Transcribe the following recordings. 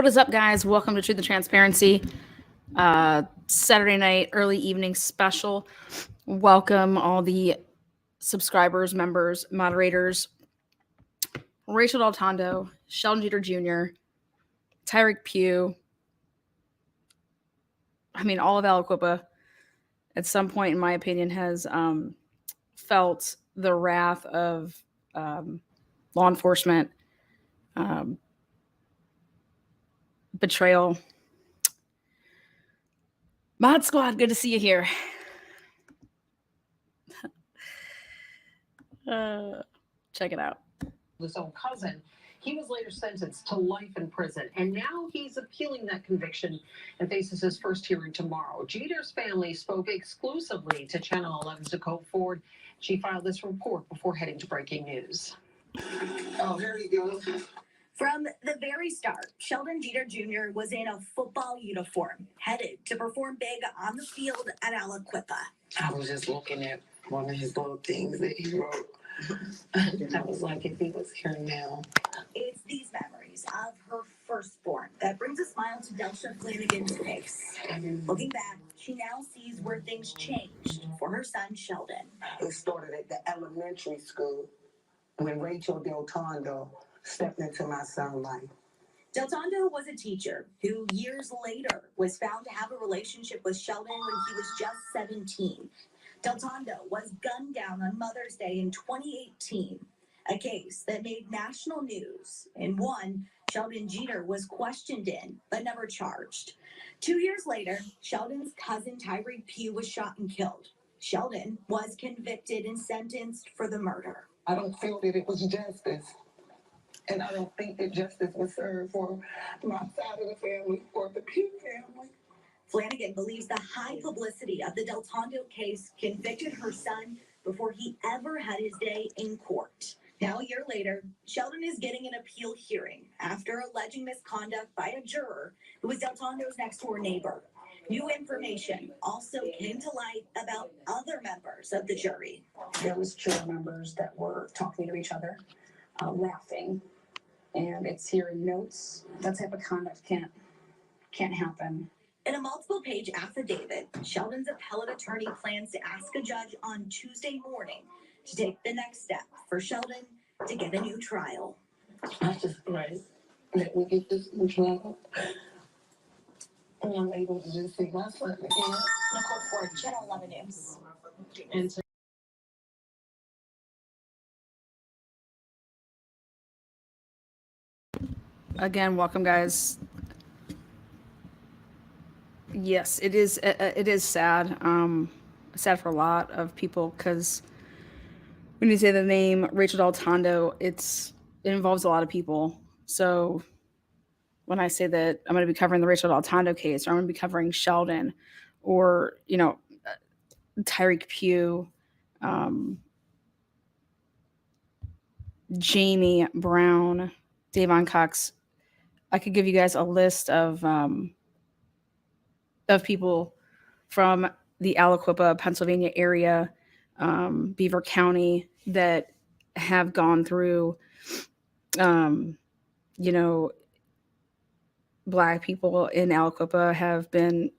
What is up, guys? Welcome to Truth and Transparency, Saturday night, early evening special. Welcome all the subscribers, members, moderators, Rachael DelTondo, Sheldon Jeter Jr., Tyreek Pugh. All of Aliquippa, at some point, in my opinion, has felt the wrath of law enforcement, betrayal. Mod Squad, good to see you here. Check it out. His own cousin. He was later sentenced to life in prison, and now he's appealing that conviction and faces his first hearing tomorrow. Jeter's family spoke exclusively to Channel 11's Nicole Ford. She filed this report before heading to breaking news. Oh, here you go. From the very start, Sheldon Jeter Jr. was in a football uniform, headed to perform big on the field at Aliquippa. I was just looking at one of his little things that he wrote. I was like, if he was here now. It's these memories of her firstborn that brings a smile to Delcia Flanagan's face. Looking back, she now sees where things changed for her son, Sheldon. It started at the elementary school when Rachael DelTondo stepped into my son's life. DelTondo was a teacher who years later was found to have a relationship with Sheldon when he was just 17. DelTondo was gunned down on Mother's Day in 2018, a case that made national news, and one Sheldon Jeter was questioned in but never charged. 2 years later, Sheldon's cousin Tyreek Pugh was shot and killed. Sheldon was convicted and sentenced for the murder. I don't feel that it was justice, and I don't think that justice was served for my side of the family or the Pugh family. Flanagan believes the high publicity of the DelTondo case convicted her son before he ever had his day in court. Now, a year later, Sheldon is getting an appeal hearing after alleging misconduct by a juror who was DelTondo's next-door neighbor. New information also came to light about other members of the jury. There was jury members that were talking to each other, laughing, and it's here in notes. That type of conduct can't happen. In a multiple-page affidavit, Sheldon's appellate attorney plans to ask a judge on Tuesday morning to take the next step for Sheldon to get a new trial. I just pray that we get this new trial, and I'm able to just see my son again. Nicole Ford, Channel 11 News. And Again, welcome, guys. Yes, it is sad. Sad for a lot of people, because when you say the name Rachael DelTondo, it involves a lot of people. So when I say that I'm going to be covering the Rachael DelTondo case, or I'm going to be covering Sheldon, or Tyreek Pugh, Jamie Brown, Davon Cox, I could give you guys a list of people from the Aliquippa, Pennsylvania area, Beaver County, that have gone through, Black people in Aliquippa have been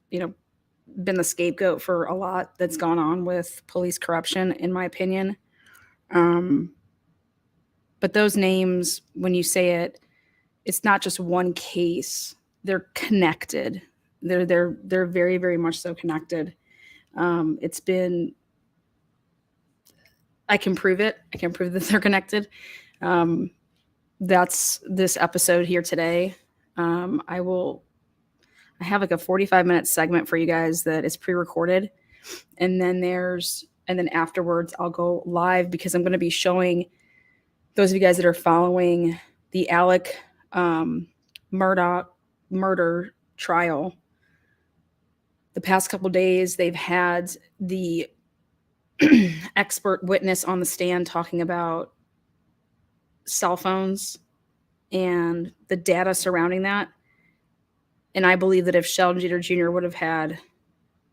the scapegoat for a lot that's gone on with police corruption, in my opinion. But those names, when you say it, it's not just one case. They're connected. They're very, very much so connected. It's been, I can prove it. I can prove that they're connected. That's this episode here today. I have like a 45-minute segment for you guys that is pre-recorded. And then afterwards I'll go live, because I'm going to be showing those of you guys that are following the Alec murder trial. The past couple days, they've had the expert witness on the stand talking about cell phones and the data surrounding that. And I believe that if Sheldon Jeter Jr. would have had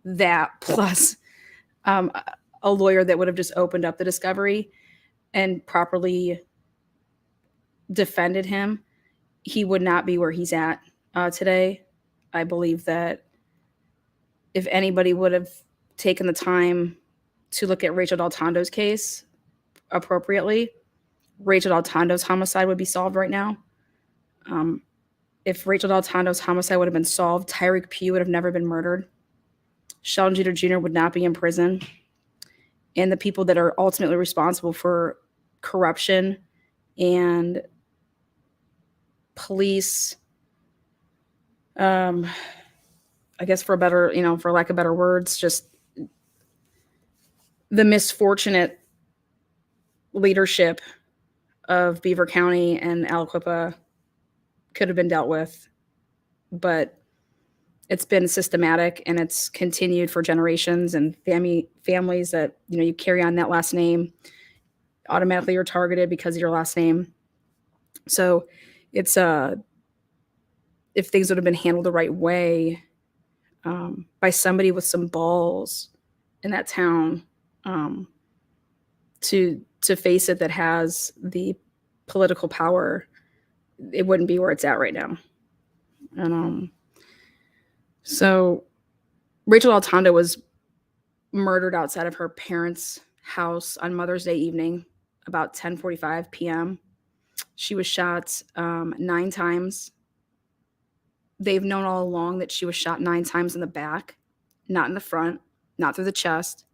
that, plus a lawyer that would have just opened up the discovery and properly defended him, he would not be where he's at today. I believe that if anybody would have taken the time to look at Rachael DelTondo's case appropriately, Rachael DelTondo's homicide would be solved right now. If Rachael DelTondo's homicide would have been solved, Tyreek Pugh would have never been murdered. Sheldon Jeter Jr. would not be in prison. And the people that are ultimately responsible for corruption and police, I guess for lack of better words, just the misfortunate leadership of Beaver County and Aliquippa could have been dealt with, but it's been systematic and it's continued for generations, and families that, you carry on that last name automatically are targeted because of your last name. So it's if things would have been handled the right way by somebody with some balls in that town to face it, that has the political power, it wouldn't be where it's at right now. And so Rachael DelTondo was murdered outside of her parents' house on Mother's Day evening, about 10:45 p.m. She was shot 9 times. They've known all along that she was shot 9 times in the back, not in the front, not through the chest.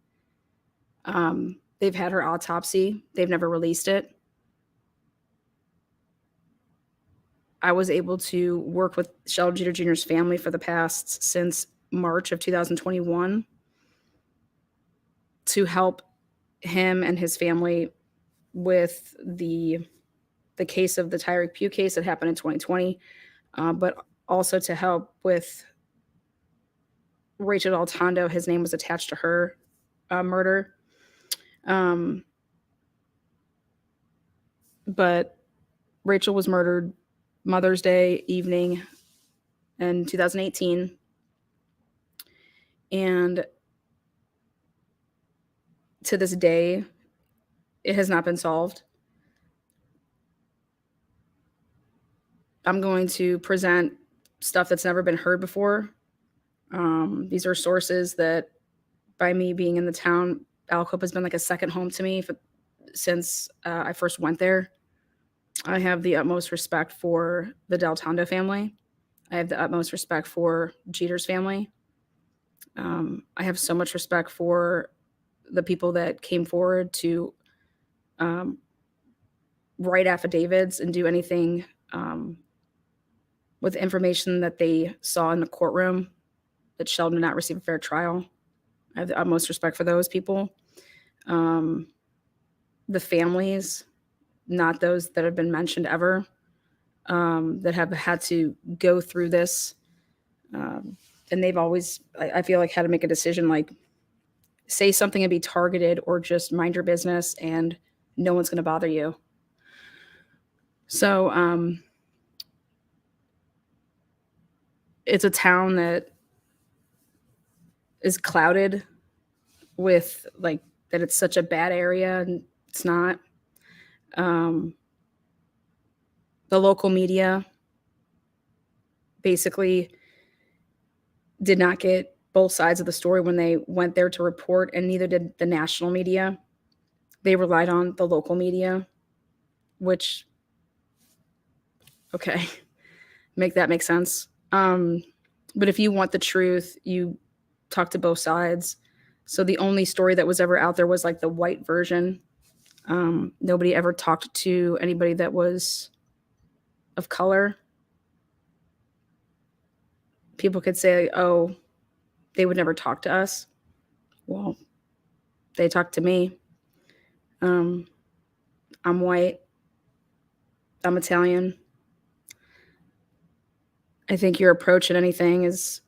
They've had her autopsy. They've never released it. I was able to work with Sheldon Jeter Jr.'s family for the past, since March of 2021, to help him and his family with the case of the Tyreek Pugh case that happened in 2020, but also to help with Rachael DelTondo. His name was attached to her murder. But Rachael was murdered Mother's Day evening in 2018. And to this day, it has not been solved. I'm going to present stuff that's never been heard before. These are sources that, by me being in the town, Aliquippa has been like a second home to me since I first went there. I have the utmost respect for the DelTondo family. I have the utmost respect for Jeter's family. I have so much respect for the people that came forward to write affidavits and do anything with information that they saw in the courtroom that Sheldon did not receive a fair trial. I have the utmost respect for those people. The families, not those that have been mentioned ever, that have had to go through this. And they've always, I feel like, had to make a decision, like, say something and be targeted, or just mind your business and no one's going to bother you. So it's a town that is clouded with, like, that it's such a bad area, and it's not. The local media basically did not get both sides of the story when they went there to report, and neither did the national media. They relied on the local media, which, okay, make that make sense. But if you want the truth, you talk to both sides. So the only story that was ever out there was like the white version. Nobody ever talked to anybody that was of color. People could say, oh, they would never talk to us. Well, they talked to me. I'm white. I'm Italian. I think your approach at anything is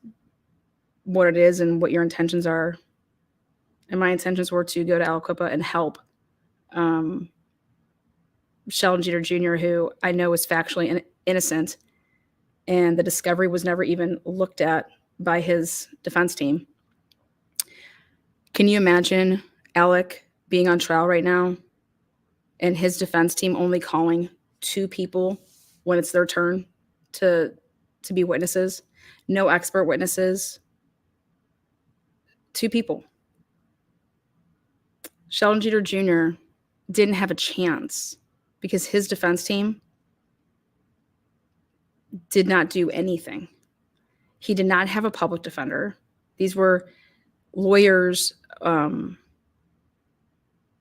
what it is and what your intentions are. And my intentions were to go to Aliquippa and help Sheldon Jeter Jr., who I know is factually innocent, and the discovery was never even looked at by his defense team. Can you imagine Alec being on trial right now and his defense team only calling 2 people when it's their turn to be witnesses. No expert witnesses. 2 people. Sheldon Jeter Jr. didn't have a chance because his defense team did not do anything. He did not have a public defender. These were lawyers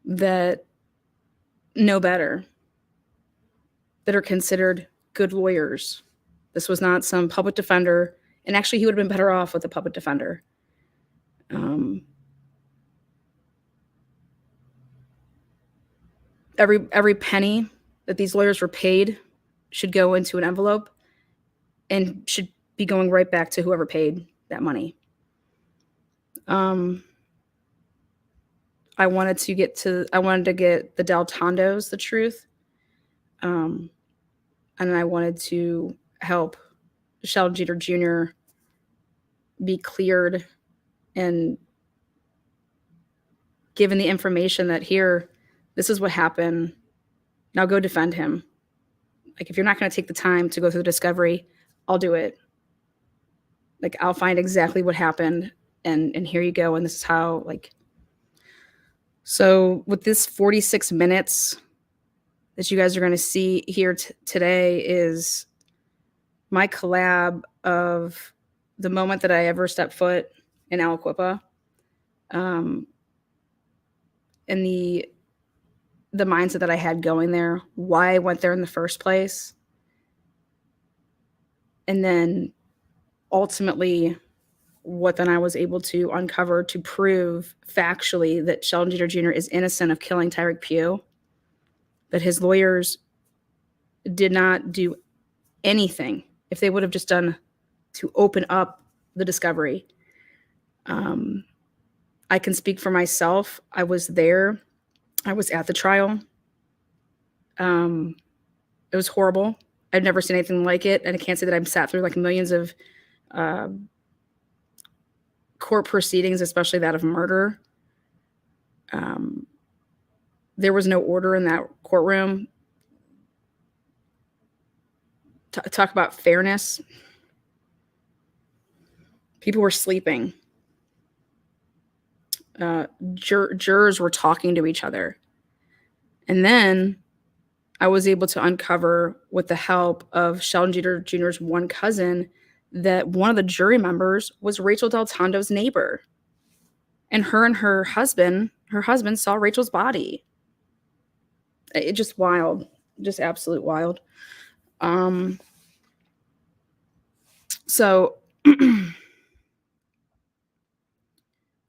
that know better, that are considered good lawyers. This was not some public defender. And actually, he would have been better off with a public defender. Every penny that these lawyers were paid should go into an envelope and should be going right back to whoever paid that money. I wanted to get the DelTondos the truth. And I wanted to help Sheldon Jeter Jr. be cleared and given the information that here, this is what happened. Now go defend him. Like, if you're not going to take the time to go through the discovery, I'll do it. Like, I'll find exactly what happened, and here you go. And this is how, like, so with this 46 minutes that you guys are going to see here today is my collab of the moment that I ever stepped foot in Aliquippa, and the mindset that I had going there, why I went there in the first place, and then ultimately what then I was able to uncover to prove factually that Sheldon Jeter Jr. is innocent of killing Tyreek Pugh, that his lawyers did not do anything. If they would have just done to open up the discovery. I can speak for myself. I was there. I was at the trial. It was horrible. I've never seen anything like it. And I can't say that I've sat through like millions of court proceedings, especially that of murder. There was no order in that courtroom. Talk about fairness. People were sleeping. Jurors were talking to each other. And then I was able to uncover, with the help of Sheldon Jeter Jr.'s one cousin, that one of the jury members was Rachael DelTondo's neighbor. And her husband saw Rachel's body. It just wild. Just absolute wild. So,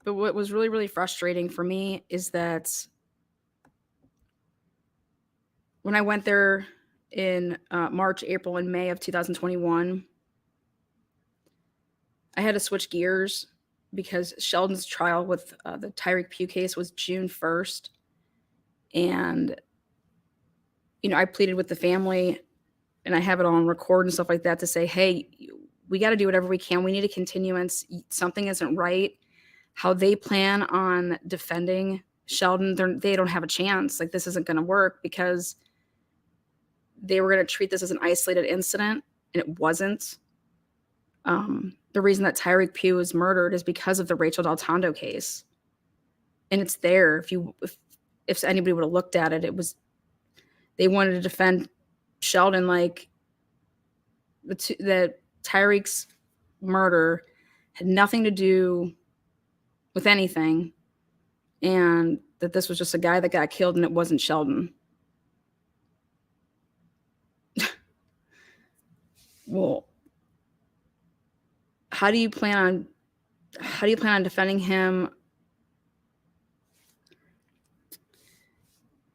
but what was really, really frustrating for me is that when I went there in March, April, and May of 2021, I had to switch gears because Sheldon's trial with the Tyreek Pugh case was June 1st. And, you know, I pleaded with the family, and I have it all on record and stuff like that, to say, hey, we got to do whatever we can. We need a continuance. Something isn't right. How they plan on defending Sheldon, they don't have a chance. Like, this isn't going to work, because they were going to treat this as an isolated incident, and it wasn't. The reason that Tyreek Pugh was murdered is because of the Rachael DelTondo case. And it's there. If anybody would have looked at it, they wanted to defend Sheldon like that Tyreek's murder had nothing to do with anything, and that this was just a guy that got killed and it wasn't Sheldon. Well, how do you plan on defending him?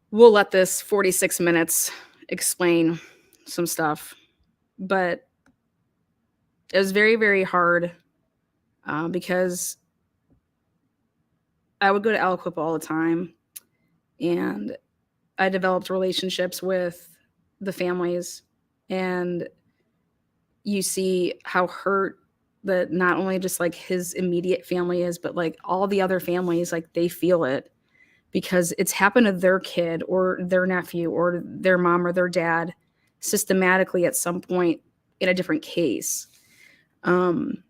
We'll let this 46 minutes explain some stuff, but it was very, very hard because I would go to Aliquippa all the time, and I developed relationships with the families, and you see how hurt that not only just like his immediate family is, but like all the other families, like they feel it because it's happened to their kid or their nephew or their mom or their dad systematically at some point in a different case. And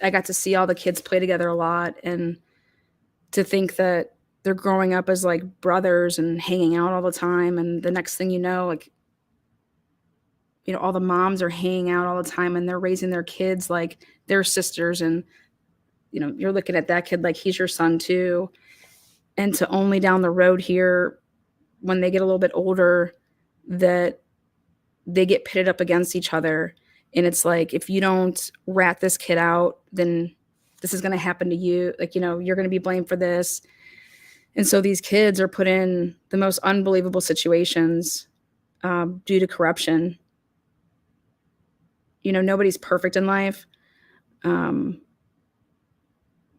I got to see all the kids play together a lot, and to think that they're growing up as like brothers and hanging out all the time. And the next thing you know, like, all the moms are hanging out all the time and they're raising their kids like their sisters. And, you're looking at that kid like he's your son too. And to only down the road here, when they get a little bit older, that they get pitted up against each other. And it's like, if you don't rat this kid out, then this is going to happen to you. Like, you're going to be blamed for this. And so these kids are put in the most unbelievable situations due to corruption. Nobody's perfect in life.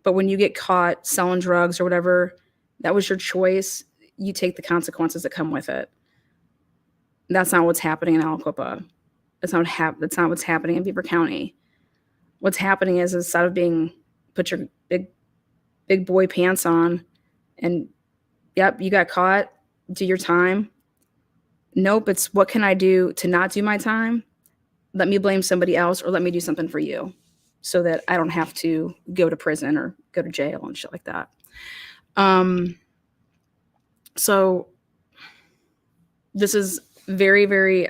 But when you get caught selling drugs or whatever, that was your choice. You take the consequences that come with it. That's not what's happening in Aliquippa. That's not what's happening in Beaver County. What's happening is, instead of put your big boy pants on and, yep, you got caught, do your time. Nope, it's what can I do to not do my time? Let me blame somebody else, or let me do something for you so that I don't have to go to prison or go to jail and shit like that. So this is very, very,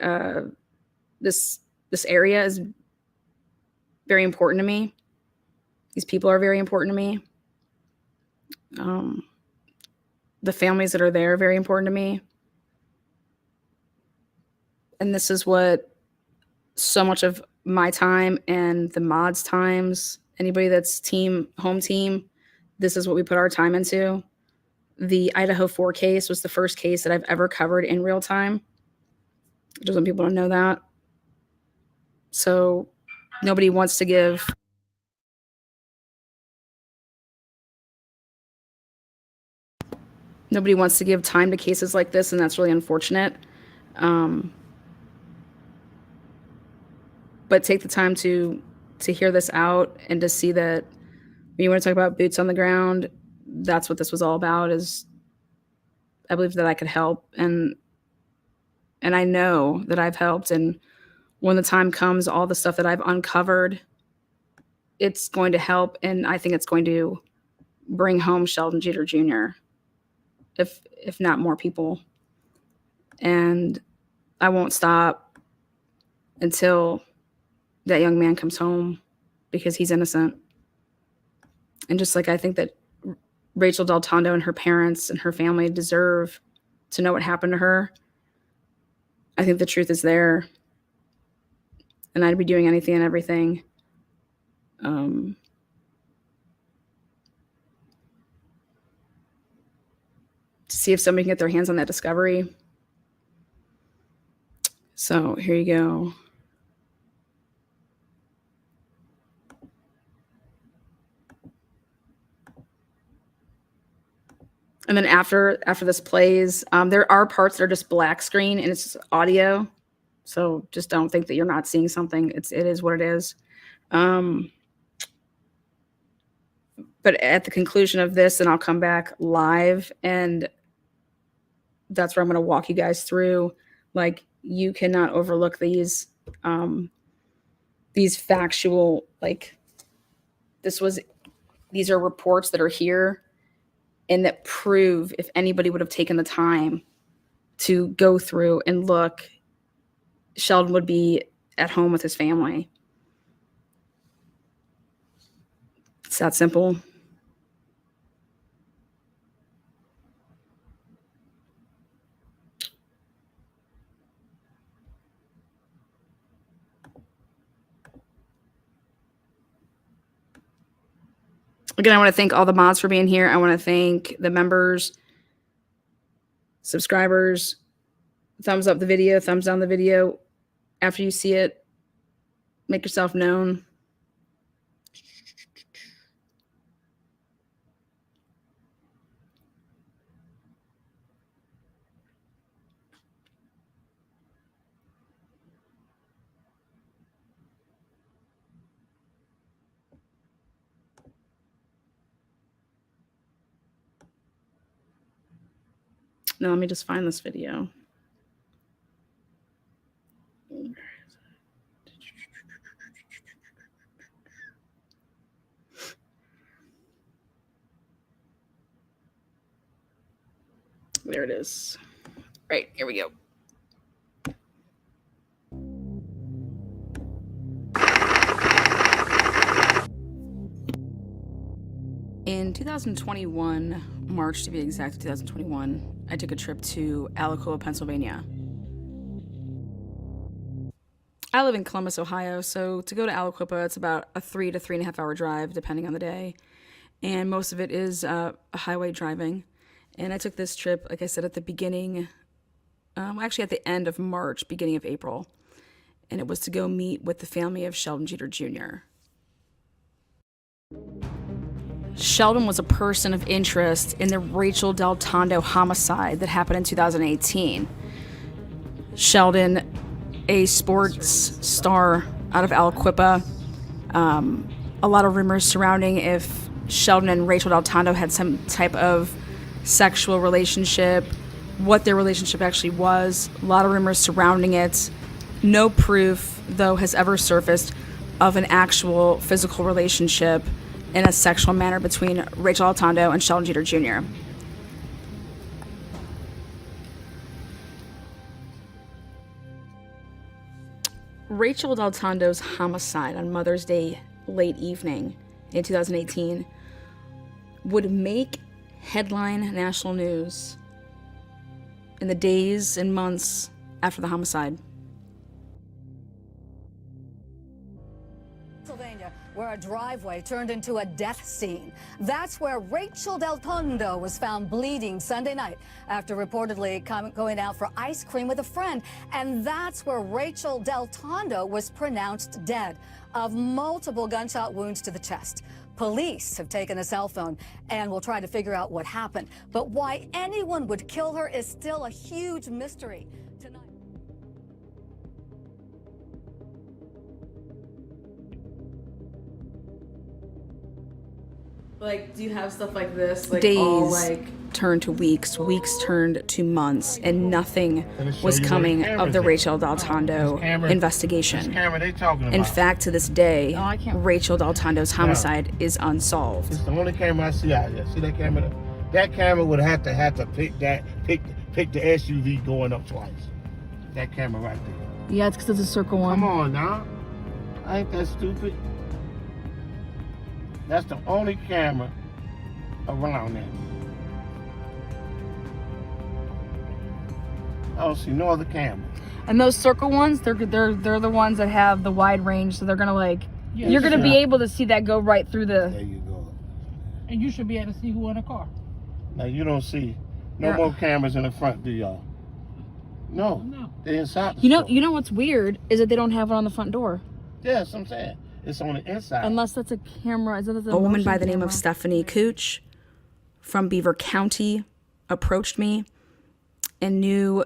this area is very important to me. These people are very important to me. The families that are there are very important to me. And this is what so much of my time and the mods' times, anybody that's home team, this is what we put our time into. The Idaho 4 case was the first case that I've ever covered in real time. I just want people to know that. So nobody wants to give time to cases like this, and that's really unfortunate. But take the time to hear this out, and to see that when you want to talk about boots on the ground, that's what this was all about. Is I believe that I could help, and I know that I've helped. And when the time comes, all the stuff that I've uncovered, it's going to help, and I think it's going to bring home Sheldon Jeter Jr., if not more people. And I won't stop until that young man comes home, because he's innocent. And just like I think that Rachael DelTondo and her parents and her family deserve to know what happened to her, I think the truth is there. And I'd be doing anything and everything to see if somebody can get their hands on that discovery. So here you go. And then after this plays, there are parts that are just black screen and it's just audio. So just don't think that you're not seeing something. It is what it is. But at the conclusion of this, then I'll come back live, and that's where I'm going to walk you guys through. Like, you cannot overlook these factual, like, these are reports that are here and that prove, if anybody would have taken the time to go through and look, Sheldon would be at home with his family. It's that simple. Again, I want to thank all the mods for being here. I want to thank the members, subscribers. Thumbs up the video, thumbs down the video. After you see it, make yourself known. Now let me just find this video. There it is. Right, here we go. In 2021, March to be exact, 2021, I took a trip to Alicoa, Pennsylvania. I live in Columbus, Ohio, so to go to Alicoa, it's about a 3 to 3.5 hour drive, depending on the day. And most of it is highway driving. And I took this trip, like I said, at the beginning, actually at the end of March, beginning of April. And it was to go meet with the family of Sheldon Jeter Jr. Sheldon was a person of interest in the Rachael DelTondo homicide that happened in 2018. Sheldon, a sports star out of Aliquippa, a lot of rumors surrounding if Sheldon and Rachael DelTondo had some type of sexual relationship, what their relationship actually was, a lot of rumors surrounding it. No proof, though, has ever surfaced of an actual physical relationship in a sexual manner between Rachael DelTondo and Sheldon Jeter Jr. Rachael DelTondo's homicide on Mother's Day late evening in 2018 would make headline national news in the days and months after the homicide. Pennsylvania, where a driveway turned into a death scene. That's where Rachael DelTondo was found bleeding Sunday night after reportedly going out for ice cream with a friend. And that's where Rachael DelTondo was pronounced dead of multiple gunshot wounds to the chest. Police have taken a cell phone and will try to figure out what happened. But why anyone would kill her is still a huge mystery. Tonight. Like, do you have stuff like this? Like, Days all, like, turned to weeks turned to months, and nothing was coming of the Rachael DelTondo investigation. This camera they talking about. In fact, to this day, I can't- Rachael DelTondo's homicide is unsolved. It's the only camera I see out there. See that camera? That camera would have to pick the SUV going up twice. That camera right there. yeah, it's because it's a circle one. Come on now. Ain't that stupid? That's the only camera around there. I don't see no other camera. And those circle ones, they're the ones that have the wide range, so they're gonna like, Yeah, you're gonna be sure. able to see that go right through the. There you go. And you should be able to see who in the car. Now you don't see no Yeah. more cameras in the front, do y'all? No. No. They're inside the You know, store. you know what's weird is that they don't have it on the front door, Yeah, that's what I'm saying. It's on the inside. unless that's a camera. Is that A woman by the name camera? of Stephanie Cooch from Beaver County approached me and knew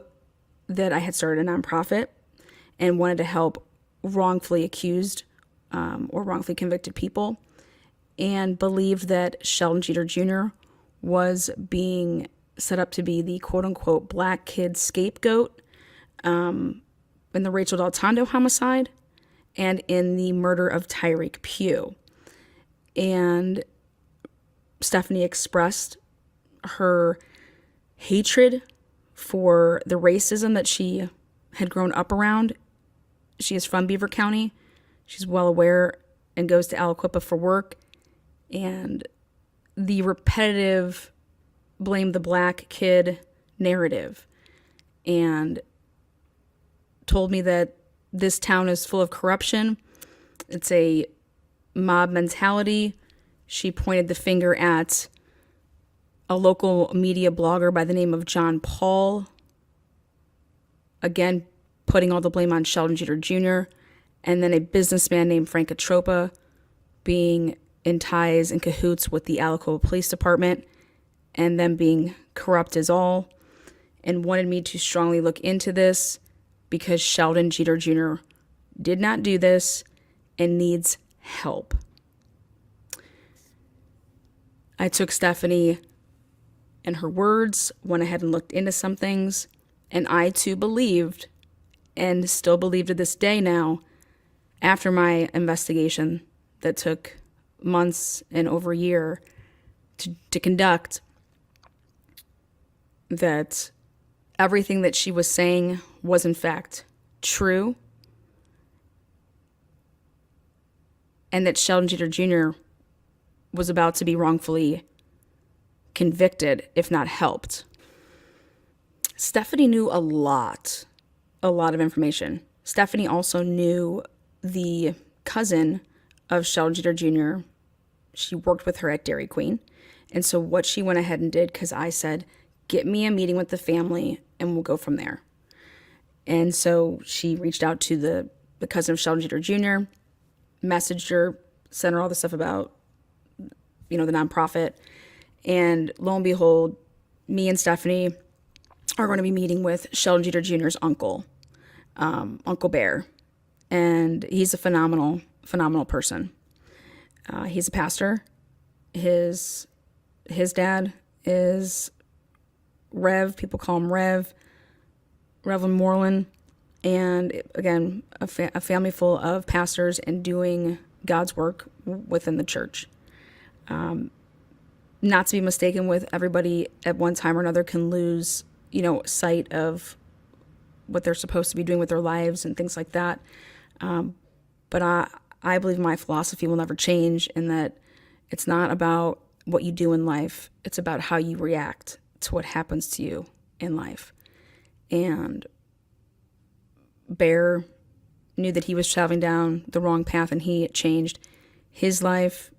that I had started a nonprofit and wanted to help wrongfully accused or wrongfully convicted people, and believed that Sheldon Jeter Jr. was being set up to be the quote-unquote black kid scapegoat in the Rachael DelTondo homicide and in the murder of Tyreek Pugh. And Stephanie expressed her hatred for the racism that she had grown up around. She is from Beaver County. She's well aware and goes to Aliquippa for work. And the repetitive blame the black kid narrative, and told me that this town is full of corruption. It's a mob mentality. She pointed the finger at a local media blogger by the name of John Paul, again putting all the blame on Sheldon Jeter Jr., and then a businessman named Frank Atropa being in ties and cahoots with the Alicoa Police Department, and them being corrupt as all, and wanted me to strongly look into this because Sheldon Jeter Jr. did not do this and needs help. I took Stephanie and her words, went ahead and looked into some things, and I too believed, and still believe to this day now, after my investigation that took months and over a year to conduct, that everything that she was saying was in fact true, and that Sheldon Jeter Jr. was about to be wrongfully convicted, if not helped. Stephanie knew a lot of information. Stephanie also knew the cousin of Sheldon Jeter Jr. She worked with her at Dairy Queen. And so what she went ahead and did, because I said, get me a meeting with the family and we'll go from there. And so she reached out to the cousin of Sheldon Jeter Jr., messaged her, sent her all the stuff about, the nonprofit. And lo and behold, me and Stephanie are going to be meeting with Sheldon Jeter Jr.'s uncle, Uncle Bear. And he's a phenomenal person. He's a pastor. His dad is Rev. People call him Reverend Moreland. And again, a family full of pastors and doing God's work within the church. Not to be mistaken with, everybody at one time or another can lose, sight of what they're supposed to be doing with their lives and things like that. But I believe my philosophy will never change, in that it's not about what you do in life. It's about how you react to what happens to you in life. And Bear knew that he was traveling down the wrong path, and he changed his life,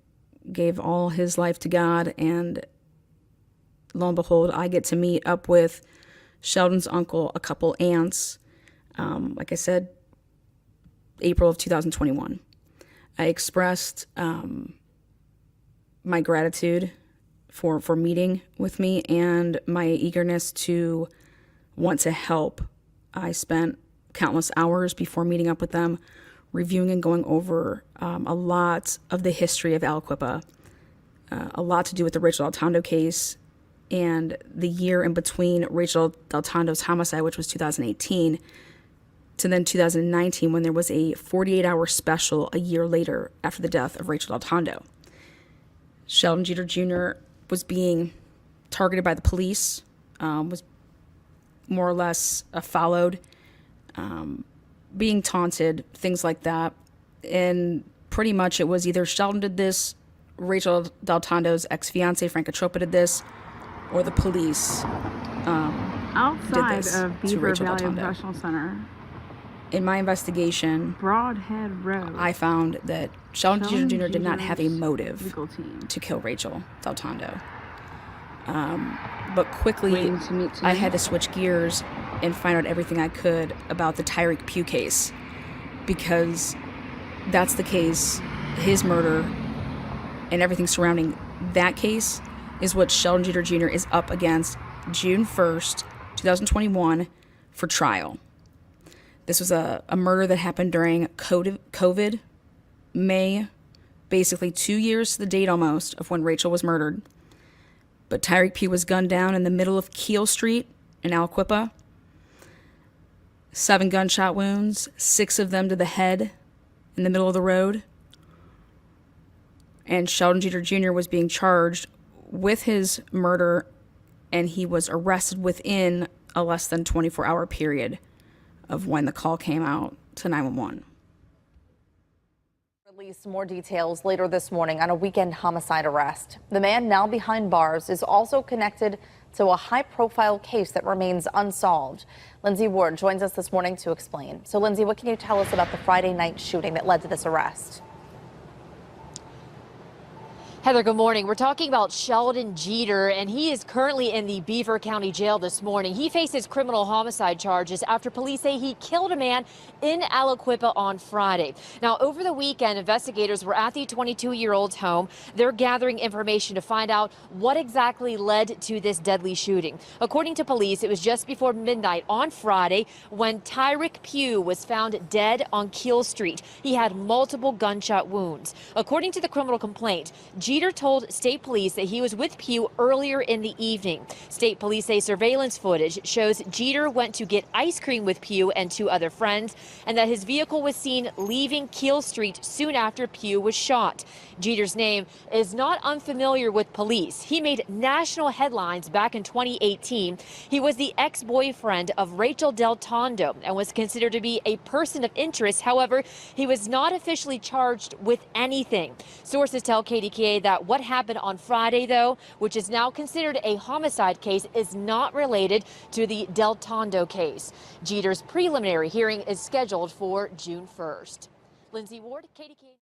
gave all his life to God, and lo and behold, I get to meet up with Sheldon's uncle, a couple aunts, like I said, April of 2021. I expressed my gratitude for meeting with me and my eagerness to want to help. I spent countless hours before meeting up with them, reviewing and going over a lot of the history of Aliquippa, a lot to do with the Rachael DelTondo case, and the year in between Rachael DelTondo's homicide, which was 2018, to then 2019, when there was a 48-hour special a year later after the death of Rachael DelTondo. Sheldon Jeter Jr. was being targeted by the police, was more or less followed, being taunted, things like that. And pretty much it was either Sheldon did this, Rachael DelTondo's ex-fiance, Frank Atropa, did this, or the police Outside this of to Beaver Rachael Valley DelTondo. Professional Center, In my investigation, Broadhead Road, I found that Sheldon Jeter Jr. did not have a motive legal team to kill Rachael DelTondo. But quickly, waiting to meet I tonight. had to switch gears and find out everything I could about the Tyreek Pugh case, because that's the case. His murder and everything surrounding that case is what Sheldon Jeter Jr. is up against June 1st, 2021 for trial. This was a murder that happened during COVID, May, basically 2 years to the date almost of when Rachael was murdered. But Tyreek Pugh was gunned down in the middle of Keel Street in Aliquippa. 7 gunshot wounds, 6 of them to the head in the middle of the road. And Sheldon Jeter Jr. was being charged with his murder, and he was arrested within a less than 24-hour period of when the call came out to 911. Release more details later this morning on a weekend homicide arrest. The man now behind bars is also connected to a high-profile case that remains unsolved. Lindsay Ward joins us this morning to explain. So, Lindsay, what can you tell us about the Friday night shooting that led to this arrest? Heather, good morning. We're talking about Sheldon Jeter, and he is currently in the Beaver County Jail this morning. He faces criminal homicide charges after police say he killed a man in Aliquippa on Friday. Now, over the weekend, investigators were at the 22-year-old's home. They're gathering information to find out what exactly led to this deadly shooting. According to police, it was just before midnight on Friday when Tyreek Pugh was found dead on Keel Street. He had multiple gunshot wounds. According to the criminal complaint, Jeter Jeter told state police that he was with Pugh earlier in the evening. State police say surveillance footage shows Jeter went to get ice cream with Pugh and 2 other friends, and that his vehicle was seen leaving Keel Street soon after Pugh was shot. Jeter's name is not unfamiliar with police. He made national headlines back in 2018. He was the ex-boyfriend of Rachael DelTondo and was considered to be a person of interest. However, he was not officially charged with anything. Sources tell KDKA that what happened on Friday, though, which is now considered a homicide case, is not related to the DelTondo case. Jeter's preliminary hearing is scheduled for June 1st. Lindsay Ward, KDKA.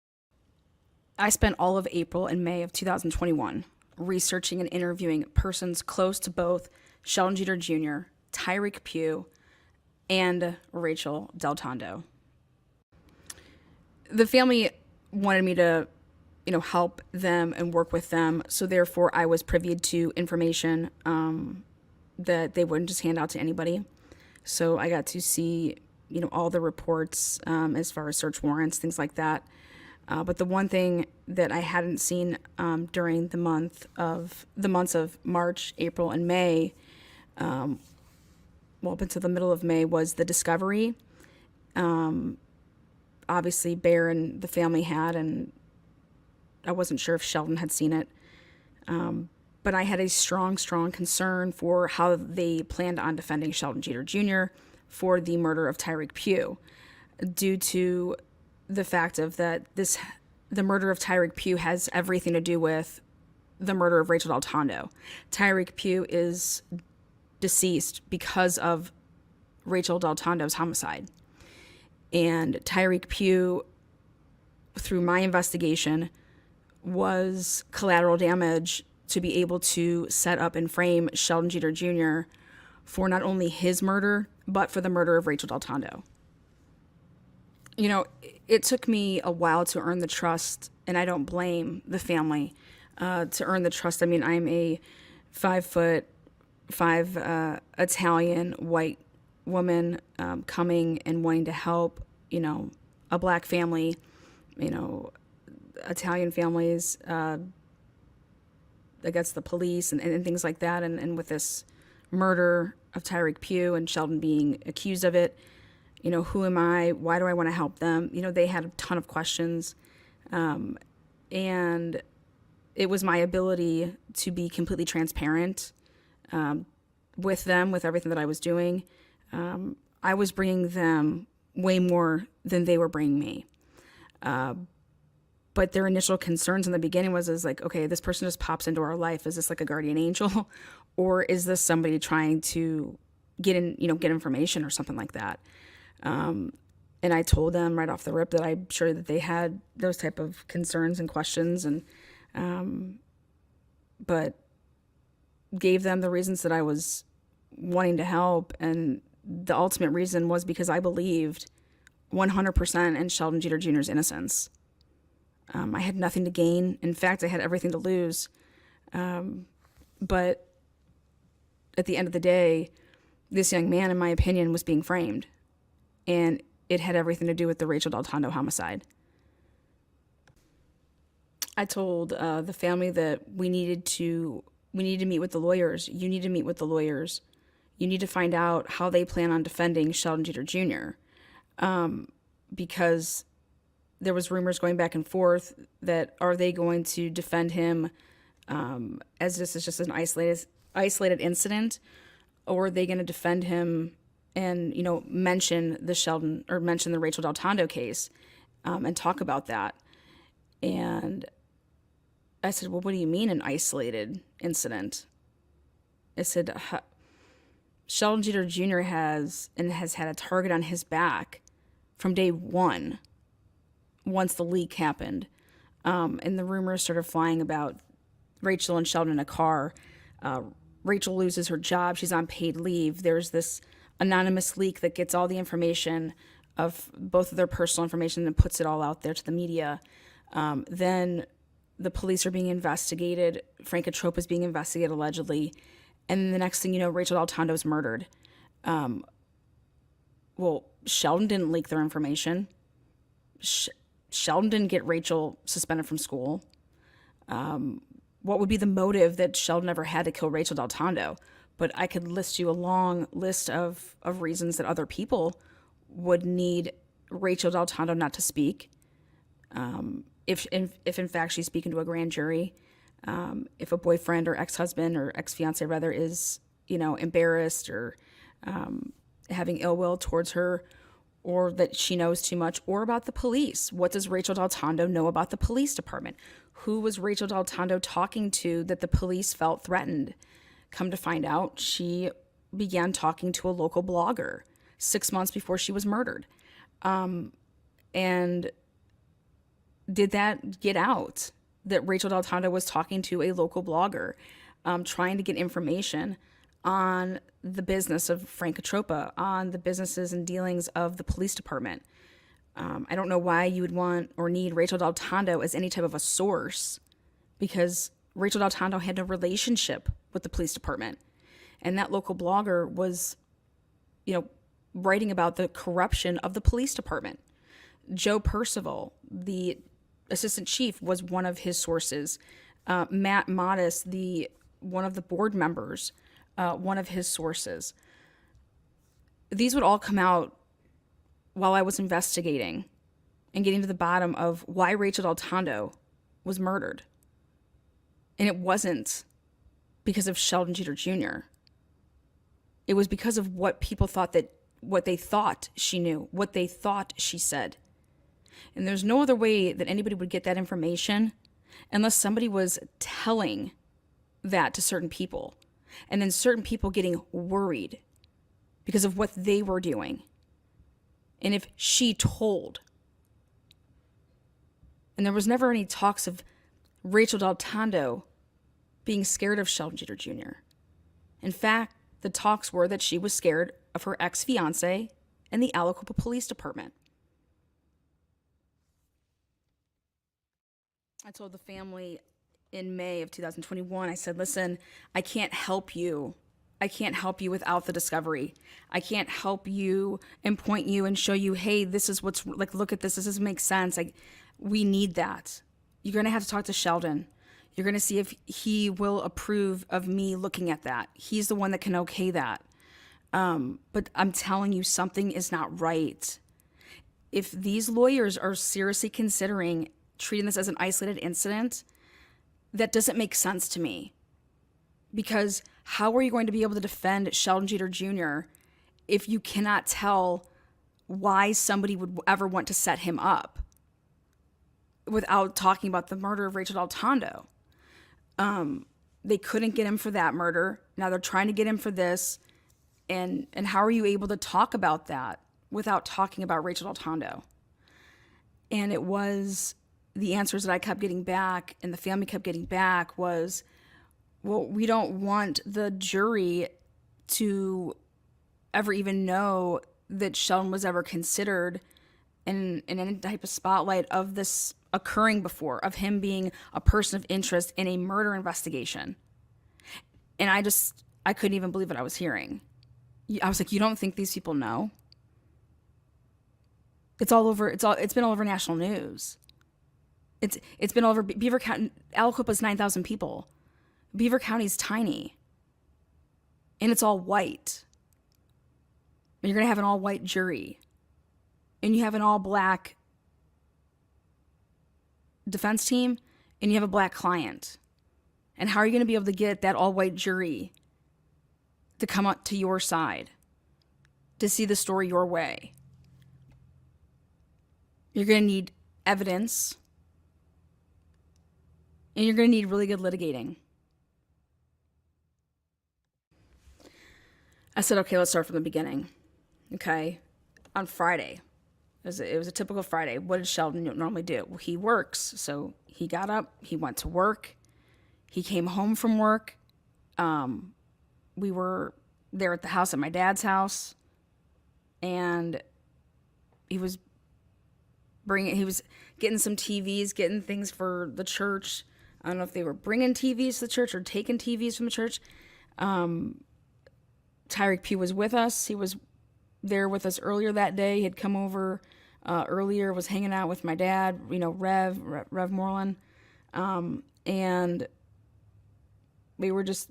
I spent all of April and May of 2021 researching and interviewing persons close to both Sheldon Jeter Jr., Tyreek Pugh, and Rachael DelTondo. The family wanted me to, help them and work with them, so therefore I was privy to information that they wouldn't just hand out to anybody. So I got to see, all the reports as far as search warrants, things like that. But the one thing that I hadn't seen during the months of March, April, and May, up until the middle of May, was the discovery. Obviously, Bear and the family had, and I wasn't sure if Sheldon had seen it. But I had a strong concern for how they planned on defending Sheldon Jeter Jr. for the murder of Tyreek Pugh, due to the fact of that the murder of Tyreek Pugh has everything to do with the murder of Rachael DelTondo. Tyreek Pugh is deceased because of Rachael DelTondo's homicide. And Tyreek Pugh, through my investigation, was collateral damage to be able to set up and frame Sheldon Jeter Jr. for not only his murder, but for the murder of Rachael DelTondo. It took me a while to earn the trust, and I don't blame the family to earn the trust. I mean, I'm a 5'5" Italian white woman coming and wanting to help, a black family, Italian families against the police and things like that. And with this murder of Tyreek Pugh and Sheldon being accused of it, who am I? Why do I want to help them? They had a ton of questions. And it was my ability to be completely transparent with them, with everything that I was doing. I was bringing them way more than they were bringing me. But their initial concerns in the beginning was like, okay, this person just pops into our life. Is this like a guardian angel? Or is this somebody trying to get information or something like that? And I told them right off the rip that I'm sure that they had those type of concerns and questions, and but gave them the reasons that I was wanting to help. And the ultimate reason was because I believed 100% in Sheldon Jeter Jr.'s innocence. I had nothing to gain. In fact, I had everything to lose. But at the end of the day, this young man, in my opinion, was being framed. And it had everything to do with the Rachael DelTondo homicide. I told the family that we needed to meet with the lawyers. You need to meet with the lawyers. You need to find out how they plan on defending Sheldon Jeter Jr. Because there was rumors going back and forth that are they going to defend him as this is just an isolated incident, or are they going to defend him and mention the Rachael DelTondo case and talk about that? And I said, well, what do you mean an isolated incident? I said, Sheldon Jeter Jr. has had a target on his back from day one, once the leak happened. And the rumors started flying about Rachael and Sheldon in a car. Rachael loses her job. She's on paid leave. There's this anonymous leak that gets all the information of both of their personal information and puts it all out there to the media. Then the police are being investigated. Frank Atropa is being investigated allegedly. And the next thing you know, Rachael DelTondo is murdered. Well, Sheldon didn't leak their information. Sheldon didn't get Rachael suspended from school. What would be the motive that Sheldon ever had to kill Rachael DelTondo? But I could list you a long list of reasons that other people would need Rachael DelTondo not to speak. If in fact she's speaking to a grand jury, if a boyfriend or ex-husband or ex-fiance rather is, embarrassed or having ill will towards her, or that she knows too much, or about the police. What does Rachael DelTondo know about the police department? Who was Rachael DelTondo talking to that the police felt threatened? Come to find out, she began talking to a local blogger 6 months before she was murdered. And did that get out that Rachael DelTondo was talking to a local blogger, trying to get information on the business of Frank Atropa, on the businesses and dealings of the police department? I don't know why you would want or need Rachael DelTondo as any type of a source, because Rachael DelTondo had no relationship with the police department. And that local blogger was, writing about the corruption of the police department. Joe Percival, the assistant chief, was one of his sources. Matt Modis, one of the board members, one of his sources. These would all come out while I was investigating and getting to the bottom of why Rachael DelTondo was murdered. And it wasn't because of Sheldon Jeter Jr. It was because of what people thought what they thought she knew, what they thought she said. And there's no other way that anybody would get that information unless somebody was telling that to certain people. And then certain people getting worried because of what they were doing. And if she told. And there was never any talks of Rachael DelTondo being scared of Sheldon Jeter Jr. In fact, the talks were that she was scared of her ex-fiance and the Aliquippa Police Department. I told the family in May of 2021, I said, listen, I can't help you. I can't help you without the discovery. I can't help you and point you and show you, hey, this is what's, look at this. This doesn't make sense. We need that. You're going to have to talk to Sheldon. You're going to see if he will approve of me looking at that. He's the one that can okay that. But I'm telling you, something is not right. If these lawyers are seriously considering treating this as an isolated incident, that doesn't make sense to me. Because how are you going to be able to defend Sheldon Jeter Jr. if you cannot tell why somebody would ever want to set him up without talking about the murder of Rachael DelTondo? They couldn't get him for that murder. Now they're trying to get him for this. And how are you able to talk about that without talking about Rachael DelTondo? And it was the answers that I kept getting back and the family kept getting back was, well, we don't want the jury to ever even know that Sheldon was ever considered in any type of spotlight of this occurring before, of him being a person of interest in a murder investigation. And I couldn't even believe what I was hearing. I was like, you don't think these people know? It's been all over national news. It's been all over Beaver County. Aliquippa's 9,000 people. Beaver County's tiny. And it's all white. And you're going to have an all white jury. And you have an all black defense team. And you have a black client. And how are you going to be able to get that all white jury to come up to your side, to see the story your way? You're going to need evidence. And you're going to need really good litigating. I said, okay, let's start from the beginning. Okay. On Friday, it was a typical Friday. What did Sheldon normally do? Well, he works. So he got up, he went to work. He came home from work. We were there at the house, at my dad's house. And he was getting some TVs, getting things for the church. I don't know if they were bringing TVs to the church or taking TVs from the church. Tyreek Pugh was with us. He was there with us earlier that day. He had come over earlier, was hanging out with my dad, Rev Moreland. And we were just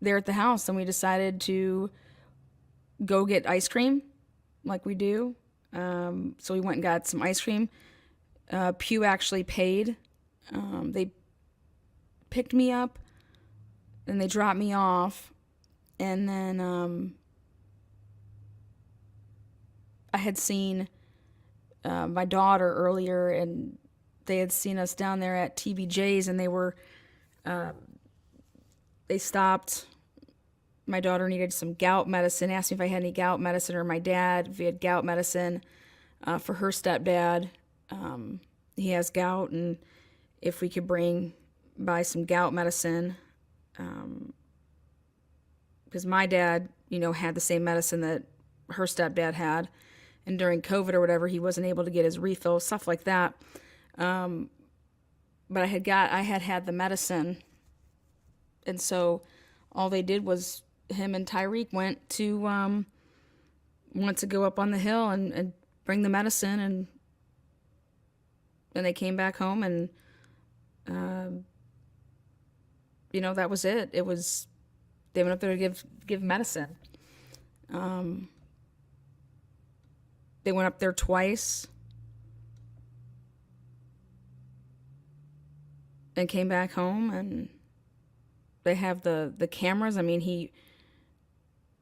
there at the house, and we decided to go get ice cream like we do. So we went and got some ice cream. Pew actually paid. They picked me up and they dropped me off. And then I had seen my daughter earlier, and they had seen us down there at TVJ's, and they stopped. My daughter needed some gout medicine, asked me if I had any gout medicine, or my dad if he had gout medicine for her stepdad. He has gout, and if we could buy some gout medicine, because my dad, had the same medicine that her stepdad had, and during COVID or whatever, he wasn't able to get his refill, stuff like that. But I had the medicine, and so all they did was him and Tyreek went to go up on the hill and bring the medicine, and then they came back home, and that was it. It was, they went up there to give medicine. They went up there twice and came back home, and they have the cameras. I mean,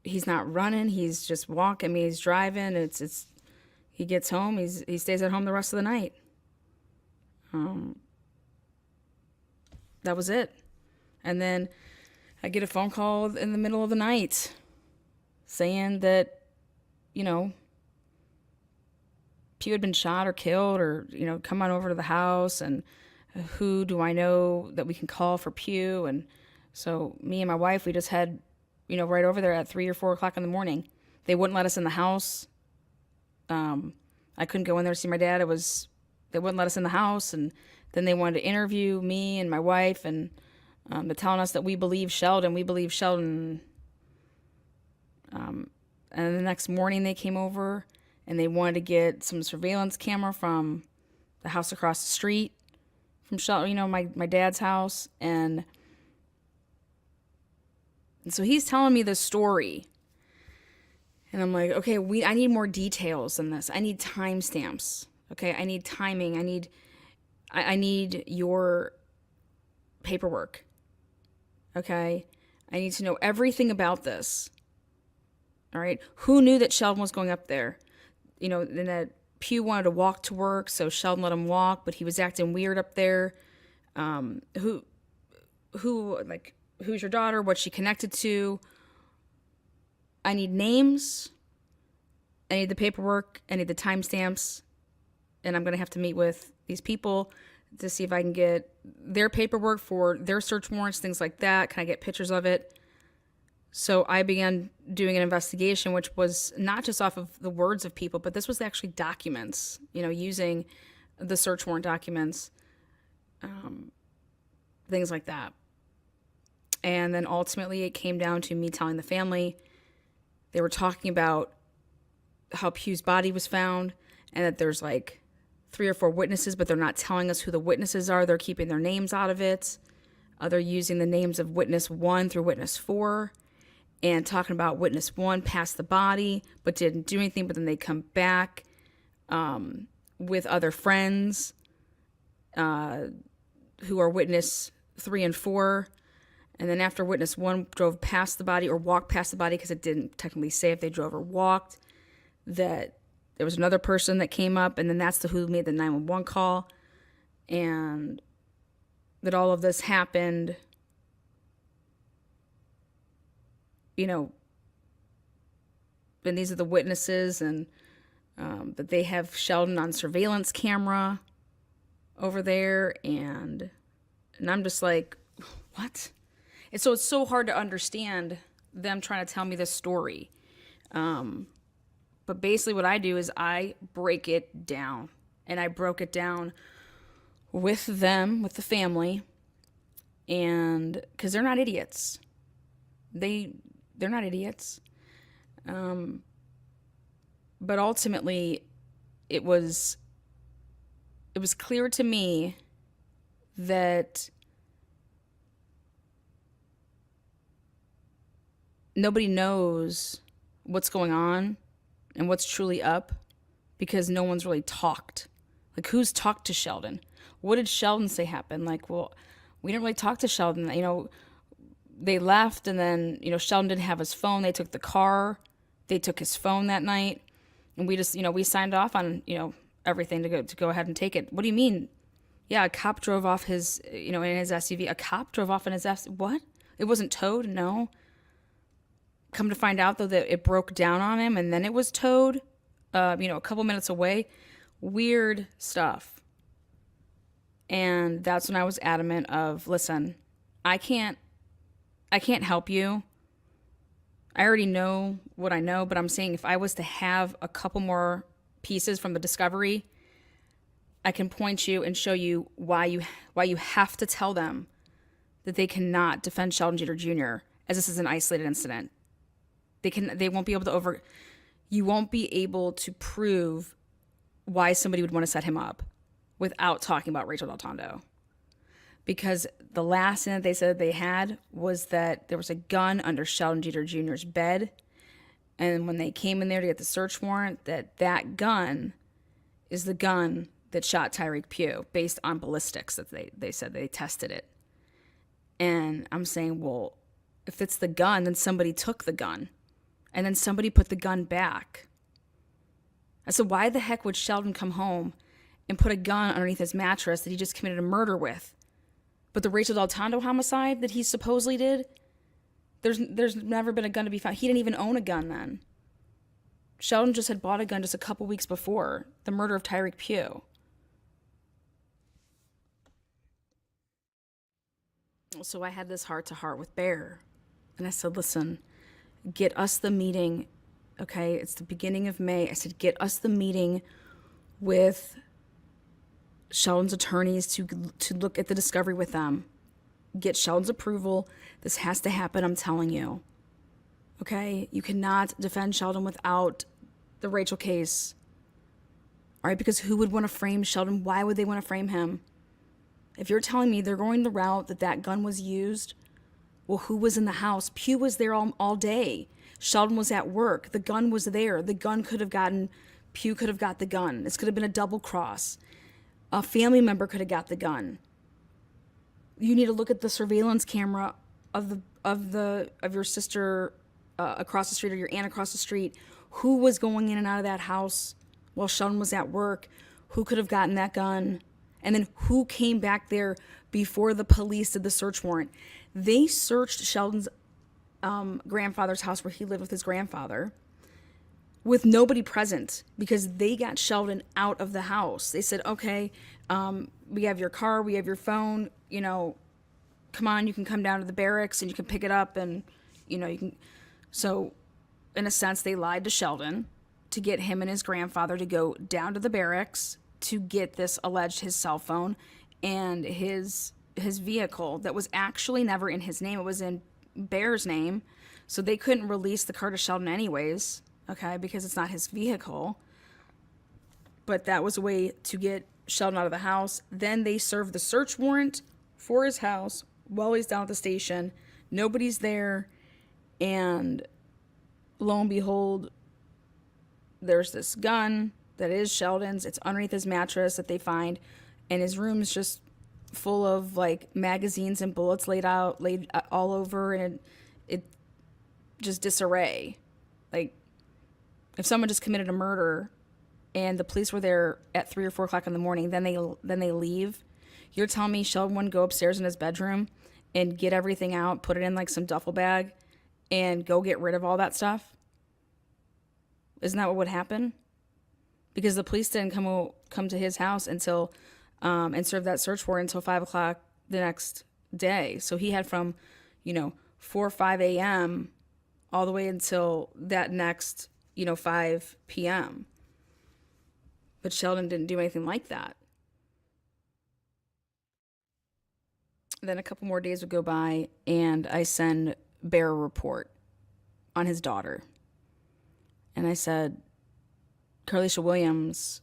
he's not running, he's just walking. I mean, he's driving. It's he gets home, he stays at home the rest of the night. That was it. And then I get a phone call in the middle of the night saying that, Pew had been shot or killed, or, come on over to the house, and who do I know that we can call for Pew? And so me and my wife, we just head, right over there at 3 or 4 o'clock in the morning. They wouldn't let us in the house. I couldn't go in there to see my dad. They wouldn't let us in the house. And then they wanted to interview me and my wife, and they're telling us that we believe Sheldon. And the next morning they came over, and they wanted to get some surveillance camera from the house across the street from Sheldon, my dad's house. And so he's telling me this story, and I'm like, okay, I need more details than this. I need timestamps. Okay, I need timing. I need your paperwork. Okay, I need to know everything about this. All right, who knew that Sheldon was going up there? And that Pew wanted to walk to work, so Sheldon let him walk, but he was acting weird up there. Who's your daughter? What's she connected to? I need names. I need the paperwork. I need the timestamps. And I'm going to have to meet with these people to see if I can get their paperwork for their search warrants, things like that. Can I get pictures of it? So I began doing an investigation, which was not just off of the words of people, but this was actually documents, using the search warrant documents, things like that. And then ultimately it came down to me telling the family. They were talking about how Pew's body was found, and that there's 3 or 4 witnesses, but they're not telling us who the witnesses are. They're keeping their names out of it. They're using the names of witness 1 through witness 4, and talking about witness 1 passed the body but didn't do anything, but then they come back with other friends who are witness 3 and 4. And then after witness 1 drove past the body, or walked past the body, because it didn't technically say if they drove or walked, that there was another person that came up, and then that's who made the 911 call, and that all of this happened, and these are the witnesses, and that they have Sheldon on surveillance camera over there, and I'm just like, what? And so it's so hard to understand them trying to tell me this story. But basically what I do is I break it down. And I broke it down with them, with the family. And because they're not idiots. They're not idiots. But ultimately, it was clear to me that nobody knows what's going on and what's truly up because no one's really talked. Like, who's talked to Sheldon? What did Sheldon say happened? Like, well, we didn't really talk to Sheldon. You know, they left, and then, you know, Sheldon didn't have his phone. They took the car. They took his phone that night. And we just, you know, we signed off on, you know, everything to go ahead and take it. What do you mean? Yeah, a cop drove off his, you know, in his SUV. A cop drove off in his SUV. What? It wasn't towed? No. Come to find out, though, that it broke down on him and then it was towed, you know, a couple minutes away. Weird stuff. And that's when I was adamant of, listen, I can't help you. I already know what I know, but I'm saying if I was to have a couple more pieces from the discovery, I can point you and show you why you have to tell them that they cannot defend Sheldon Jeter Jr. as this is an isolated incident. They won't be able to you won't be able to prove why somebody would want to set him up without talking about Rachael DelTondo. Because the last thing that they said they had was that there was a gun under Sheldon Jeter Jr.'s bed. And when they came in there to get the search warrant, that gun is the gun that shot Tyreek Pugh based on ballistics that they said they tested it. And I'm saying, well, if it's the gun, then somebody took the gun. And then somebody put the gun back. I said, why the heck would Sheldon come home and put a gun underneath his mattress that he just committed a murder with? But the Rachael DelTondo homicide that he supposedly did, there's never been a gun to be found. He didn't even own a gun then. Sheldon just had bought a gun just a couple weeks before the murder of Tyreek Pugh. So I had this heart-to-heart with Bear. And I said, listen, get us the meeting, okay? It's the beginning of May. I said, get us the meeting with Sheldon's attorneys to look at the discovery with them. Get Sheldon's approval. This has to happen, I'm telling you. Okay? You cannot defend Sheldon without the Rachael case. All right? Because who would want to frame Sheldon? Why would they want to frame him? If you're telling me they're going the route that gun was used, well, who was in the house? Pugh was there all day. Sheldon was at work. The gun was there. The gun Pugh could have got the gun. This could have been a double cross. A family member could have got the gun. You need to look at the surveillance camera of your sister across the street or your aunt across the street. Who was going in and out of that house while Sheldon was at work? Who could have gotten that gun? And then who came back there before the police did the search warrant? They searched Sheldon's grandfather's house where he lived with his grandfather with nobody present because they got Sheldon out of the house. They said, okay, we have your car, we have your phone, you know, come on, you can come down to the barracks and you can pick it up and, you know, you can. So in a sense, they lied to Sheldon to get him and his grandfather to go down to the barracks to get this alleged his cell phone and his vehicle that was actually never in his name. It was in Bear's name. So they couldn't release the car to Sheldon anyways, okay, because it's not his vehicle. But that was a way to get Sheldon out of the house. Then they served the search warrant for his house while he's down at the station. Nobody's there. And lo and behold, there's this gun that is Sheldon's. It's underneath his mattress that they find. And his room is just full of like magazines and bullets laid all over, and it just disarray. Like if someone just committed a murder and the police were there at 3 or 4 o'clock in the morning, then they leave. You're telling me Sheldon wouldn't go upstairs in his bedroom and get everything out, put it in like some duffel bag, and go get rid of all that stuff? Isn't that what would happen? Because the police didn't come to his house until and serve that search warrant until 5 o'clock the next day. So he had from, 4 or 5 a.m. all the way until that next, 5 p.m. But Sheldon didn't do anything like that. Then a couple more days would go by, and I send Bear a report on his daughter. And I said, Carlisha Williams,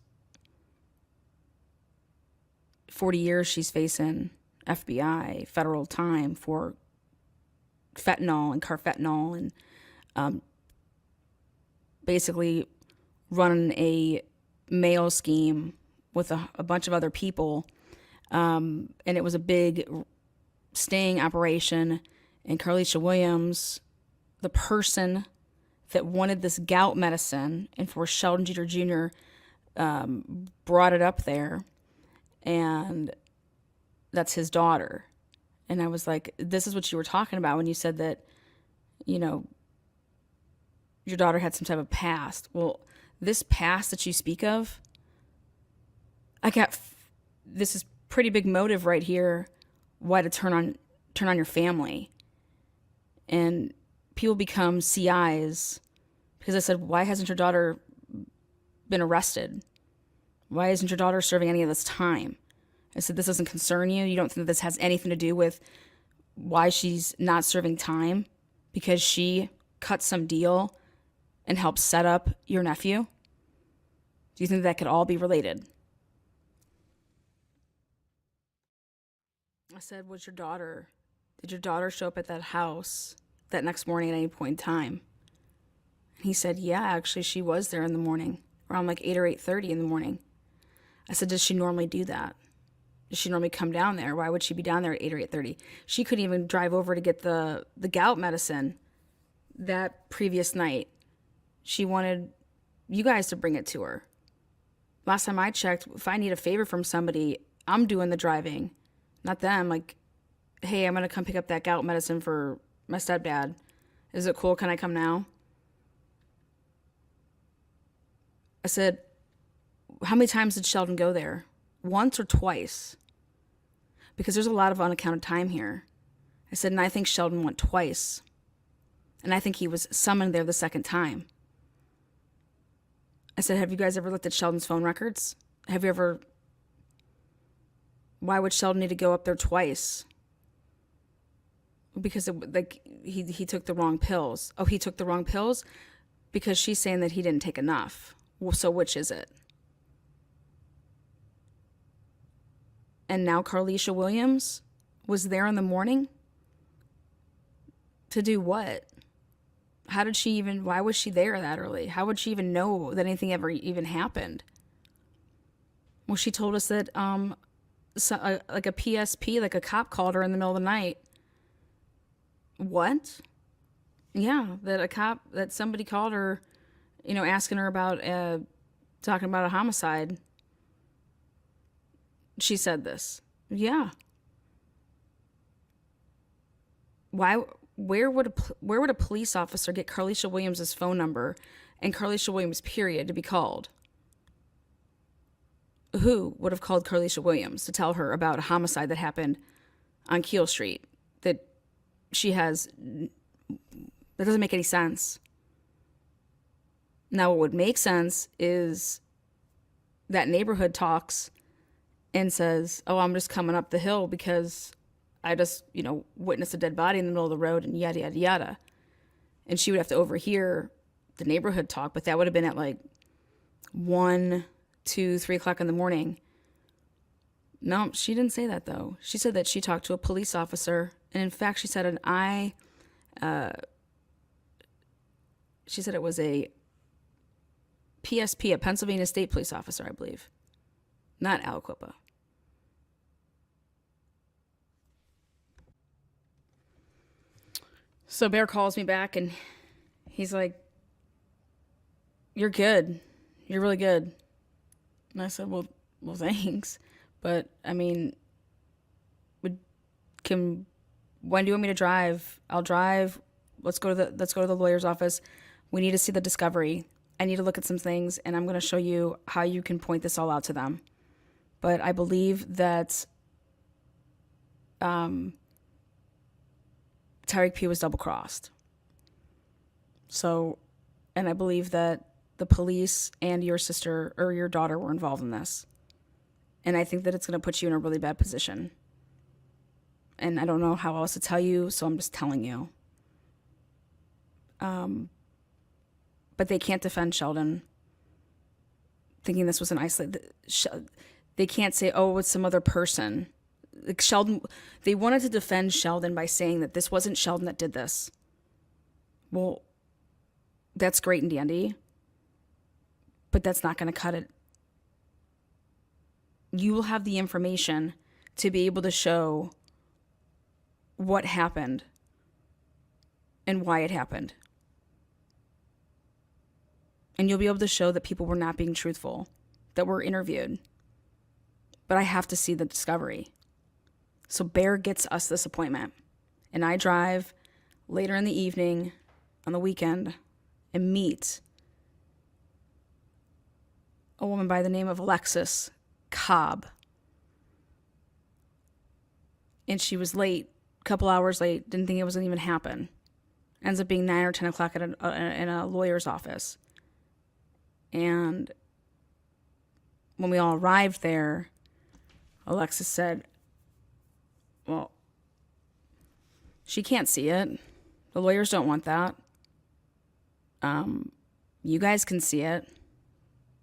40 years she's facing, FBI federal time for fentanyl and carfentanil and basically running a mail scheme with a bunch of other people. And it was a big sting operation. And Carlisha Williams, the person that wanted this gout medicine and for Sheldon Jeter Jr., brought it up there. And that's his daughter. And I was like, this is what you were talking about when you said that, you know, your daughter had some type of past. Well, this past that you speak of, this is pretty big motive right here why to turn on your family. And people become CIs because I said, why hasn't your daughter been arrested? Why isn't your daughter serving any of this time? I said, this doesn't concern you? You don't think that this has anything to do with why she's not serving time? Because she cut some deal and helped set up your nephew? Do you think that could all be related? I said, did your daughter show up at that house that next morning at any point in time? And he said, yeah, actually she was there in the morning, around like 8 or 8:30 in the morning. I said, does she normally do that? Does she normally come down there? Why would she be down there at 8 or 8:30? She couldn't even drive over to get the gout medicine that previous night. She wanted you guys to bring it to her. Last time I checked, if I need a favor from somebody, I'm doing the driving, not them. Like, hey, I'm going to come pick up that gout medicine for my stepdad. Is it cool? Can I come now? I said, how many times did Sheldon go there? Once or twice? Because there's a lot of unaccounted time here. I said, and I think Sheldon went twice. And I think he was summoned there the second time. I said, have you guys ever looked at Sheldon's phone records? Have you ever... Why would Sheldon need to go up there twice? Because he took the wrong pills. Oh, he took the wrong pills? Because she's saying that he didn't take enough. Well, so which is it? And now Carlisha Williams was there in the morning? To do what? How did she even, why was she there that early? How would she even know that anything ever even happened? Well, she told us that like a PSP, like a cop called her in the middle of the night. What? Yeah, that somebody called her, you know, asking her about, talking about a homicide. She said this. Yeah. Where would a police officer get Carlisha Williams' phone number and Carlisha Williams period to be called? Who would have called Carlisha Williams to tell her about a homicide that happened on Keel Street that that doesn't make any sense. Now what would make sense is that neighborhood talks and says, oh, I'm just coming up the hill because I just, witnessed a dead body in the middle of the road and yada, yada, yada. And she would have to overhear the neighborhood talk, but that would have been at like 1, 2, 3 o'clock in the morning. No, she didn't say that though. She said that she talked to a police officer. And in fact, she said she said it was a PSP, a Pennsylvania State Police officer, I believe. Not Aliquippa. So Bear calls me back and he's like, you're good. You're really good. And I said, well, thanks. But I mean, when do you want me to drive? I'll drive. Let's go to the lawyer's office. We need to see the discovery. I need to look at some things, and I'm going to show you how you can point this all out to them. But I believe that Tyreek P was double-crossed. So, and I believe that the police and your sister or your daughter were involved in this. And I think that it's going to put you in a really bad position. And I don't know how else to tell you, so I'm just telling you. But they can't defend Sheldon, thinking this was an isolated... They can't say, oh, it's some other person. like Sheldon, they wanted to defend Sheldon by saying that this wasn't Sheldon that did this. Well, that's great and dandy, but that's not going to cut it. You will have the information to be able to show what happened and why it happened. And you'll be able to show that people were not being truthful, that were interviewed. But I have to see the discovery. So Bear gets us this appointment. And I drive later in the evening on the weekend and meet a woman by the name of Alexis Cobb. And she was late, a couple hours late, didn't think it was going to even happen. Ends up being 9 or 10 o'clock in a lawyer's office. And when we all arrived there, Alexis said, well, she can't see it. The lawyers don't want that. You guys can see it.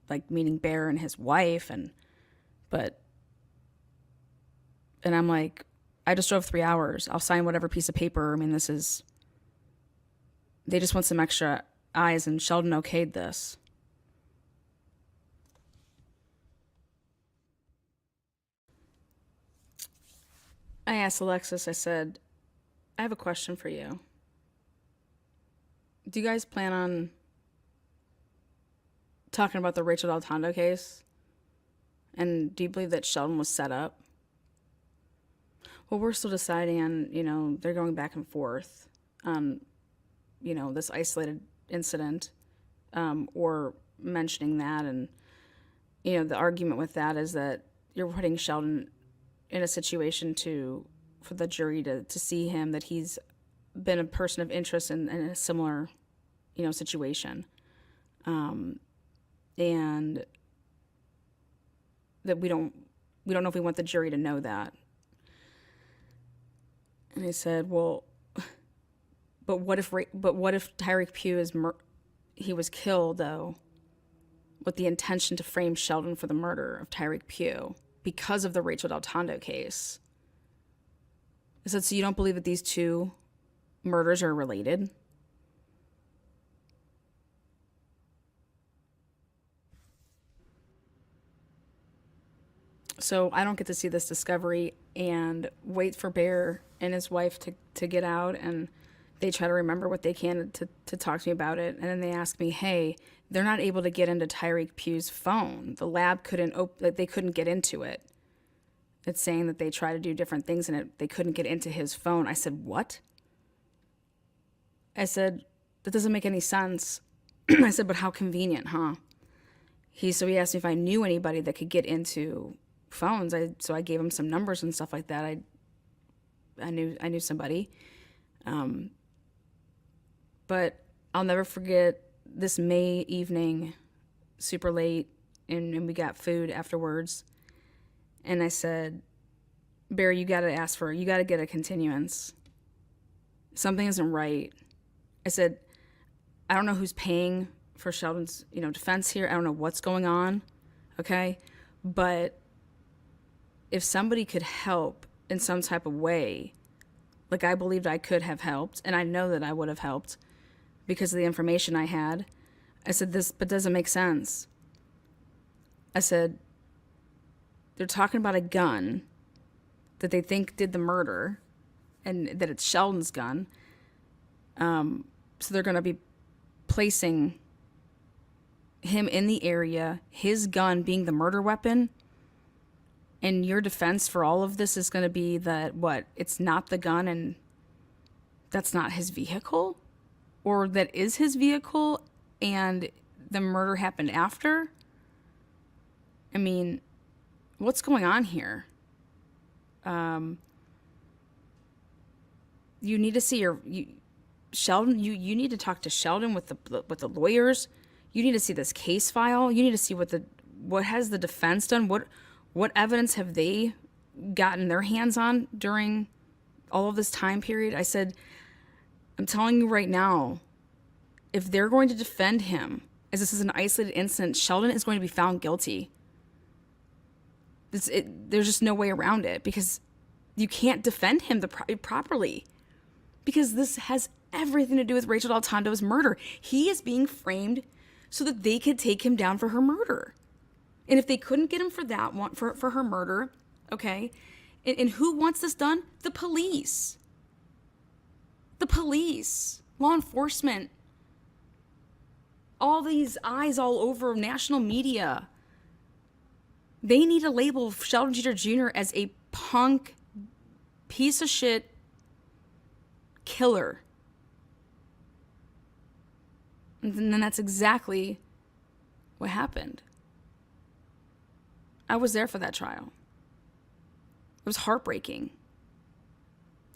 Like, meaning Bear and his wife. And I'm like, I just drove 3 hours. I'll sign whatever piece of paper. I mean, they just want some extra eyes, and Sheldon okayed this. I asked Alexis, I said, I have a question for you. Do you guys plan on talking about the Rachael DelTondo case? And do you believe that Sheldon was set up? Well, we're still deciding on, they're going back and forth on, this isolated incident, or mentioning that. And, the argument with that is that you're putting Sheldon in a situation for the jury to see him, that he's been a person of interest in a similar, situation. And that we don't know if we want the jury to know that. And I said, well, but what if Tyreek Pugh he was killed, though, with the intention to frame Sheldon for the murder of Tyreek Pugh because of the Rachael DelTondo case? I said, so you don't believe that these two murders are related? So I don't get to see this discovery and wait for Bear and his wife to get out, and they try to remember what they can to talk to me about it. And then they ask me, hey, they're not able to get into Tyreek Pugh's phone. The lab they couldn't get into it. It's saying that they try to do different things in it. They couldn't get into his phone. I said, what? I said, that doesn't make any sense. I said, but how convenient, huh? He asked me if I knew anybody that could get into phones. So I gave him some numbers and stuff like that. I knew somebody. But I'll never forget this May evening, super late, and we got food afterwards. And I said, Bear, you got to get a continuance. Something isn't right. I said, I don't know who's paying for Sheldon's, defense here. I don't know what's going on. Okay. But if somebody could help in some type of way, like I believed I could have helped, and I know that I would have helped because of the information I had. I said, but doesn't make sense. I said, they're talking about a gun that they think did the murder, and that it's Sheldon's gun. So they're going to be placing him in the area, his gun being the murder weapon. And your defense for all of this is going to be that, it's not the gun and that's not his vehicle? Or that is his vehicle and the murder happened after? I mean, what's going on here? You need to see Sheldon. You need to talk to Sheldon with the lawyers. You need to see this case file. You need to see what has the defense done. What evidence have they gotten their hands on during all of this time period? I said, I'm telling you right now, if they're going to defend him, as this is an isolated incident, Sheldon is going to be found guilty. There's just no way around it, because you can't defend him properly, because this has everything to do with Rachael DelTondo's murder. He is being framed so that they could take him down for her murder. And if they couldn't get him for that one, for her murder, okay, and who wants this done? The police. The police, law enforcement, all these eyes all over national media. They need to label Sheldon Jeter Jr. as a punk, piece of shit killer. And then that's exactly what happened. I was there for that trial. It was heartbreaking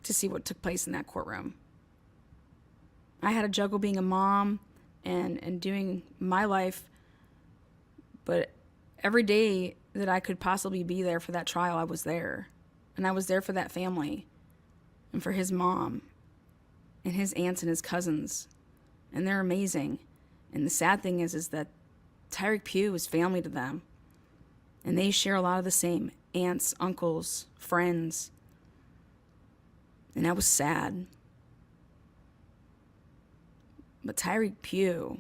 to see what took place in that courtroom. I had to juggle being a mom and doing my life, but every day that I could possibly be there for that trial, I was there. And I was there for that family and for his mom and his aunts and his cousins. And they're amazing. And the sad thing is that Tyreek Pugh is family to them. And they share a lot of the same aunts, uncles, friends. And I was sad. But Tyreek Pugh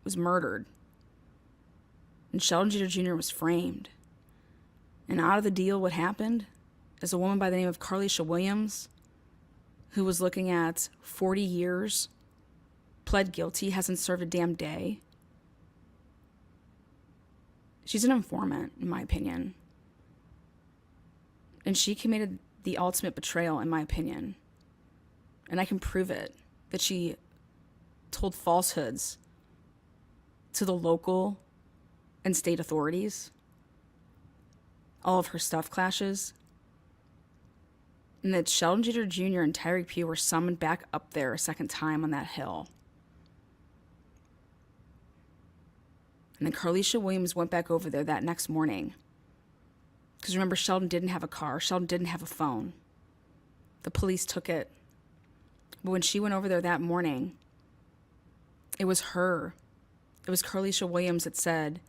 was murdered. And Sheldon Jeter Jr. was framed. And out of the deal, what happened is a woman by the name of Carlisha Williams, who was looking at 40 years, pled guilty, hasn't served a damn day. She's an informant, in my opinion. And she committed the ultimate betrayal, in my opinion. And I can prove it, that she told falsehoods to the local and state authorities. All of her stuff clashes. And that Sheldon Jeter Jr. and Tyreek Pugh were summoned back up there a second time on that hill. And then Carlisha Williams went back over there that next morning. Because remember, Sheldon didn't have a car. Sheldon didn't have a phone. The police took it. But when she went over there that morning, it was her. It was Carlisha Williams that said,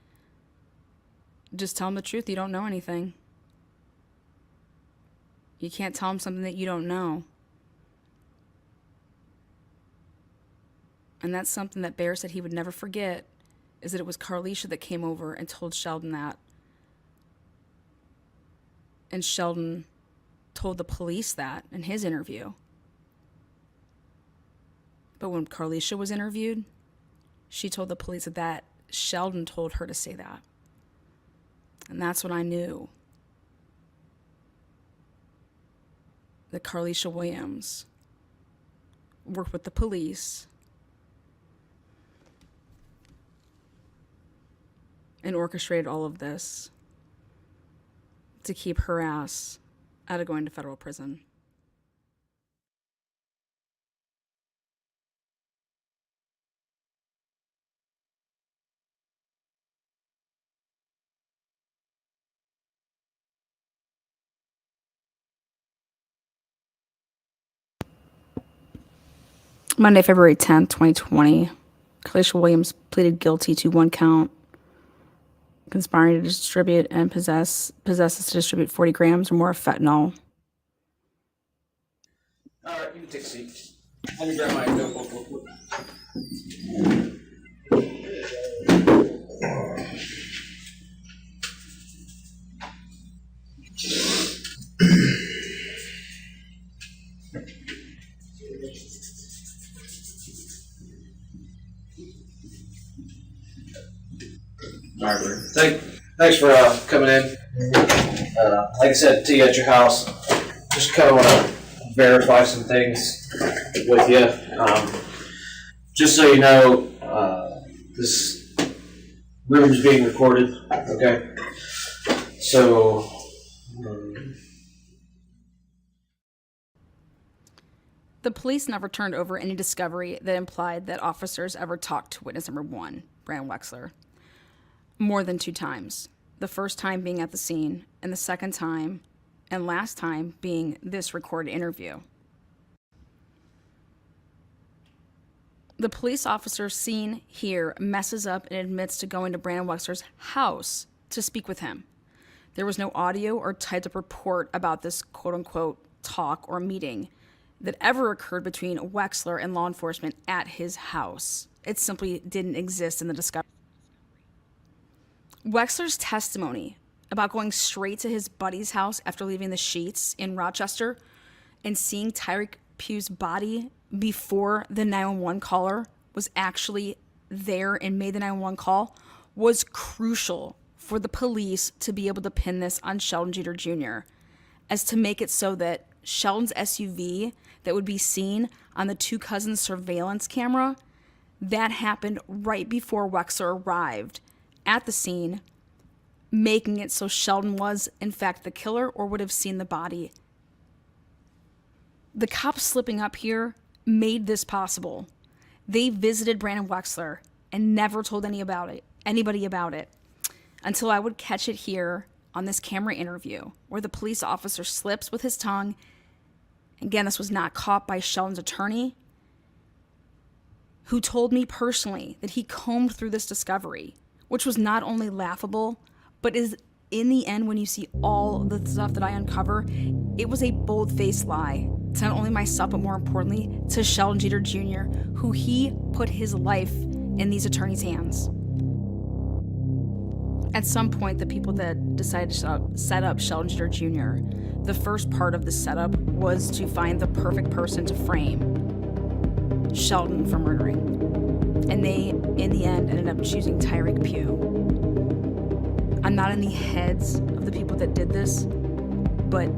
just tell him the truth. You don't know anything. You can't tell him something that you don't know. And that's something that Bear said he would never forget, is that it was Carlisha that came over and told Sheldon that. And Sheldon told the police that in his interview. But when Carlisha was interviewed, she told the police that Sheldon told her to say that. And that's when I knew that Carlisha Williams worked with the police and orchestrated all of this to keep her ass out of going to federal prison. Monday, February 10th, 2020, Carlisha Williams pleaded guilty to 1 count, conspiring to distribute and possesses to distribute 40 grams or more of fentanyl. All right, you can take a seat. Let me grab my notebook real quick. All right, thanks for coming in. Like I said to you at your house, just kind of want to verify some things with you. Just so you know, this room is being recorded. Okay, so. The police never turned over any discovery that implied that officers ever talked to witness number 1, Brandon Wexler, more than 2 times. The first time being at the scene, and the second time and last time being this recorded interview. The police officer seen here messes up and admits to going to Brandon Wexler's house to speak with him. There was no audio or typed up report about this quote-unquote talk or meeting that ever occurred between Wexler and law enforcement at his house. It simply didn't exist in the discovery. Wexler's testimony about going straight to his buddy's house after leaving the Sheets in Rochester and seeing Tyreek Pugh's body before the 911 caller was actually there and made the 911 call was crucial for the police to be able to pin this on Sheldon Jeter Jr., as to make it so that Sheldon's SUV that would be seen on the two cousins' surveillance camera, that happened right before Wexler arrived at the scene, making it so Sheldon was, in fact, the killer or would have seen the body. The cops slipping up here made this possible. They visited Brandon Wexler and never told anybody about it until I would catch it here on this camera interview where the police officer slips with his tongue. Again, this was not caught by Sheldon's attorney, who told me personally that he combed through this discovery, which was not only laughable, but is, in the end, when you see all the stuff that I uncover, it was a bold-faced lie to not only myself, but more importantly, to Sheldon Jeter Jr., who he put his life in these attorneys' hands. At some point, the people that decided to set up Sheldon Jeter Jr., the first part of the setup was to find the perfect person to frame Sheldon for murdering. And they, in the end, ended up choosing Tyreek Pugh. I'm not in the heads of the people that did this, but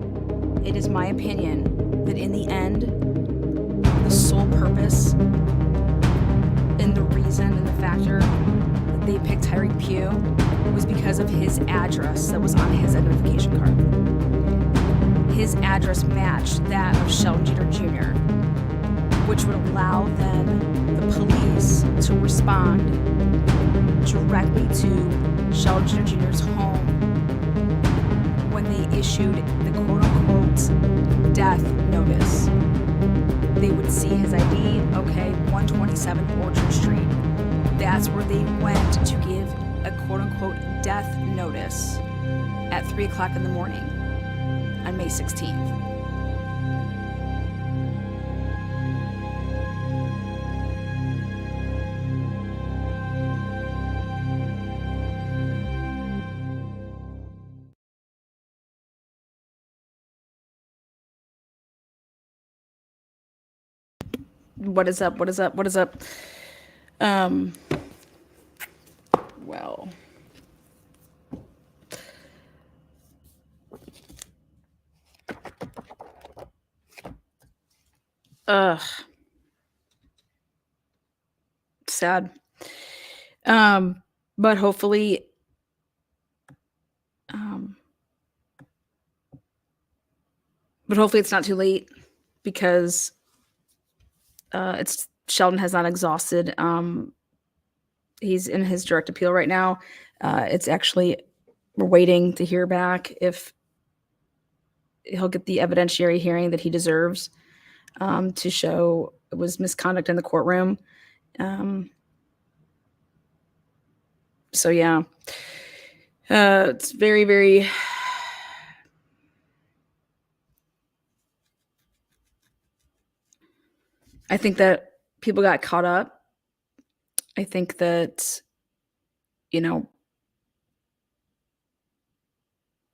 it is my opinion that in the end, the sole purpose and the reason and the factor that they picked Tyreek Pugh was because of his address that was on his identification card. His address matched that of Sheldon Jeter Jr., which would allow then the police to respond directly to Sheldon Jeter Jr.'s home when they issued the quote-unquote death notice. They would see his ID, okay, 127 Orchard Street. That's where they went to give a quote-unquote death notice at 3 o'clock in the morning on May 16th. What is up? What is up? What is up? Well, sad. But hopefully, it's not too late, because it's Sheldon has not exhausted. He's in his direct appeal right now. It's actually, we're waiting to hear back if he'll get the evidentiary hearing that he deserves, to show it was misconduct in the courtroom. So yeah, it's very, very. I think that people got caught up. I think that, when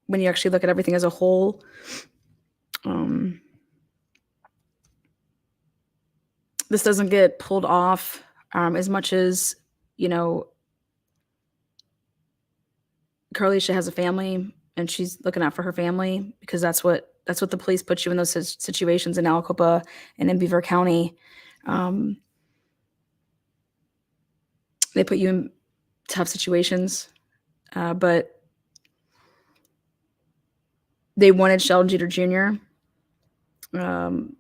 you actually look at everything as a whole, this doesn't get pulled off as much as, Carlisha has a family and she's looking out for her family, because that's what the police put you in those situations in Aliquippa and in Beaver County. They put you in tough situations, but they wanted Sheldon Jeter Jr. You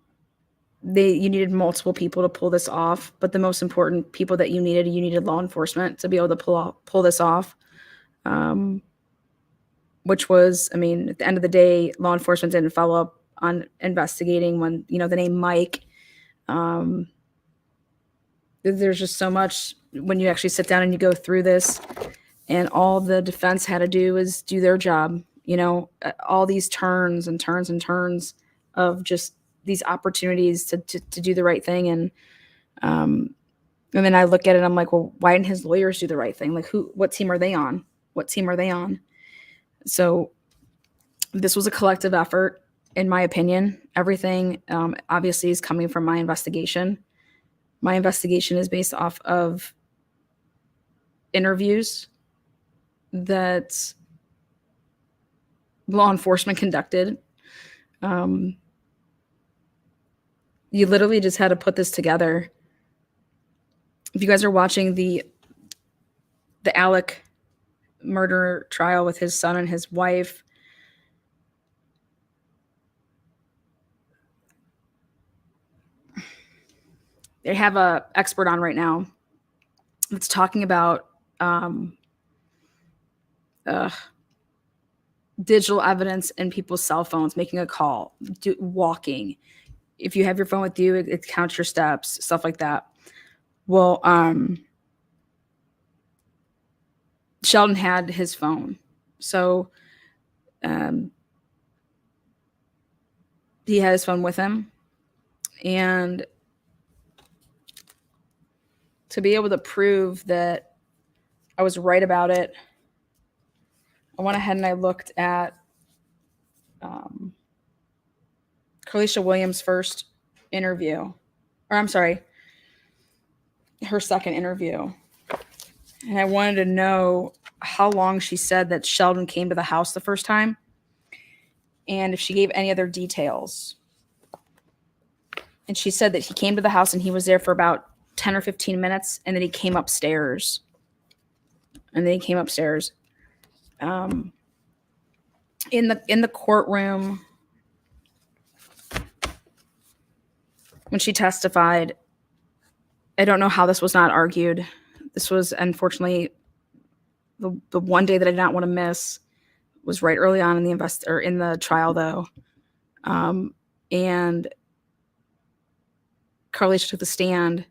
needed multiple people to pull this off, but the most important people that you needed law enforcement to be able to pull this off. Which was, at the end of the day, law enforcement didn't follow up on investigating when, the name Mike. There's just so much when you actually sit down and you go through this, and all the defense had to do is do their job. All these turns and turns and turns of just these opportunities to do the right thing. And then I look at it and I'm like, well, why didn't his lawyers do the right thing? Like, what team are they on? What team are they on? So this was a collective effort, in my opinion. Everything obviously is coming from my investigation. My investigation is based off of interviews that law enforcement conducted. You literally just had to put this together. If you guys are watching the Alec murder trial with his son and his wife, they have a expert on right now that's talking about digital evidence in people's cell phones, making a call, walking. If you have your phone with you, it counts your steps, stuff like that. Well, Sheldon had his phone. So he had his phone with him. And to be able to prove that I was right about it, I went ahead and I looked at Carlisha Williams' first interview. Or I'm sorry, her second interview. And I wanted to know how long she said that Sheldon came to the house the first time and if she gave any other details. And she said that he came to the house and he was there for about 10 or 15 minutes and then he came upstairs. In the courtroom, when she testified, I don't know how this was not argued. This was unfortunately the one day that I did not want to miss. Was right early on in the trial, though, and Carlisha took the stand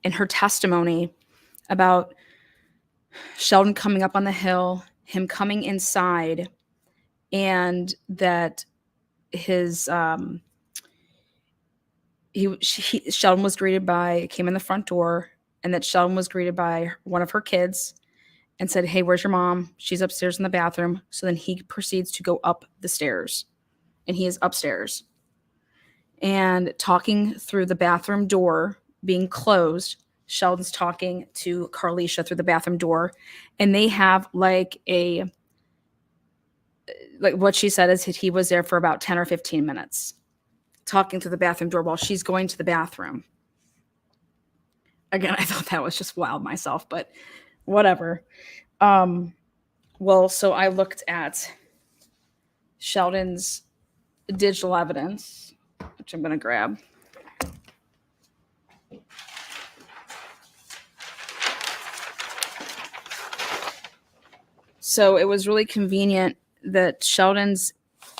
in her testimony about Sheldon coming up on the hill, him coming inside, and that Sheldon was came in the front door, and that Sheldon was greeted by one of her kids and said, "Hey, where's your mom? She's upstairs in the bathroom." So then he proceeds to go up the stairs, and he is upstairs and talking through the bathroom door being closed. Sheldon's talking to Carlisha through the bathroom door, and they have like what she said is that he was there for about 10 or 15 minutes talking through the bathroom door while she's going to the bathroom. Again, I thought that was just wild myself, but whatever. Well, so I looked at Sheldon's digital evidence, which I'm going to grab. So it was really convenient that Sheldon's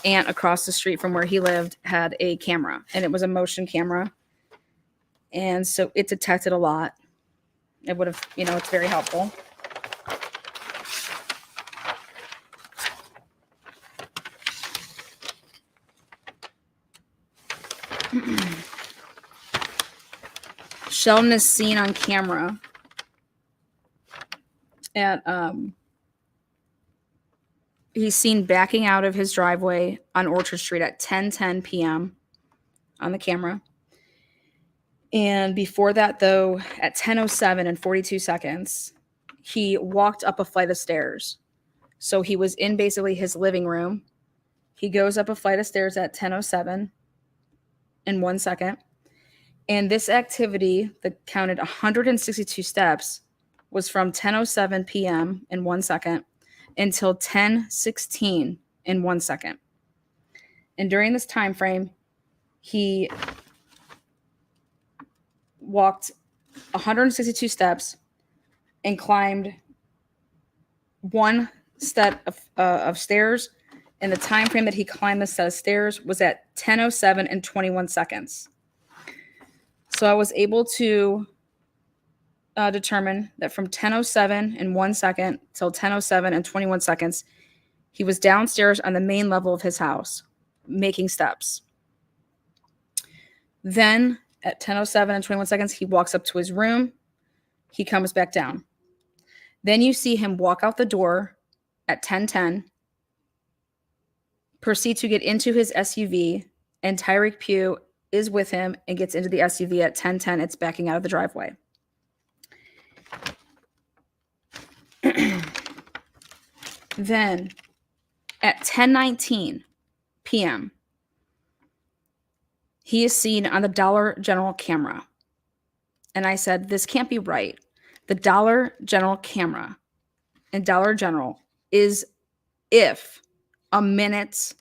aunt across the street from where he lived had a camera, and it was a motion camera. And so it detected a lot. It would have, it's very helpful. Sheldon is seen on camera at he's seen backing out of his driveway on Orchard Street at 10:10 p.m. on the camera. And before that, though, at 10:07 and 42 seconds, he walked up a flight of stairs. So he was in basically his living room. He goes up a flight of stairs at 10:07 in 1 second. And this activity that counted 162 steps was from 10:07 p.m. in 1 second until 10:16 in 1 second. And during this time frame, he walked 162 steps and climbed one set of stairs. And the time frame that he climbed this set of stairs was at 10:07 and 21 seconds. So I was able to determine that from 10:07 and 1 second till 10:07 and 21 seconds, He was downstairs on the main level of his house making steps. Then at 10:07 and 21 seconds, he walks up to his room. He comes back down. Then you see him walk out the door at 10:10, proceed to get into his SUV, and Tyreek Pugh is with him and gets into the SUV at 10:10. It's backing out of the driveway. Then at 10:19 p.m., he is seen on the Dollar General camera. And I said, this can't be right. The Dollar General camera and Dollar General is if a minute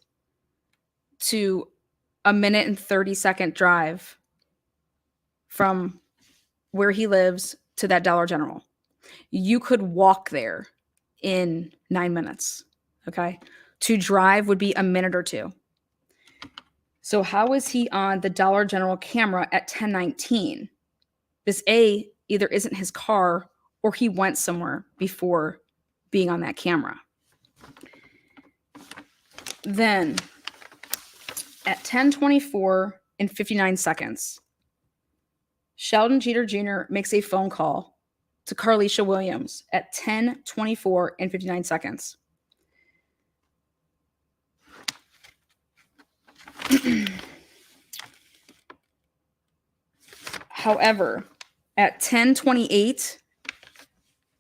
to a minute and 30-second drive from where he lives to that Dollar General. You could walk there in 9 minutes, okay? To drive would be a minute or two. So how is he on the Dollar General camera at 10:19? This either isn't his car or he went somewhere before being on that camera. Then at 10:24 and 59 seconds, Sheldon Jeter Jr. makes a phone call to Carlisha Williams at 10:24 and 59 seconds. However, at 10:28,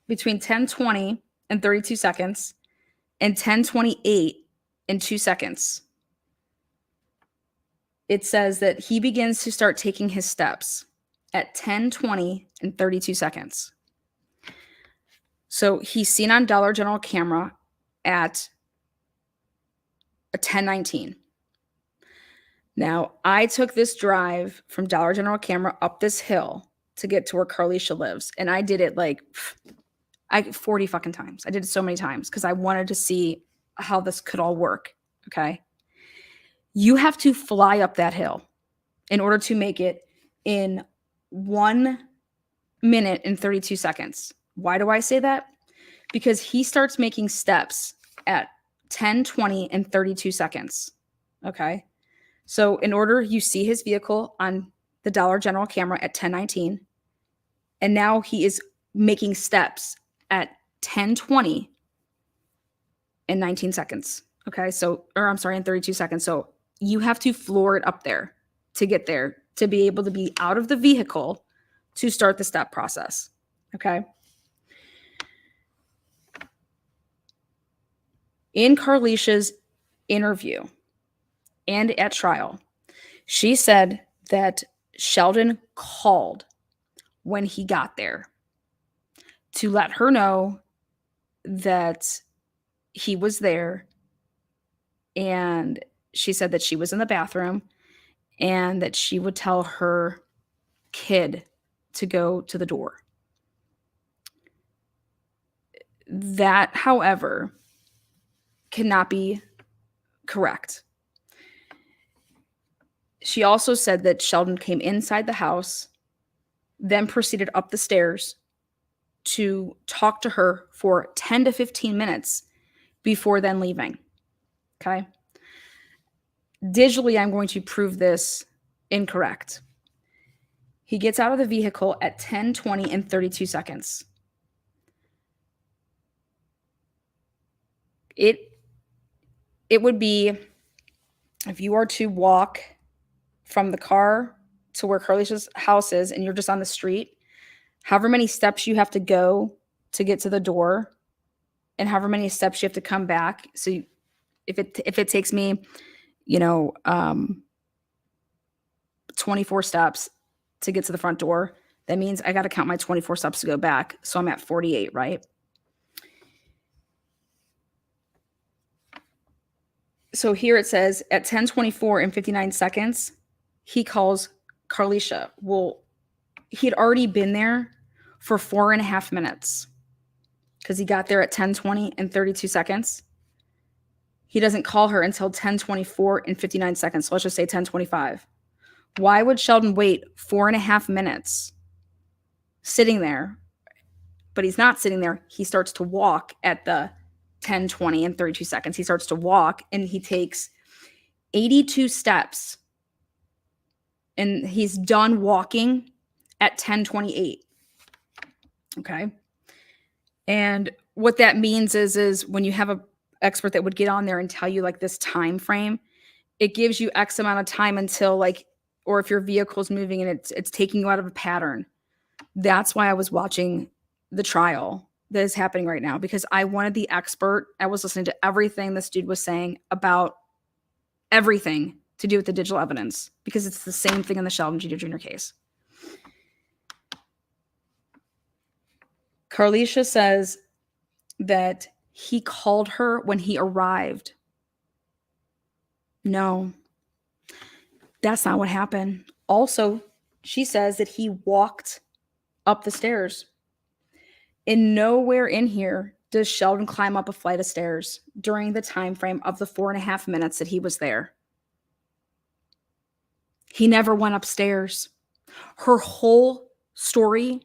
between 10:20 and 32 seconds, and 10:28 and 2 seconds, it says that he begins to start taking his steps at 10:20 and 32 seconds. So he's seen on Dollar General camera at 10:19. Now, I took this drive from Dollar General camera up this hill to get to where Carlisha lives. And I did it like 40 fucking times. I did it so many times because I wanted to see how this could all work. Okay. You have to fly up that hill in order to make it in 1 minute and 32 seconds. Why do I say that? Because he starts making steps at 10:20 and 32 seconds. Okay. So in order, you see his vehicle on the Dollar General camera at 10:19, and now he is making steps at 10:20 and 19 seconds. Okay, so, or I'm sorry, in 32 seconds. So you have to floor it up there to get there, to be able to be out of the vehicle to start the step process. Okay. In Carlisha's interview and at trial, she said that Sheldon called when he got there to let her know that he was there. And she said that she was in the bathroom and that she would tell her kid to go to the door. That, however, cannot be correct. She also said that Sheldon came inside the house, then proceeded up the stairs to talk to her for 10 to 15 minutes before then leaving. Okay. Digitally, I'm going to prove this incorrect. He gets out of the vehicle at 10:20 and 32 seconds. It would be, if you are to walk from the car to where Carlisha's house is and you're just on the street, however many steps you have to go to get to the door and however many steps you have to come back. So if it takes me, 24 steps to get to the front door, that means I got to count my 24 steps to go back. So I'm at 48, right? So here it says at 10:24 and 59 seconds, he calls Carlisha. Well, he had already been there for 4.5 minutes because he got there at 10:20 and 32 seconds. He doesn't call her until 10:24 and 59 seconds. So let's just say 10:25. Why would Sheldon wait 4.5 minutes sitting there? But he's not sitting there. He starts to walk at the 10, 20, and 32 seconds. He starts to walk and he takes 82 steps and he's done walking at 10:28. Okay. And what that means is when you have a expert that would get on there and tell you like this time frame, it gives you X amount of time until like, or if your vehicle's moving and it's taking you out of a pattern. That's why I was watching the trial that is happening right now, because I wanted the expert. I was listening to everything this dude was saying about everything to do with the digital evidence, because it's the same thing in the Sheldon Jeter Jr. case. Carlisha says that he called her when he arrived. No, that's not what happened. Also, she says that he walked up the stairs. And nowhere in here does Sheldon climb up a flight of stairs during the time frame of the 4.5 minutes that he was there. He never went upstairs. Her whole story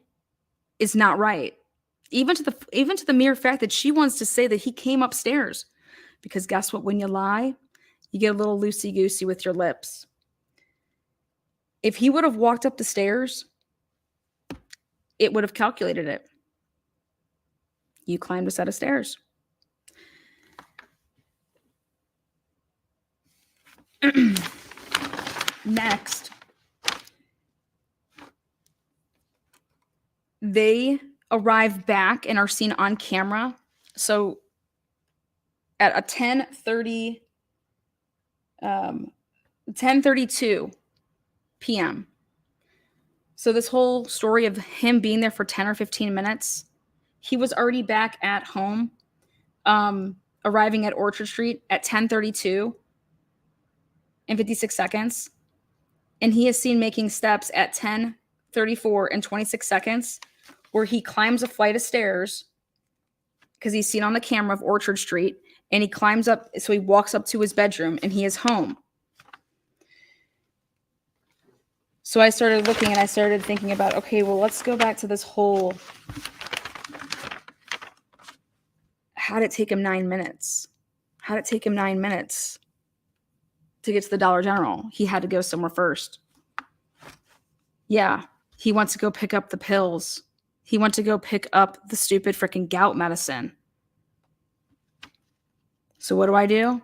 is not right. Even to the mere fact that she wants to say that he came upstairs. Because guess what? When you lie, you get a little loosey-goosey with your lips. If he would have walked up the stairs, it would have calculated it. You climbed a set of stairs. Next, they arrive back and are seen on camera. So at a 10:32 p.m. So this whole story of him being there for 10 or 15 minutes, he was already back at home, arriving at Orchard Street at 10:32 and 56 seconds. And he is seen making steps at 10:34 and 26 seconds, where he climbs a flight of stairs because he's seen on the camera of Orchard Street, and he climbs up. So he walks up to his bedroom and he is home. So I started looking and I started thinking about, okay, well, let's go back to this whole, how did it take him 9 minutes? How did it take him 9 minutes to get to the Dollar General? He had to go somewhere first. Yeah, he wants to go pick up the pills. He went to go pick up the stupid freaking gout medicine. So what do?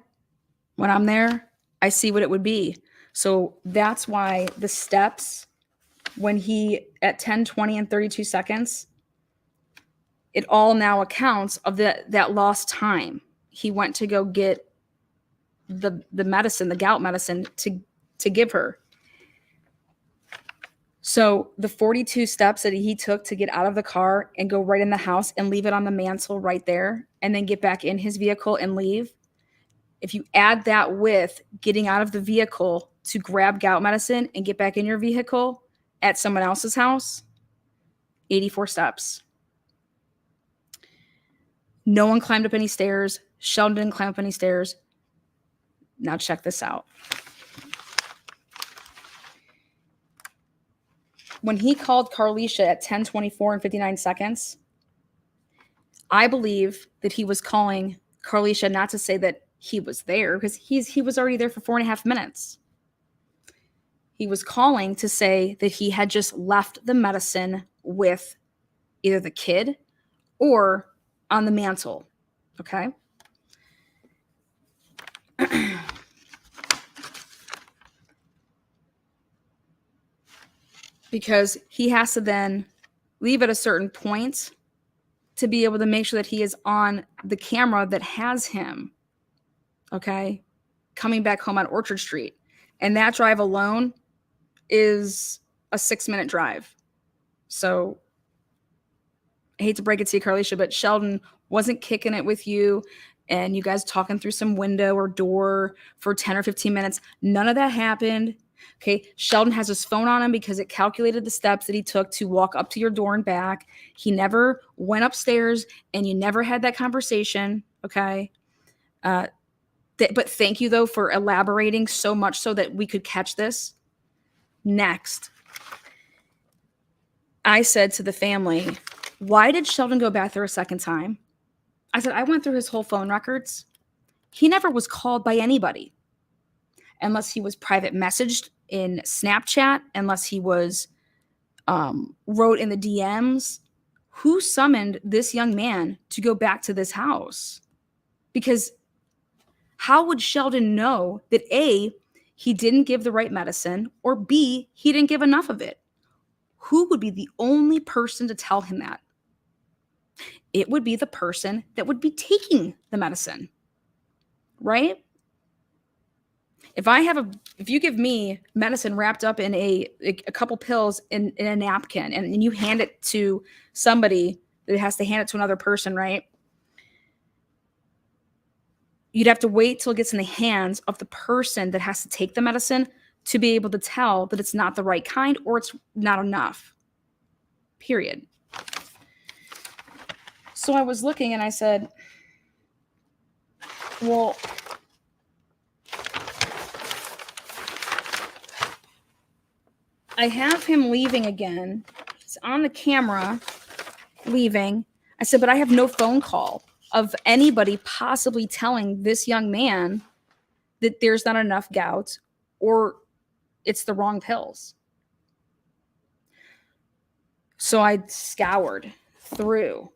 When I'm there, I see what it would be. So that's why the steps, when he, at 10:20 and 32 seconds, it all now accounts of that lost time. He went to go get the medicine, the gout medicine, to give her. So the 42 steps that he took to get out of the car and go right in the house and leave it on the mantle right there, and then get back in his vehicle and leave, if you add that with getting out of the vehicle to grab gout medicine and get back in your vehicle at someone else's house, 84 steps. No one climbed up any stairs. Sheldon didn't climb up any stairs. Now check this out. When he called Carlisha at 10:24 and 59 seconds, I believe that he was calling Carlisha not to say that he was there, because he was already there for 4.5 minutes. He was calling to say that he had just left the medicine with either the kid or on the mantle. Okay. Because he has to then leave at a certain point to be able to make sure that he is on the camera that has him, okay, coming back home on Orchard Street. And that drive alone is a 6-minute drive. So I hate to break it to you, Carlisha, but Sheldon wasn't kicking it with you and you guys talking through some window or door for 10 or 15 minutes. None of that happened. Okay, Sheldon has his phone on him because it calculated the steps that he took to walk up to your door and back. He never went upstairs, and you never had that conversation. Okay, but thank you though for elaborating so much so that we could catch this. Next, I said to the family, "Why did Sheldon go back there a second time?" I said, I went through his whole phone records. He never was called by anybody unless he was private messaged in Snapchat, unless he was wrote in the DMs. Who summoned this young man to go back to this house? Because how would Sheldon know that A, he didn't give the right medicine, or B, he didn't give enough of it? Who would be the only person to tell him that? It would be the person that would be taking the medicine, right? If you give me medicine wrapped up in a couple pills in a napkin and you hand it to somebody that has to hand it to another person, right? You'd have to wait till it gets in the hands of the person that has to take the medicine to be able to tell that it's not the right kind or it's not enough. Period. So I was looking and I said, well, I have him leaving again. He's on the camera leaving. I said, but I have no phone call of anybody possibly telling this young man that there's not enough gout or it's the wrong pills. So I scoured through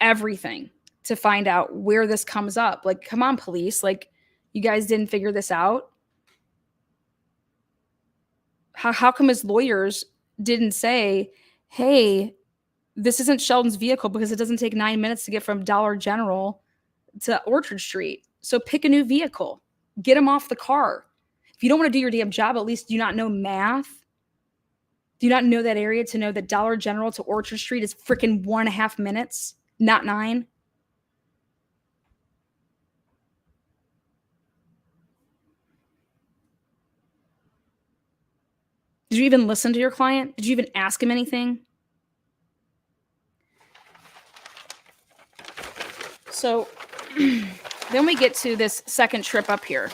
everything to find out where this comes up. Like, come on, police. Like, you guys didn't figure this out? How come his lawyers didn't say, hey, this isn't Sheldon's vehicle because it doesn't take 9 minutes to get from Dollar General to Orchard Street. So pick a new vehicle. Get him off the car. If you don't want to do your damn job, at least do you not know math? Do you not know that area to know that Dollar General to Orchard Street is freaking 1.5 minutes, not 9? Did you even listen to your client? Did you even ask him anything? So then we get to this second trip up here.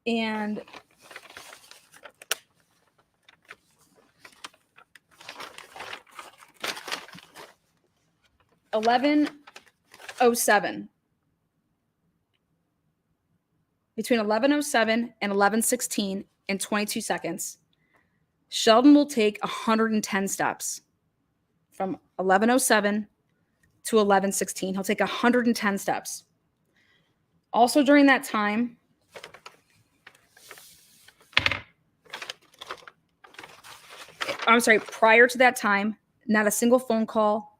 And between 11:07 and 11:16 in 22 seconds, Sheldon will take 110 steps from 11:07 to 11:16. He'll take 110 steps. Also during that time, prior to that time, not a single phone call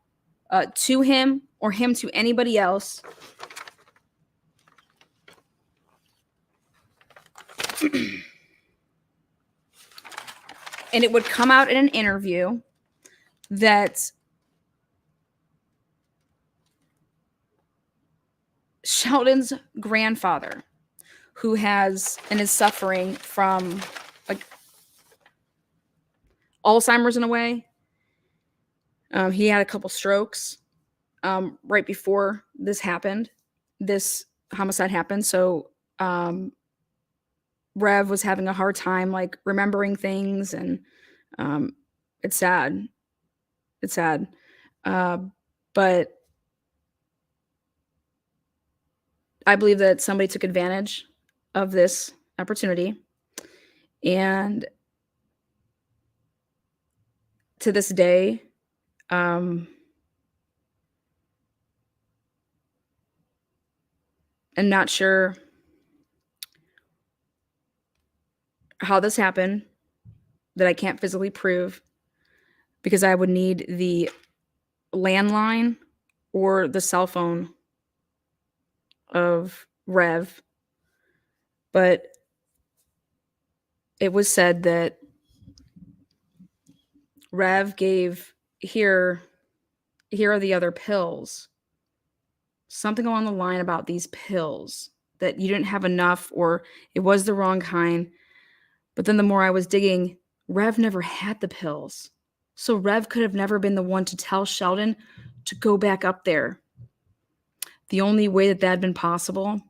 to him or him to anybody else. And it would come out in an interview that Sheldon's grandfather, who has and is suffering from like Alzheimer's in a way, he had a couple strokes right before this homicide happened. So Rev was having a hard time like remembering things, and it's sad. It's sad. But I believe that somebody took advantage of this opportunity. And to this day, I'm not sure how this happened, that I can't physically prove, because I would need the landline or the cell phone of Rev. But it was said that Rev gave, here are the other pills. Something along the line about these pills, that you didn't have enough or it was the wrong kind. But then the more I was digging, Rev never had the pills. So Rev could have never been the one to tell Sheldon to go back up there. The only way that had been possible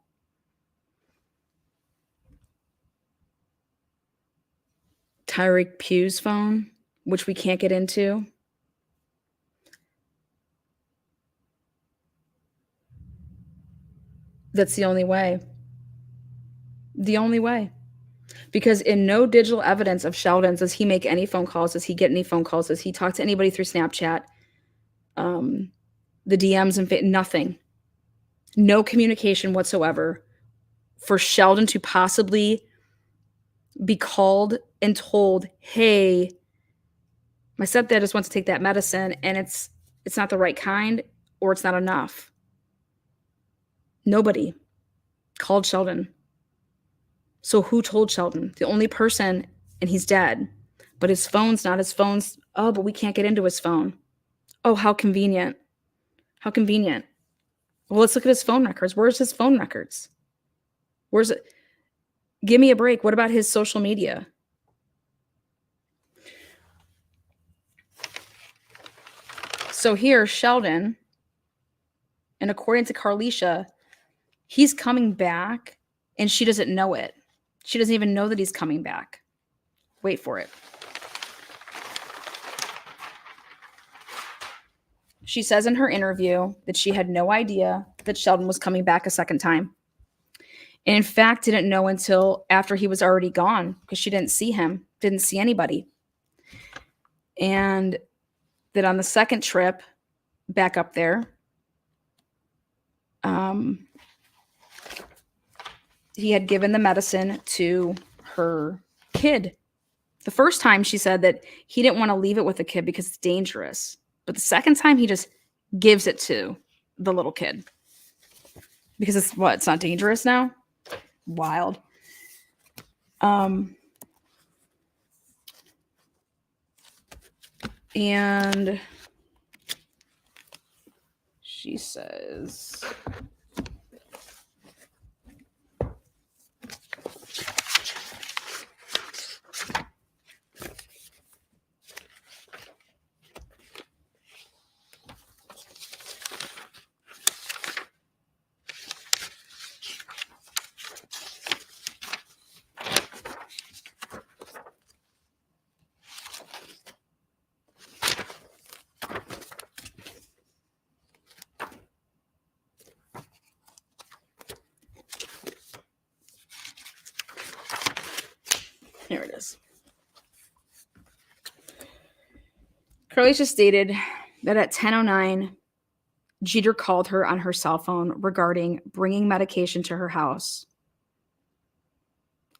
Tyreek Pugh's phone, which we can't get into. That's the only way. The only way. Because in no digital evidence of Sheldon does he make any phone calls, does he get any phone calls, does he talk to anybody through Snapchat, the DMs and nothing. No communication whatsoever for Sheldon to possibly be called and told, hey, my stepdad just wants to take that medicine and it's not the right kind or it's not enough. Nobody called Sheldon. So who told Sheldon? The only person, and he's dead, but his phone's not his phone's. Oh, but we can't get into his phone. Oh, how convenient. How convenient. Well, let's look at his phone records. Where's his phone records? Where's it? Give me a break. What about his social media? So here, Sheldon, and according to Carlisha, he's coming back and she doesn't know it. She doesn't even know that he's coming back. Wait for it. She says in her interview that she had no idea that Sheldon was coming back a second time. And in fact, didn't know until after he was already gone because she didn't see him, didn't see anybody. And that on the second trip back up there, he had given the medicine to her kid. The first time she said that he didn't want to leave it with the kid because it's dangerous. But the second time he just gives it to the little kid. Because it's what? It's not dangerous now? Wild. And she says, here it is. Carlisha stated that at 10:09, Jeter called her on her cell phone regarding bringing medication to her house.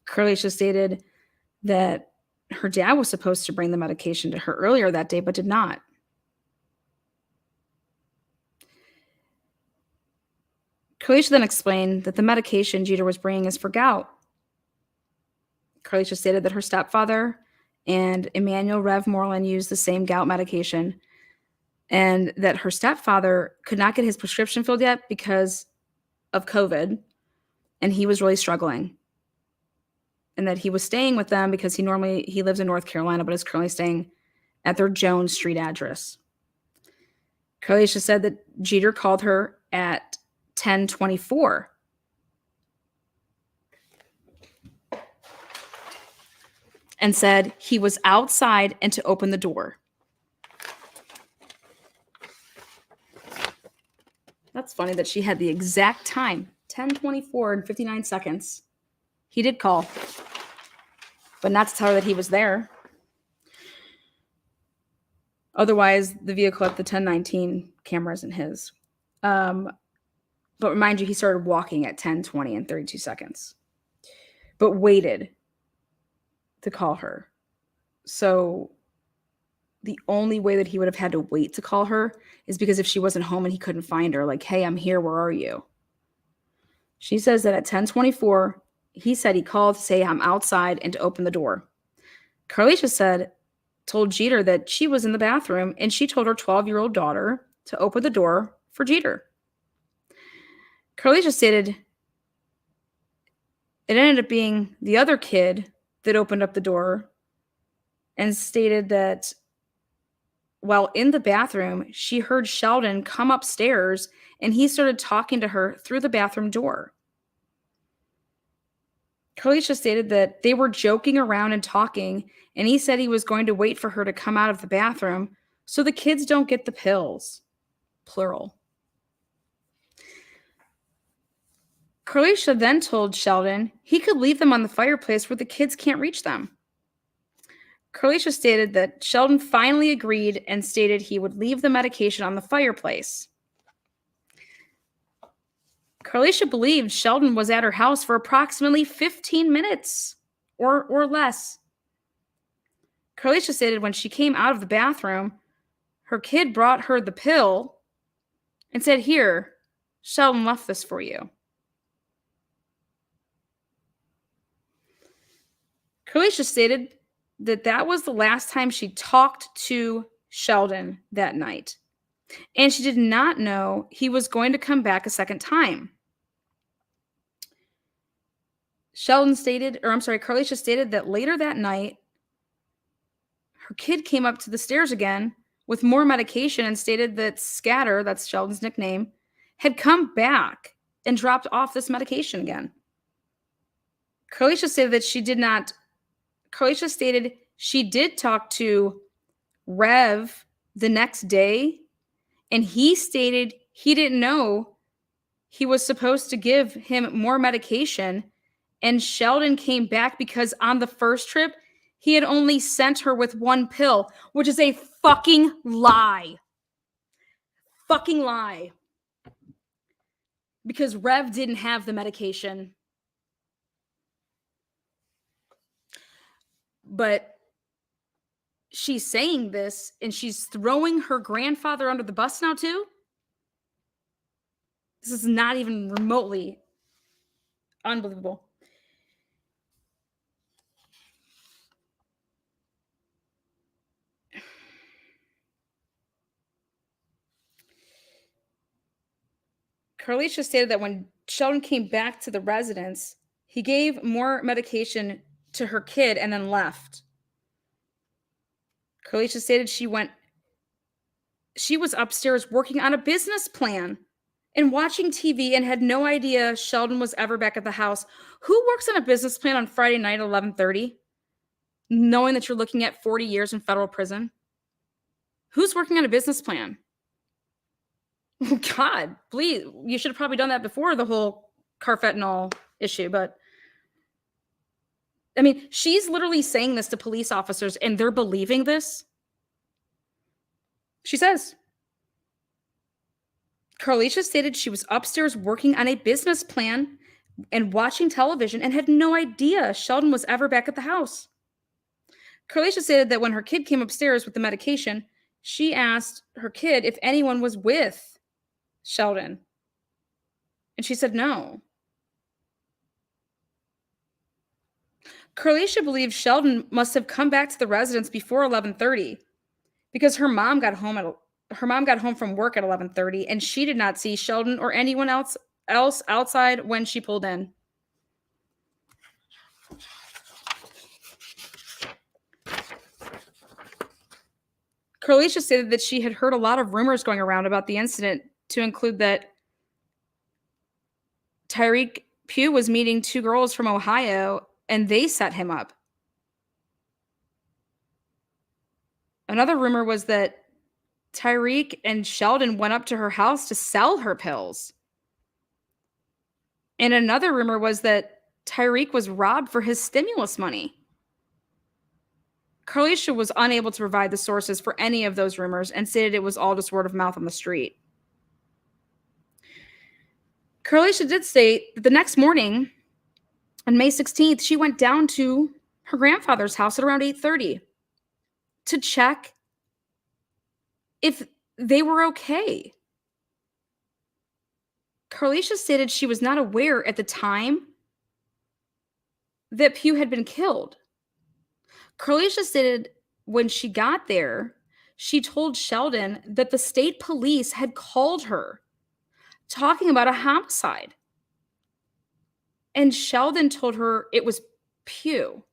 Carlisha stated that her dad was supposed to bring the medication to her earlier that day, but did not. Carlisha then explained that the medication Jeter was bringing is for gout. Carlisha stated that her stepfather and Emmanuel Rev Moreland used the same gout medication and that her stepfather could not get his prescription filled yet because of COVID, and he was really struggling. And that he was staying with them because he lives in North Carolina, but is currently staying at their Jones Street address. Carlisha said that Jeter called her at 10:24. And said he was outside and to open the door. That's funny that she had the exact time, 10:24 and 59 seconds. He did call, but not to tell her that he was there. Otherwise, the vehicle at the 10:19 camera isn't his. But remind you, he started walking at 10:20 and 32 seconds, but waited to call her. So the only way that he would have had to wait to call her is because if she wasn't home and he couldn't find her, like, hey, I'm here, where are you? She says that at 10:24, he said he called to say I'm outside and to open the door. Carlisha told Jeter that she was in the bathroom and she told her 12-year-old daughter to open the door for Jeter. Carlisha stated it ended up being the other kid that opened up the door and stated that while in the bathroom, she heard Sheldon come upstairs and he started talking to her through the bathroom door. Carlisha stated that they were joking around and talking, and he said he was going to wait for her to come out of the bathroom so the kids don't get the pills. Plural. Carlicia then told Sheldon he could leave them on the fireplace where the kids can't reach them. Carlicia stated that Sheldon finally agreed and stated he would leave the medication on the fireplace. Carlicia believed Sheldon was at her house for approximately 15 minutes or less. Carlicia stated when she came out of the bathroom, her kid brought her the pill and said, "Here, Sheldon left this for you." Carlicia stated that that was the last time she talked to Sheldon that night, and she did not know he was going to come back a second time. Carlicia stated that later that night, her kid came up to the stairs again with more medication and stated that Scatter, that's Sheldon's nickname, had come back and dropped off this medication again. Carlicia stated she did talk to Rev the next day, and he stated he didn't know he was supposed to give him more medication, and Sheldon came back because on the first trip, he had only sent her with one pill, which is a fucking lie. Fucking lie. Because Rev didn't have the medication. But she's saying this and she's throwing her grandfather under the bus now too. This is not even remotely unbelievable. Carlicia stated that when Sheldon came back to the residence, he gave more medication to her kid and then left. Carlicia stated she was upstairs working on a business plan and watching TV and had no idea Sheldon was ever back at the house. Who works on a business plan on Friday night at 11:30, knowing that you're looking at 40 years in federal prison? Who's working on a business plan? God, please, you should have probably done that before the whole carfentanil issue, but I mean, she's literally saying this to police officers and they're believing this. She says, Carlicia stated she was upstairs working on a business plan and watching television and had no idea Sheldon was ever back at the house. Carlicia stated that when her kid came upstairs with the medication, she asked her kid if anyone was with Sheldon. And she said no. Carlicia believes Sheldon must have come back to the residence before 11:30 because her mom got home from work at 11:30 and she did not see Sheldon or anyone else outside when she pulled in. Carlicia stated that she had heard a lot of rumors going around about the incident, to include that Tyreek Pugh was meeting two girls from Ohio and they set him up. Another rumor was that Tyreek and Sheldon went up to her house to sell her pills. And another rumor was that Tyreek was robbed for his stimulus money. Carlicia was unable to provide the sources for any of those rumors and stated it was all just word of mouth on the street. Carlicia did state that the next morning, on May 16th, she went down to her grandfather's house at around 8:30 to check if they were okay. Carlicia stated she was not aware at the time that Pugh had been killed. Carlicia stated when she got there, she told Sheldon that the state police had called her talking about a homicide. And Sheldon told her it was Pugh.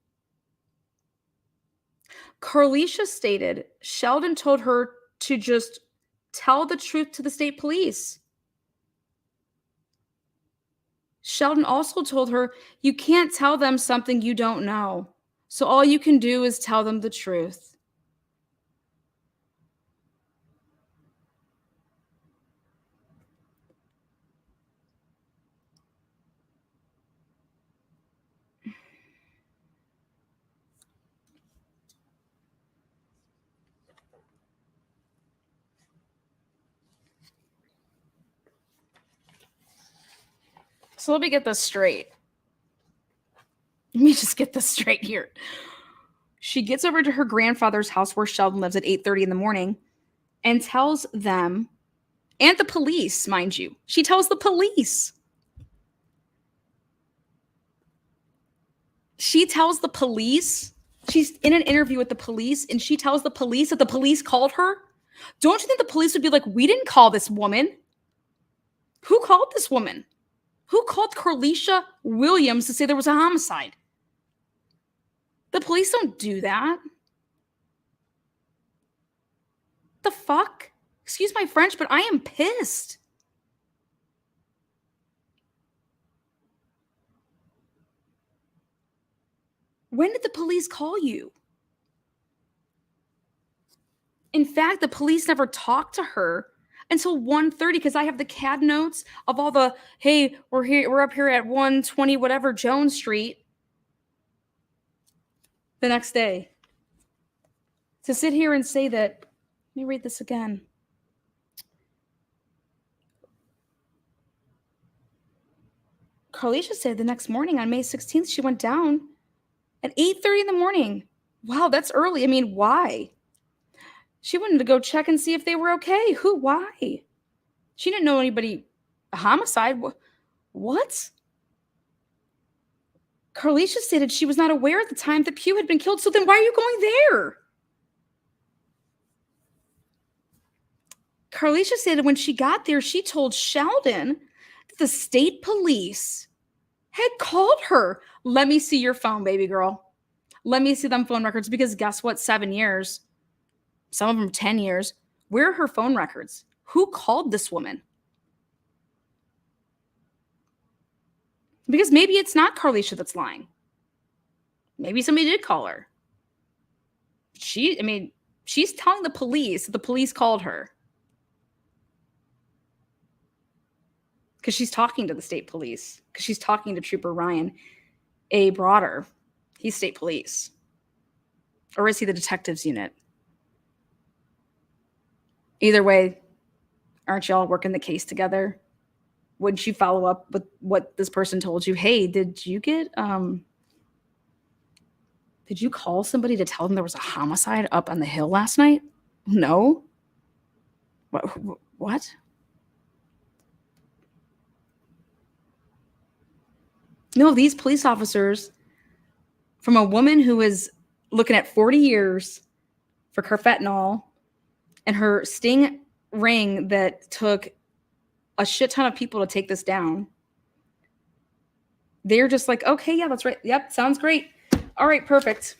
Carlicia stated Sheldon told her to just tell the truth to the state police. Sheldon also told her, you can't tell them something you don't know. So all you can do is tell them the truth. So let me get this straight. Let me just get this straight here. She gets over to her grandfather's house where Sheldon lives at 8:30 in the morning and tells them, and the police, mind you. She tells the police. She tells the police. She's in an interview with the police, and she tells the police that the police called her. Don't you think the police would be like, we didn't call this woman? Who called this woman? Who called Carlisha Williams to say there was a homicide? The police don't do that. The fuck? Excuse my French, but I am pissed. When did the police call you? In fact, the police never talked to her until 1:30 because I have the CAD notes of all the, hey, we're up here at 120 whatever Jones Street the next day. To sit here and say that, let me read this again. Carlisha said the next morning on May 16th, she went down at 8:30 in the morning. Wow, that's early. I mean, why? She wanted to go check and see if they were okay. Who? Why? She didn't know anybody, a homicide. What? Carlisha stated she was not aware at the time that Pugh had been killed. So then why are you going there? Carlisha stated when she got there, she told Sheldon that the state police had called her. Let me see your phone, baby girl. Let me see them phone records, because guess what? 7 years, some of them 10 years. Where are her phone records? Who called this woman? Because maybe it's not Carlisha that's lying. Maybe somebody did call her. She's telling the police that the police called her. Because she's talking to the state police. Because she's talking to Trooper Ryan A. Broader. He's state police. Or is he the detectives unit? Either way, aren't y'all working the case together? Wouldn't you follow up with what this person told you? Hey, did you call somebody to tell them there was a homicide up on the hill last night? No. What? No, these police officers, from a woman who is looking at 40 years for carfentanil and her sting ring that took a shit ton of people to take this down. They're just like, okay, yeah, that's right. Yep, sounds great. All right, perfect.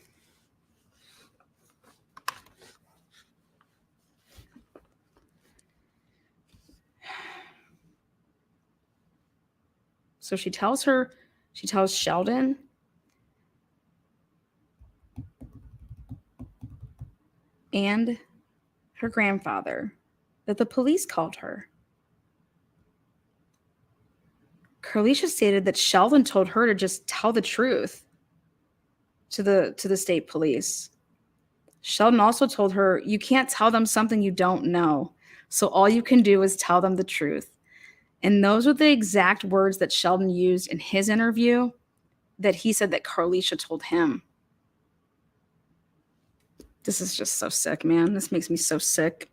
So she tells Sheldon and her grandfather that the police called her. Carlisha stated that Sheldon told her to just tell the truth to the state police. Sheldon also told her, you can't tell them something you don't know. So all you can do is tell them the truth. And those were the exact words that Sheldon used in his interview that he said that Carlisha told him. This is just so sick, man. This makes me so sick.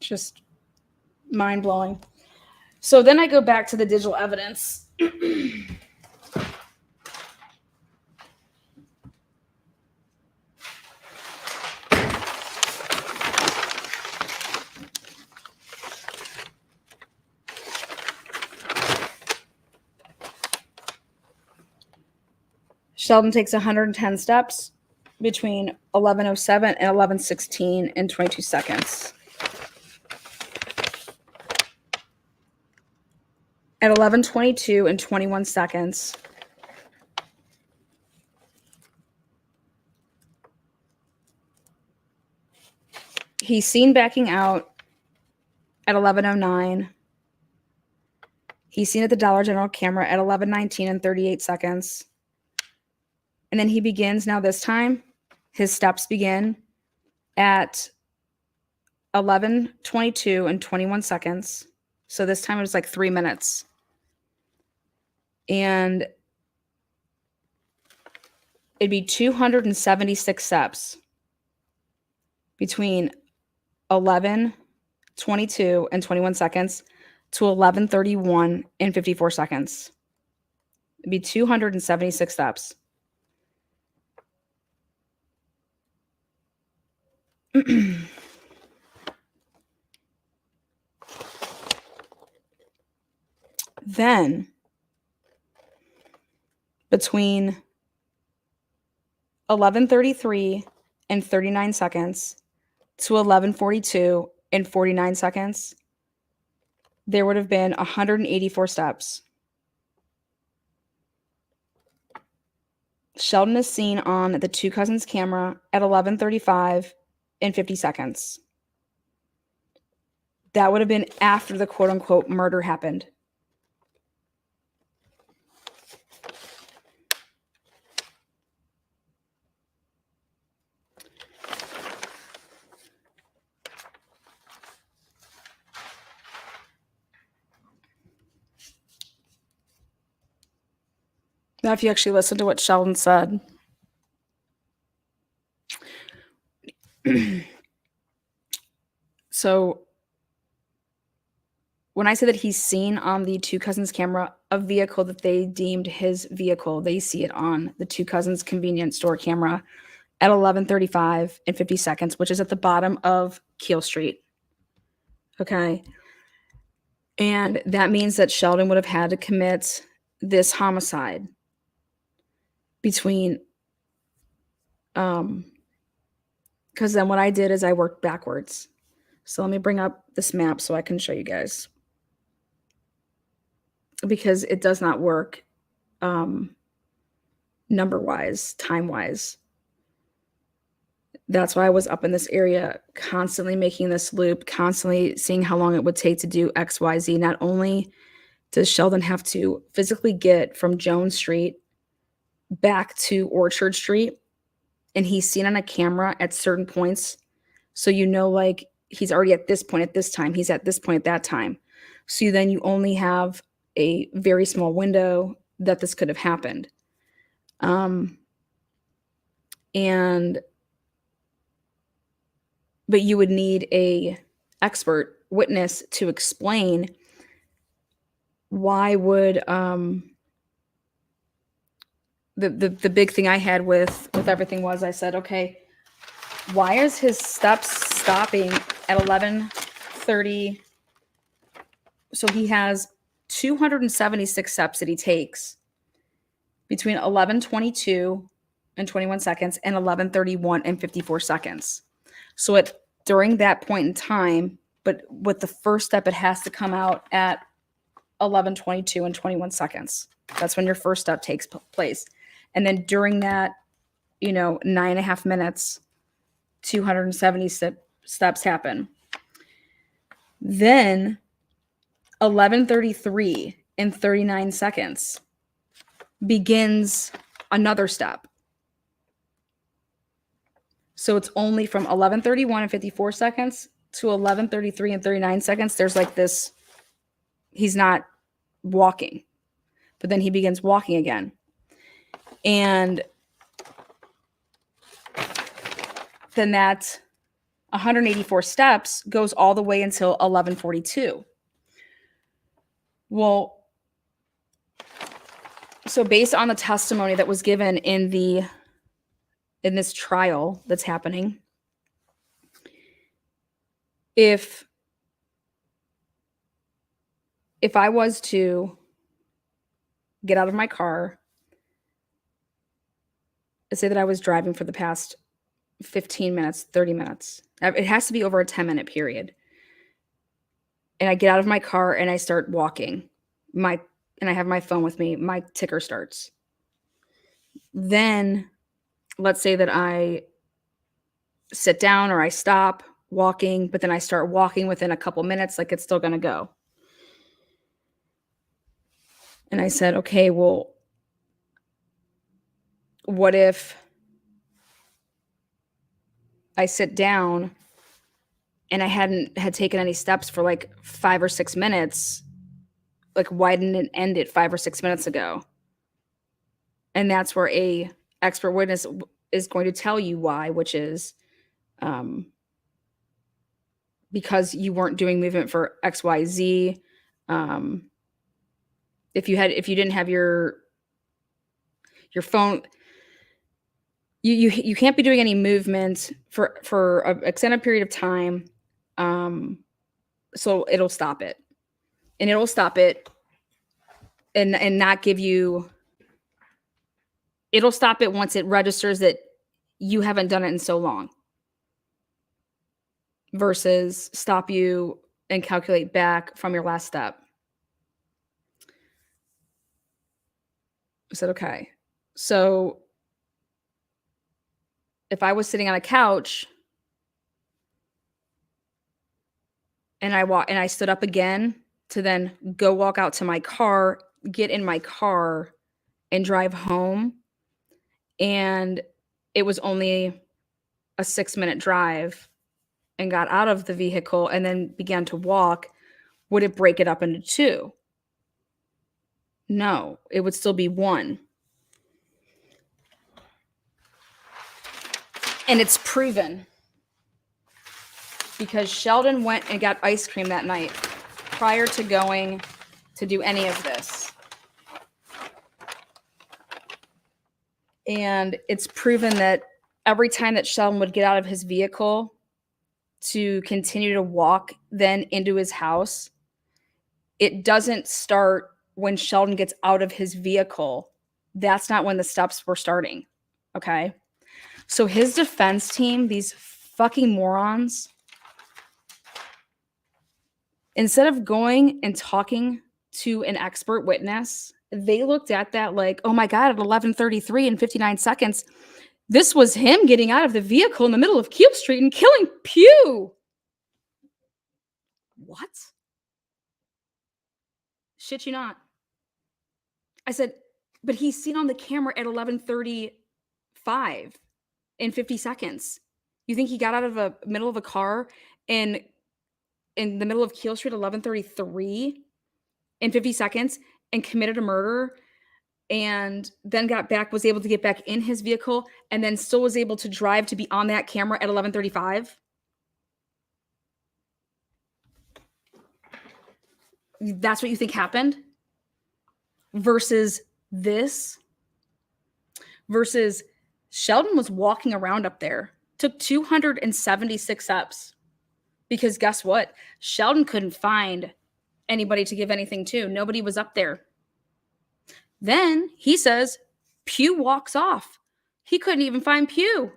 Just mind-blowing. So then I go back to the digital evidence. Sheldon takes 110 steps between 11:07 and 11:16 in 22 seconds. At 11:22 and 21 seconds, he's seen backing out at 11:09. He's seen at the Dollar General camera at 11:19 and 38 seconds. And then he begins now this time his steps begin at 11:22 and 21 seconds. So this time it was like 3 minutes. And it'd be 276 steps between 11:22 and 21 seconds to 11:31 and 54 seconds. It'd be 276 steps. Then, between 11:33 and 39 seconds to 11:42 and 49 seconds, there would have been 184 steps. Sheldon is seen on the Two Cousins camera at 11:35 and 50 seconds. That would have been after the quote-unquote murder happened. Now, if you actually listen to what Sheldon said, so when I say that he's seen on the Two Cousins camera a vehicle that they deemed his vehicle, they see it on the Two Cousins convenience store camera at 11:35 and 50 seconds, which is at the bottom of Keel Street. Okay. And that means that Sheldon would have had to commit this homicide between, because then what I did is I worked backwards. So let me bring up this map so I can show you guys, because it does not work number wise, time wise. That's why I was up in this area, constantly making this loop, constantly seeing how long it would take to do X, Y, Z. Not only does Sheldon have to physically get from Jones Street back to Orchard Street, and he's seen on a camera at certain points. So you know, like, he's already at this point at this time, he's at this point at that time. So then you only have a very small window that this could have happened. But you would need a expert witness to explain why would the big thing I had with everything was, I said, okay, why is his steps stopping at 11:30? So he has 276 steps that he takes between 11:22 and 21 seconds and 11:31 and 54 seconds. So during that point in time, but with the first step, it has to come out at 11:22 and 21 seconds. That's when your first step takes place. And then during that, 9.5 minutes, 270 steps happen. Then 11:33 and 39 seconds begins another step. So it's only from 11:31 and 54 seconds to 11:33 and 39 seconds. There's like this, he's not walking, but then he begins walking again. And then that 184 steps goes all the way until 11:42. Well, so based on the testimony that was given in this trial that's happening, if I was to get out of my car, let's say that I was driving for the past 15 minutes, 30 minutes. It has to be over a 10-minute period. And I get out of my car and I start walking. And I have my phone with me, my ticker starts. Then let's say that I sit down or I stop walking, but then I start walking within a couple minutes, like it's still going to go. And I said, okay, well, what if I sit down and I hadn't had taken any steps for like 5 or 6 minutes. Like, why didn't it end it 5 or 6 minutes ago? And that's where a expert witness is going to tell you why, which is because you weren't doing movement for XYZ. If you didn't have your phone, you can't be doing any movement for an extended period of time. So it'll stop it. And it'll stop it and not give you, it'll stop it once it registers that you haven't done it in so long, versus stop you and calculate back from your last step. I said, okay. So if I was sitting on a couch and I stood up again to then go walk out to my car, get in my car and drive home, and it was only a 6-minute drive, and got out of the vehicle and then began to walk, would it break it up into 2? No, it would still be 1. And it's proven, because Sheldon went and got ice cream that night prior to going to do any of this. And it's proven that every time that Sheldon would get out of his vehicle to continue to walk then into his house, it doesn't start when Sheldon gets out of his vehicle. That's not when the steps were starting. Okay. So his defense team, these fucking morons, instead of going and talking to an expert witness, they looked at that like, oh my God, at 11:33 and 59 seconds, this was him getting out of the vehicle in the middle of Keel Street and killing Pugh. What? Shit you not. I said, but he's seen on the camera at 11:35 and 50 seconds. You think he got out of the middle of a car and in the middle of Keel Street at 11:33 and 50 seconds and committed a murder, and then got back, was able to get back in his vehicle, and then still was able to drive to be on that camera at 11:35? That's what you think happened? Versus this? Versus Sheldon was walking around up there, took 276 steps. Because guess what? Sheldon couldn't find anybody to give anything to. Nobody was up there. Then he says, Pugh walks off. He couldn't even find Pugh.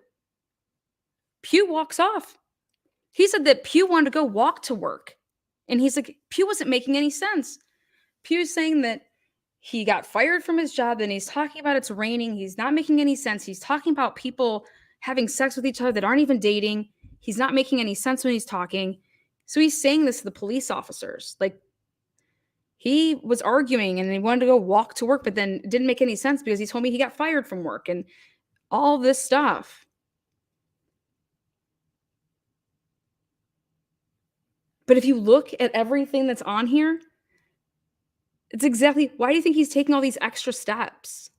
Pugh walks off. He said that Pugh wanted to go walk to work. And he's like, Pugh wasn't making any sense. Pugh's saying that he got fired from his job, and he's talking about it's raining. He's not making any sense. He's talking about people having sex with each other that aren't even dating. He's not making any sense when he's talking. So he's saying this to the police officers. Like, he was arguing and he wanted to go walk to work, but then it didn't make any sense because he told me he got fired from work and all this stuff. But if you look at everything that's on here, it's exactly, why do you think he's taking all these extra steps?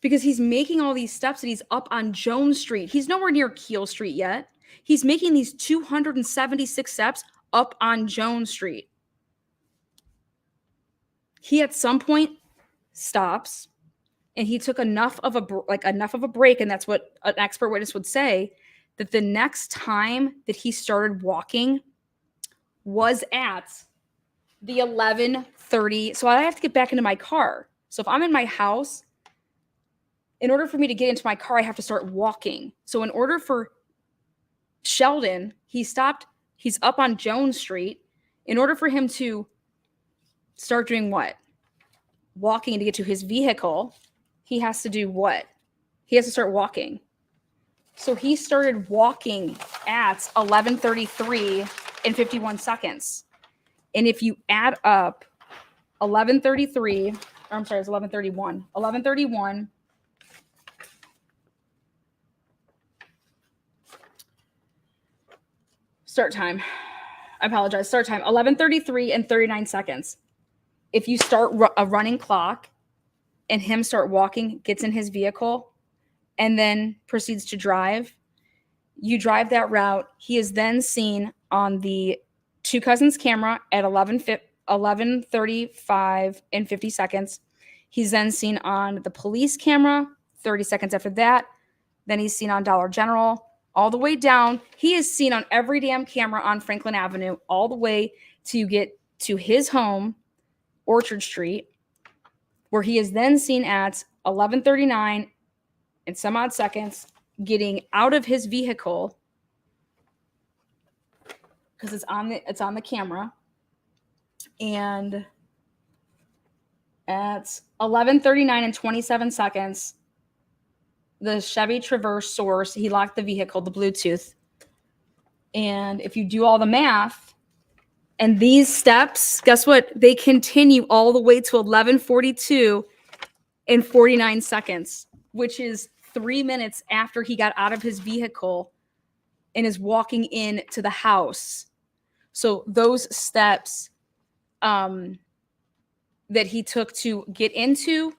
Because he's making all these steps and he's up on Jones Street. He's nowhere near Keel Street yet. He's making these 276 steps up on Jones Street. He at some point stops, and he took enough of a break, and that's what an expert witness would say, that the next time that he started walking was at the 11:30. So I have to get back into my car. So if I'm in my house, in order for me to get into my car, I have to start walking. So in order for Sheldon, he stopped, he's up on Jones Street. In order for him to start doing what? Walking to get to his vehicle, he has to do what? He has to start walking. So he started walking at 11:33 and 51 seconds. And if you add up 11:33, or I'm sorry, it's 11:31. 11:31 Start time. I apologize. Start time 11:33 and 39 seconds. If you start a running clock and him start walking, gets in his vehicle, and then proceeds to drive, you drive that route. He is then seen on the Two Cousins camera at 11:35 and 50 seconds. He's then seen on the police camera 30 seconds after that. Then he's seen on Dollar General all the way down. He is seen on every damn camera on Franklin Avenue all the way to get to his home, Orchard Street, where he is then seen at 11:39 and some odd seconds getting out of his vehicle because it's on the camera. And at 11:39 and 27 seconds, the Chevy Traverse Source, he locked the vehicle, the Bluetooth. And if you do all the math, and these steps, guess what? They continue all the way to 11:42 and 49 seconds, which is 3 minutes after he got out of his vehicle and is walking into the house. So those steps that he took to get into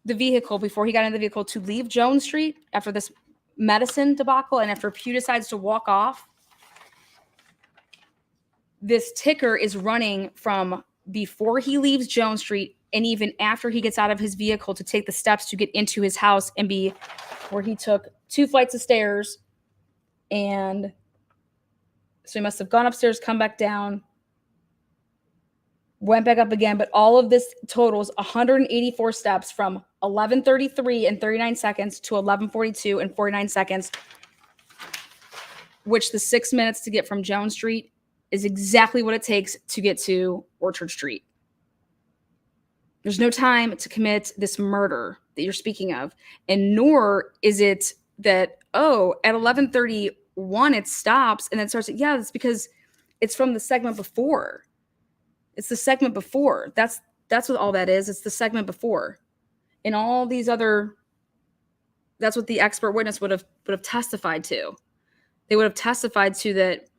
the vehicle before he got in the vehicle to leave Jones Street after this medicine debacle and after Pugh decides to walk off, this ticker is running from before he leaves Jones Street and even after he gets out of his vehicle to take the steps to get into his house and be where he took 2 flights of stairs. And so he must have gone upstairs, come back down, went back up again. But all of this totals 184 steps from 11:33 and 39 seconds to 11:42 and 49 seconds, which the 6 minutes to get from Jones Street is exactly what it takes to get to Orchard Street. There's no time to commit this murder that you're speaking of. And nor is it that, at 11:31 it stops and then starts. Yeah, it's because it's from the segment before. It's the segment before. That's what all that is. It's the segment before. And all these other, that's what the expert witness would have testified to. They would have testified to that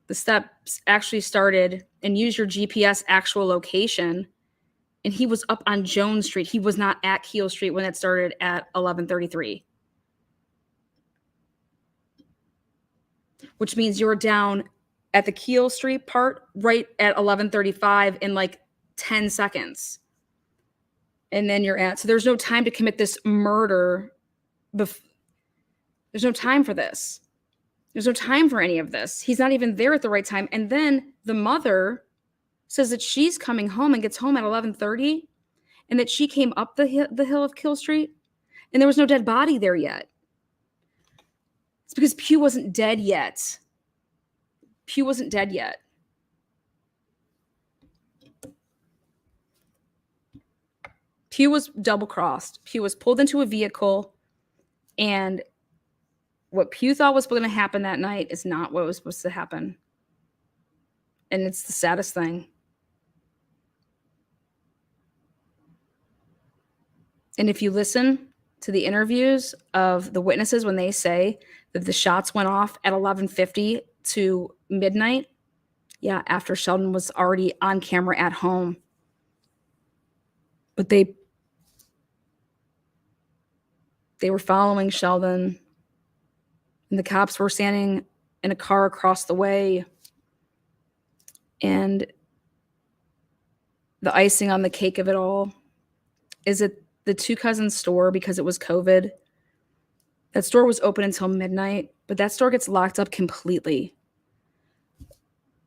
the steps actually started and use your GPS actual location. And he was up on Jones Street. He was not at Keel Street when it started at 11:33. Which means you're down at the Keel Street part right at 11:35 in like 10 seconds. And then you're at, so there's no time to commit this murder. There's no time for this. There's no time for any of this. He's not even there at the right time. And then the mother says that she's coming home and gets home at 11:30 and that she came up the hill of Keel Street and there was no dead body there yet. It's because Pugh wasn't dead yet. Pugh wasn't dead yet. Pugh was double-crossed. Pugh was pulled into a vehicle, and what Pugh thought was going to happen that night is not what was supposed to happen. And it's the saddest thing. And if you listen to the interviews of the witnesses when they say that the shots went off at 11:50 to midnight, yeah, after Sheldon was already on camera at home. But they were following Sheldon, and the cops were standing in a car across the way. And the icing on the cake of it all is at the Two Cousins store, because it was COVID. That store was open until midnight, but that store gets locked up completely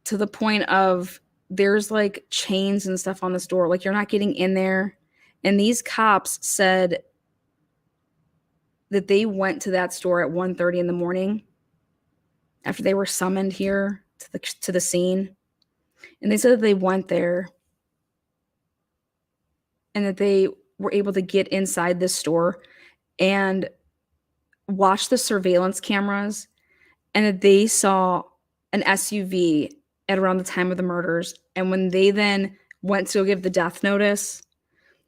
to the point of there's like chains and stuff on the store. Like, you're not getting in there. And these cops said that they went to that store at 1:30 in the morning after they were summoned here to the scene. And they said that they went there and that they were able to get inside this store and watch the surveillance cameras, and that they saw an SUV at around the time of the murders. And when they then went to give the death notice,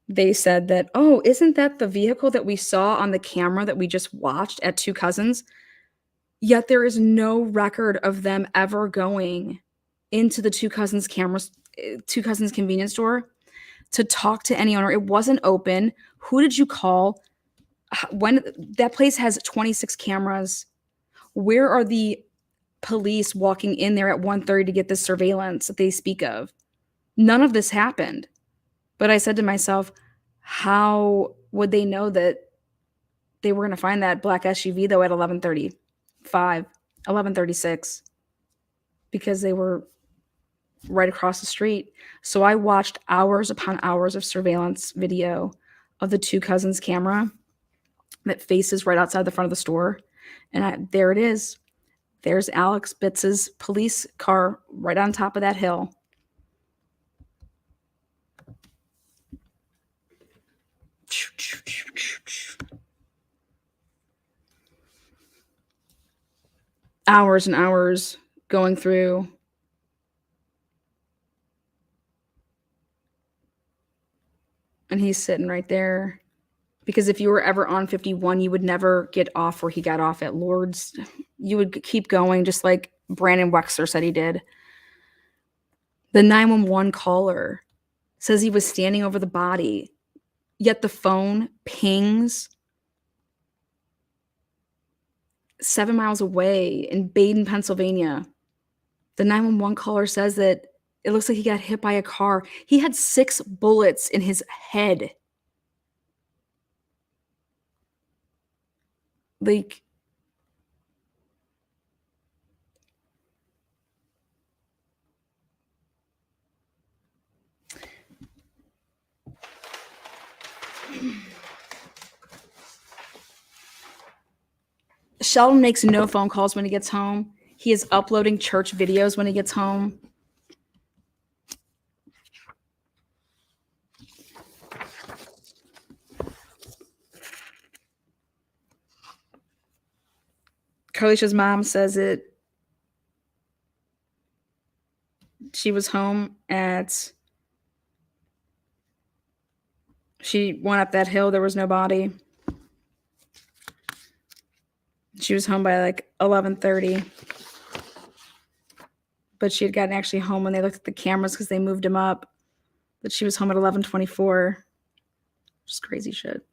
they said that, isn't that the vehicle that we saw on the camera that we just watched at Two Cousins? Yet there is no record of them ever going into the Two Cousins convenience store to talk to any owner. It wasn't open. Who did you call? When that place has 26 cameras, where are the police walking in there at 1:30 to get the surveillance that they speak of? None of this happened. But I said to myself, how would they know that they were going to find that black SUV though at 11:35, 11:36? Because they were right across the street. So I watched hours upon hours of surveillance video of the Two Cousins camera that faces right outside the front of the store. And there it is. There's Alex Bitz's police car right on top of that hill. Hours and hours going through. And he's sitting right there. Because if you were ever on 51, you would never get off where he got off at Lourdes. You would keep going, just like Brandon Wexler said he did. The 911 caller says he was standing over the body, yet the phone pings 7 miles away in Baden, Pennsylvania. The 911 caller says that it looks like he got hit by a car. He had 6 bullets in his head. Like, Sheldon makes no phone calls when he gets home. He is uploading church videos when he gets home. Carlicia's mom says it. She was home at. She went up that hill. There was no body. She was home by like 11:30. But she had gotten actually home when they looked at the cameras because they moved him up. But she was home at 11:24. Just crazy shit.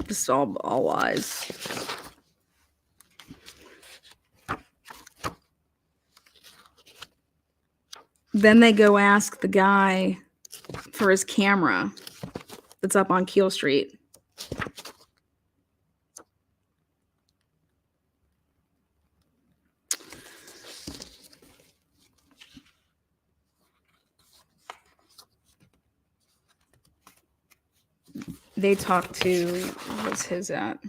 This is all lies. Then they go ask the guy for his camera that's up on Keel Street. They talked to, what's his at?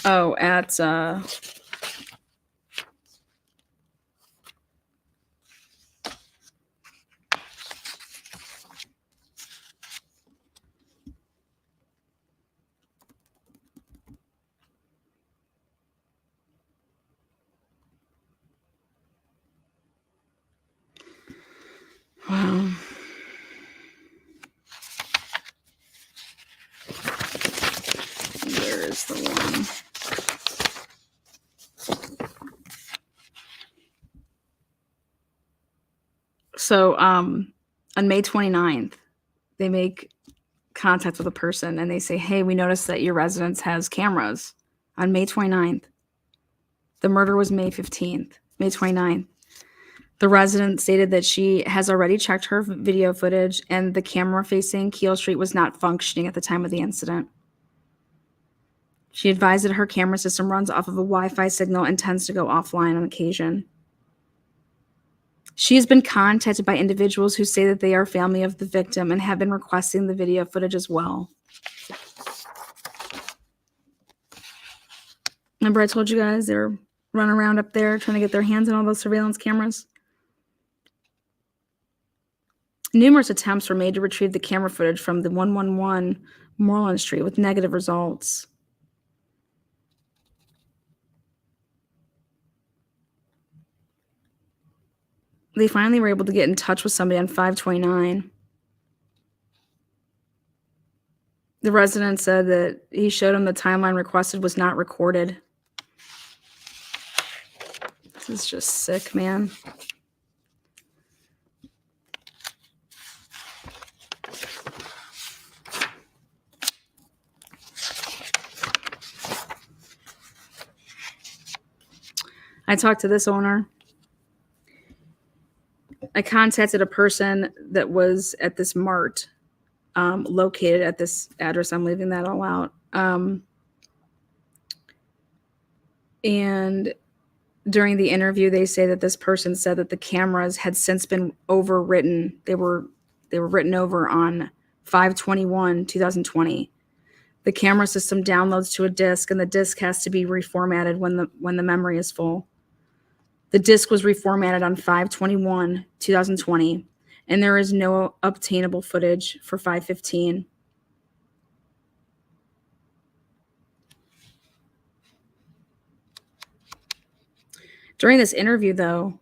Oh, at wow. Where is the one? So on May 29th, they make contact with a person and they say, hey, we noticed that your residence has cameras on May 29th. The murder was May 15th, May 29th. The resident stated that she has already checked her video footage and the camera facing Keel Street was not functioning at the time of the incident. She advised that her camera system runs off of a Wi-Fi signal and tends to go offline on occasion. She has been contacted by individuals who say that they are family of the victim and have been requesting the video footage as well. Remember I told you guys they were running around up there trying to get their hands on all those surveillance cameras? Numerous attempts were made to retrieve the camera footage from the 111 Moreland Street with negative results. They finally were able to get in touch with somebody on 529. The resident said that he showed him the timeline requested was not recorded. This is just sick, man. I talked to this owner. I contacted a person that was at this mart, located at this address. I'm leaving that all out. And during the interview, they say that this person said that the cameras had since been overwritten. They were written over on 5/21/2020. The camera system downloads to a disk, and the disk has to be reformatted when the memory is full. The disk was reformatted on 5/21/2020, and there is no obtainable footage for 5/15. During this interview, though,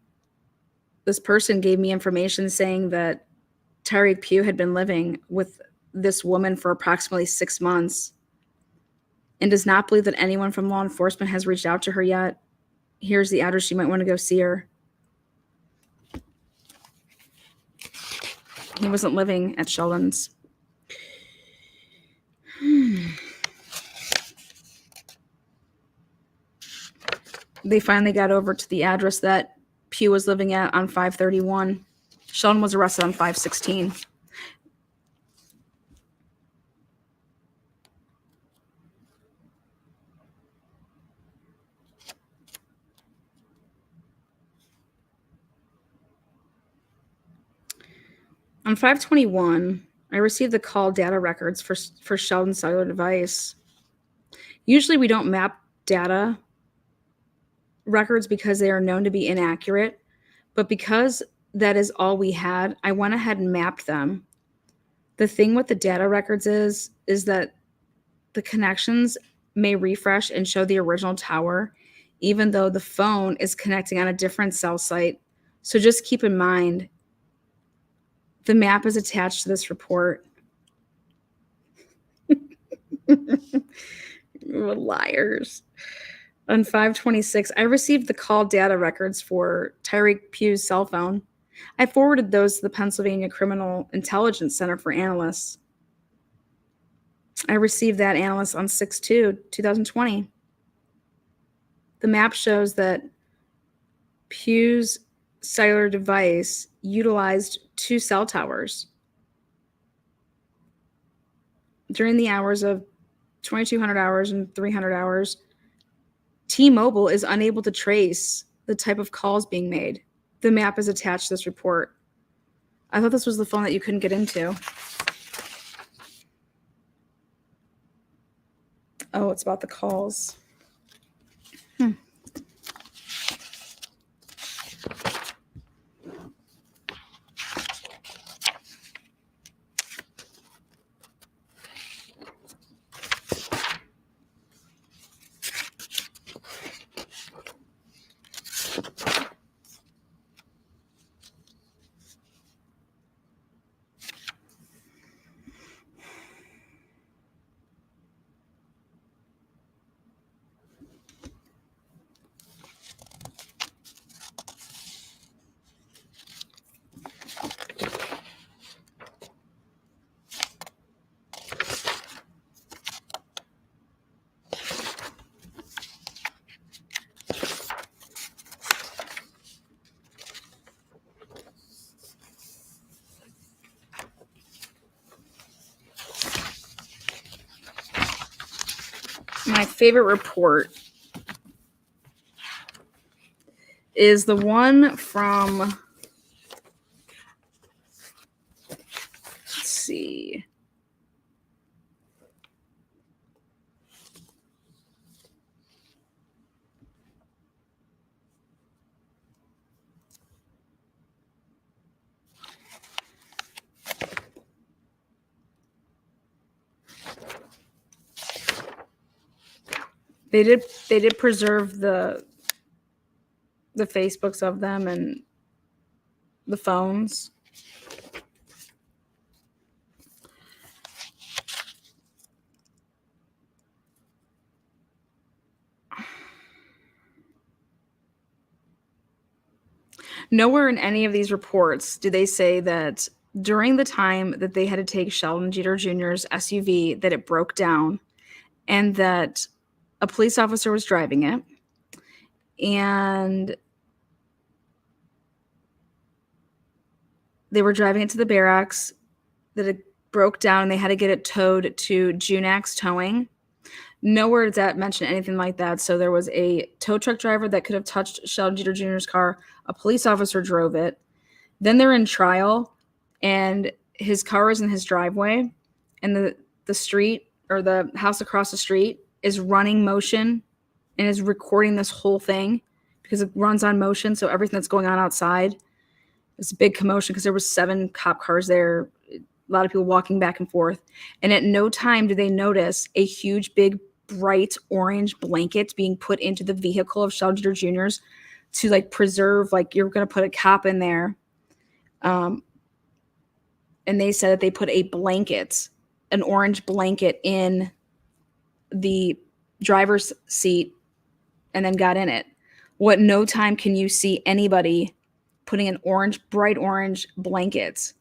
this person gave me information saying that Tyreek Pugh had been living with this woman for approximately 6 months and does not believe that anyone from law enforcement has reached out to her yet. Here's the address. You might want to go see her. He wasn't living at Sheldon's. They finally got over to the address that Pugh was living at on 5/31. Sheldon was arrested on 5/16. On 5/21, I received the call data records for Sheldon's cellular device. Usually we don't map data records because they are known to be inaccurate, but because that is all we had, I went ahead and mapped them. The thing with the data records is that the connections may refresh and show the original tower, even though the phone is connecting on a different cell site. So just keep in mind, the map is attached to this report. Liars. On 5/26, I received the call data records for Tyreek Pugh's cell phone. I forwarded those to the Pennsylvania Criminal Intelligence Center for analysts. I received that analyst on 6/2/2020. The map shows that Pugh's cellular device utilized 2 cell towers. During the hours of 2200 hours and 300 hours, T-Mobile is unable to trace the type of calls being made. The map is attached to this report. I thought this was the phone that you couldn't get into. Oh, it's about the calls. My favorite report is the one from, let's see. They did preserve the Facebooks of them and the phones. Nowhere in any of these reports do they say that during the time that they had to take Sheldon Jeter Jr.'s SUV that it broke down and that a police officer was driving it and they were driving it to the barracks, that it broke down and they had to get it towed to Junax Towing. Nowhere does that mention anything like that. So there was a tow truck driver that could have touched Sheldon Jeter Jr.'s car. A police officer drove it. Then they're in trial, and his car is in his driveway, and the street or the house across the street is running motion and is recording this whole thing because it runs on motion. So everything that's going on outside, it's a big commotion because there was 7 cop cars there, a lot of people walking back and forth. And at no time do they notice a huge, big, bright orange blanket being put into the vehicle of Sheldon Jeter Jr.'s to like preserve, like you're going to put a cop in there. And they said that they put a blanket, an orange blanket in the driver's seat and then got in it. What no time can you see anybody putting an orange, bright orange blanket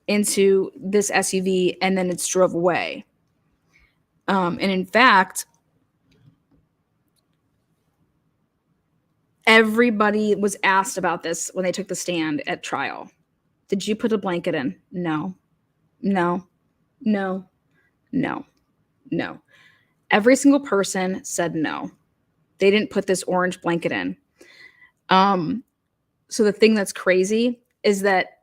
into this SUV and then it's drove away. And in fact, everybody was asked about this when they took the stand at trial. Did you put a blanket in? No, no, no, no, no. Every single person said no. They didn't put this orange blanket in. So the thing that's crazy is that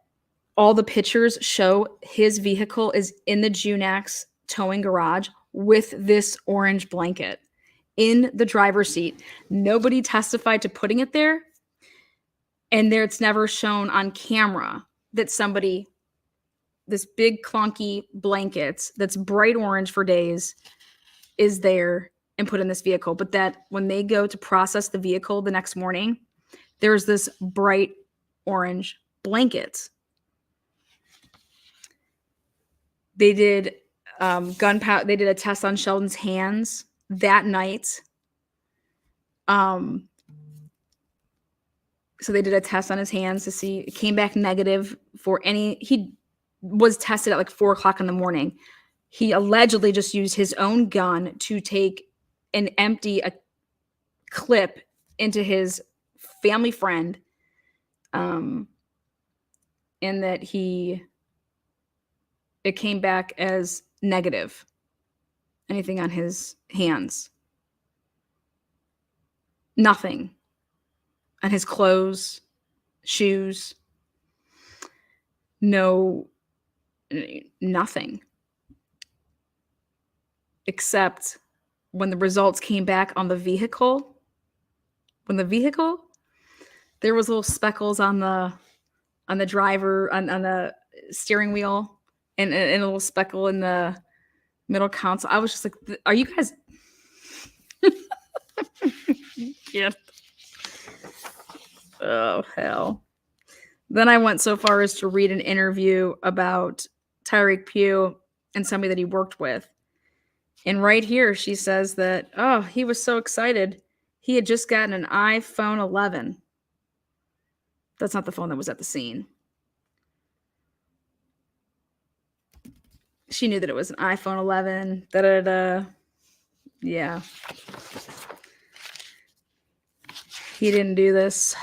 all the pictures show his vehicle is in the Junax towing garage with this orange blanket in the driver's seat. Nobody testified to putting it there. And there, it's never shown on camera that somebody, this big clunky blanket that's bright orange for days, is there and put in this vehicle. But that when they go to process the vehicle the next morning, there's this bright orange blanket. They did gunpowder. They did a test on Sheldon's hands that night. So they did a test on his hands to see. It came back negative for any. He was tested at like 4 o'clock in the morning. He allegedly just used his own gun to take and empty a clip into his family friend, and that it came back as negative. Anything on his hands? Nothing. On his clothes, shoes, no, nothing. Except when the results came back on the vehicle, there was little speckles on the driver, on the steering wheel, and a little speckle in the middle console. I was just like, are you guys? Yeah. Oh, hell. Then I went so far as to read an interview about Tyreek Pugh and somebody that he worked with. And right here, she says that, oh, he was so excited. He had just gotten an iPhone 11. That's not the phone that was at the scene. She knew that it was an iPhone 11. Da-da-da. Yeah. He didn't do this.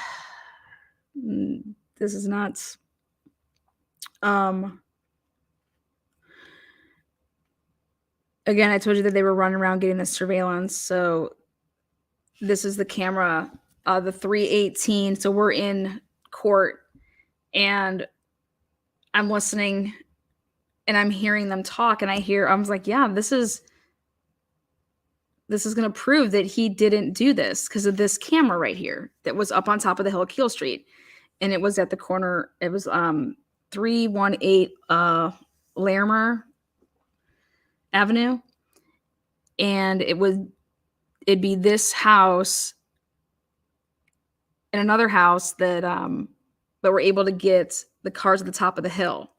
This is nuts. Again, I told you that they were running around getting this surveillance. So this is the camera, the 318. So we're in court and I'm listening and I'm hearing them talk, and I was like, yeah, this is going to prove that he didn't do this because of this camera right here that was up on top of the hill of Keel Street. And it was at the corner. It was 318 Larimer Avenue. And it'd be this house and another house that were able to get the cars at the top of the hill.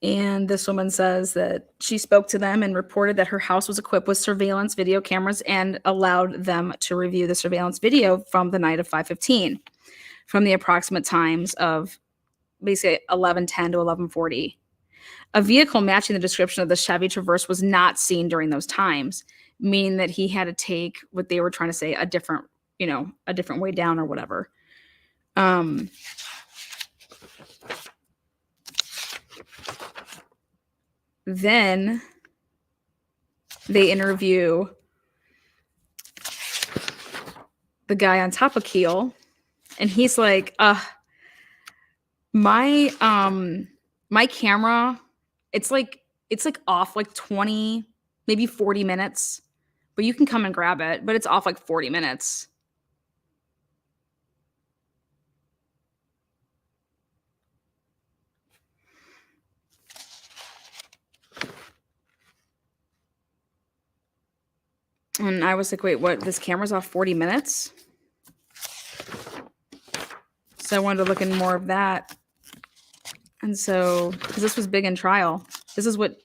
And this woman says that she spoke to them and reported that her house was equipped with surveillance video cameras and allowed them to review the surveillance video from the night of 5/15. from the approximate times of basically 11:10 to 11:40. A vehicle matching the description of the Chevy Traverse was not seen during those times, meaning that he had to take what they were trying to say a different way down or whatever. Then they interview the guy on top of Keel, and he's like, my camera, it's like off like 20, maybe 40 minutes, but you can come and grab it, but it's off like 40 minutes. And I was like, wait, what? This camera's off 40 minutes? So I wanted to look in more of that. And so, because this was big in trial, this is what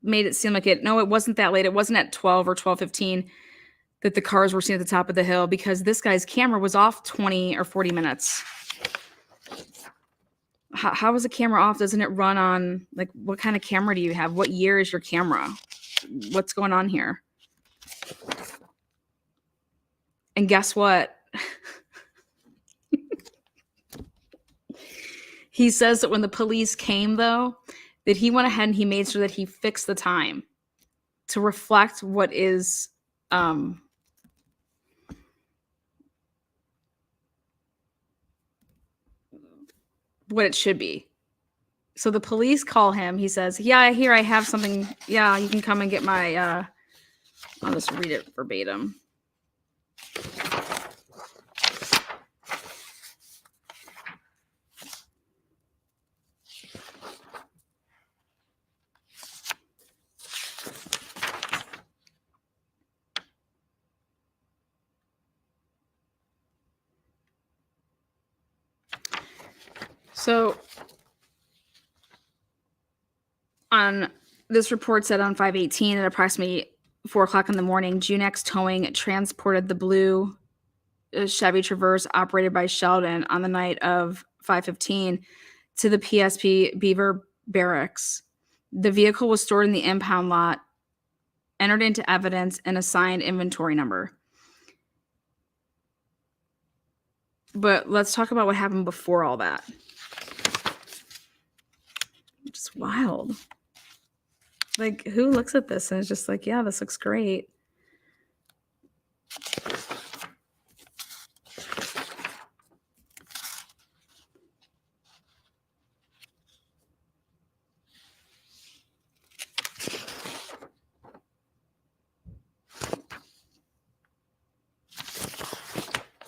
made it seem like it wasn't that late. It wasn't at 12 or 12:15 that the cars were seen at the top of the hill, because this guy's camera was off 20 or 40 minutes. How is a camera off? Doesn't it run on, like, what kind of camera do you have? What year is your camera? What's going on here? And guess what? He says that when the police came, though, that he went ahead and he made sure that he fixed the time to reflect what is what it should be. So the police call him. He says, yeah, here I have something. Yeah, you can come and get my, I'll just read it verbatim. So on this report said on 5/18 at approximately 4 o'clock in the morning, Junex Towing transported the blue Chevy Traverse operated by Sheldon on the night of 5/15 to the PSP Beaver Barracks. The vehicle was stored in the impound lot, entered into evidence, and assigned inventory number. But let's talk about what happened before all that. It's wild. Like, who looks at this and is just like, yeah, this looks great.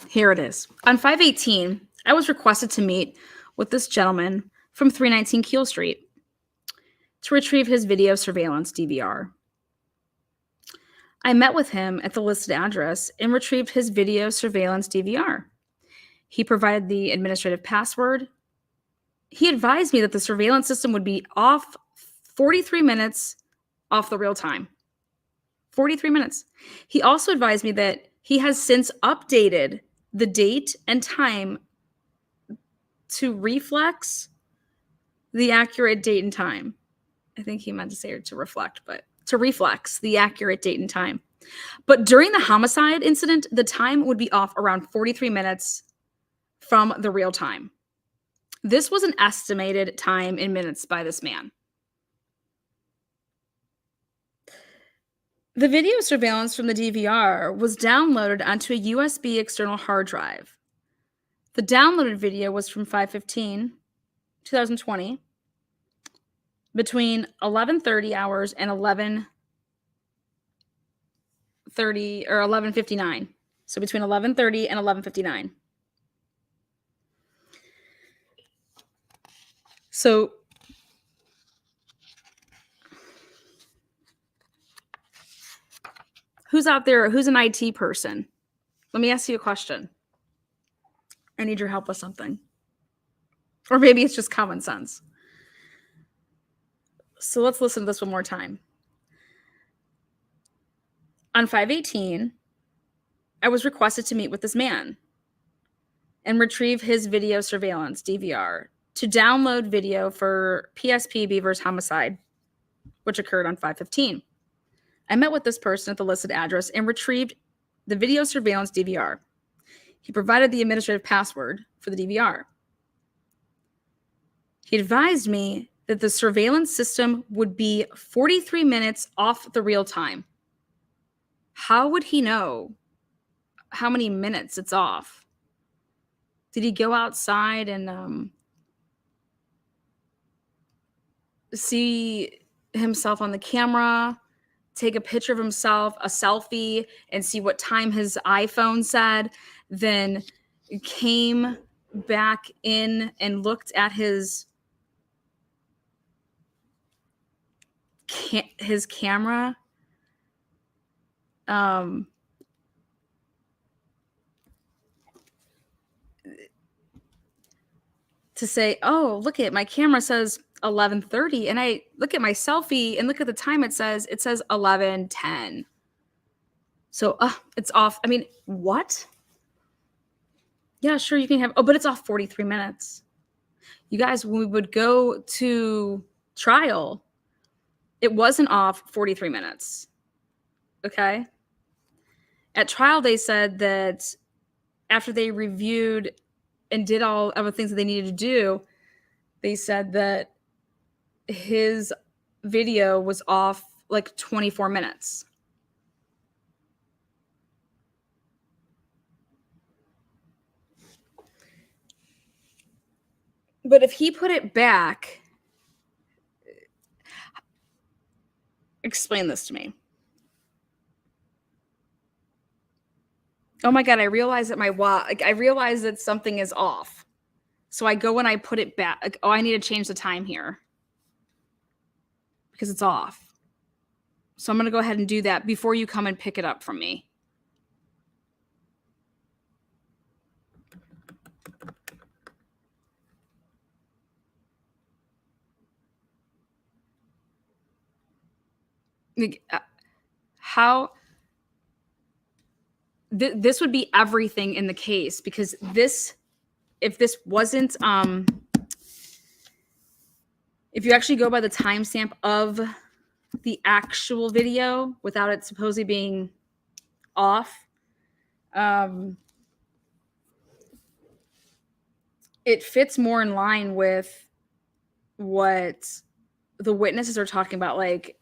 Here it is. On 5/18, I was requested to meet with this gentleman from 319 Keel Street to retrieve his video surveillance DVR. I met with him at the listed address and retrieved his video surveillance DVR. He provided the administrative password. He advised me that the surveillance system would be off 43 minutes off the real time. 43 minutes. He also advised me that he has since updated the date and time to reflex the accurate date and time. I think he meant to say to reflect, but to reflex the accurate date and time. But during the homicide incident, the time would be off around 43 minutes from the real time. This was an estimated time in minutes by this man. The video surveillance from the DVR was downloaded onto a USB external hard drive. The downloaded video was from 5/15/2020, between 11:30 hours and 11:30 or 11:59. So between 11:30 and 11:59. So who's out there? Who's an IT person? Let me ask you a question. I need your help with something. Or maybe it's just common sense. So let's listen to this one more time. On 5/18, I was requested to meet with this man and retrieve his video surveillance, DVR, to download video for PSP Beaver's homicide, which occurred on 5/15. I met with this person at the listed address and retrieved the video surveillance DVR. He provided the administrative password for the DVR. He advised me that the surveillance system would be 43 minutes off the real time. How would he know how many minutes it's off? Did he go outside and see himself on the camera, take a picture of himself, a selfie, and see what time his iPhone said, then came back in and looked at his camera to say, oh, look at my camera says 11:30, and I look at my selfie and look at the time it says 11:10. So it's off. I mean, what? Yeah, sure, you can have, but it's off 43 minutes. You guys, when we would go to trial, it wasn't off 43 minutes. Okay? At trial, they said that after they reviewed and did all of the things that they needed to do, they said that his video was off like 24 minutes. But if he put it back, explain this to me. Oh my God, I realize that I realize that something is off. So I go and I put it back. Like, oh, I need to change the time here because it's off. So I'm going to go ahead and do that before you come and pick it up from me. How this would be everything in the case, because if this wasn't if you actually go by the timestamp of the actual video without it supposedly being off, it fits more in line with what the witnesses are talking about, like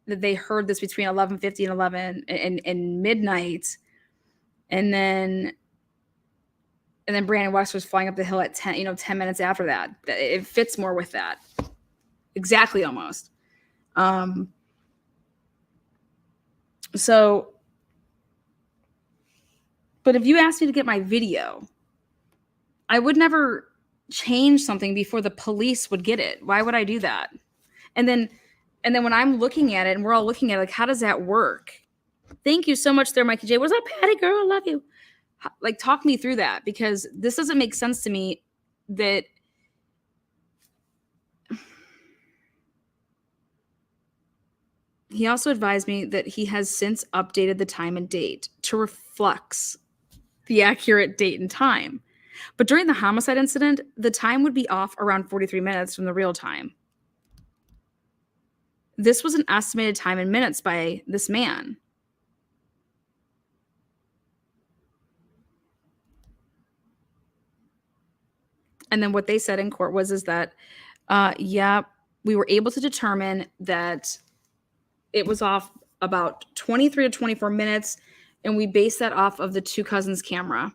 that they heard this between 11:50 and 11 and midnight, and then Brandon West was flying up the hill at 10 minutes after that. It fits more with that. Exactly, almost. So, but if you asked me to get my video, I would never change something before the police would get it. Why would I do that? And then when I'm looking at it and we're all looking at it, like, how does that work? Thank you so much there, Mikey J. What's up, Patty girl? I love you. Like, talk me through that, because this doesn't make sense to me. That he also advised me that he has since updated the time and date to reflect the accurate date and time. But during the homicide incident, the time would be off around 43 minutes from the real time. This was an estimated time in minutes by this man. And then what they said in court is that, yeah, we were able to determine that it was off about 23 to 24 minutes, and we based that off of the two cousins' camera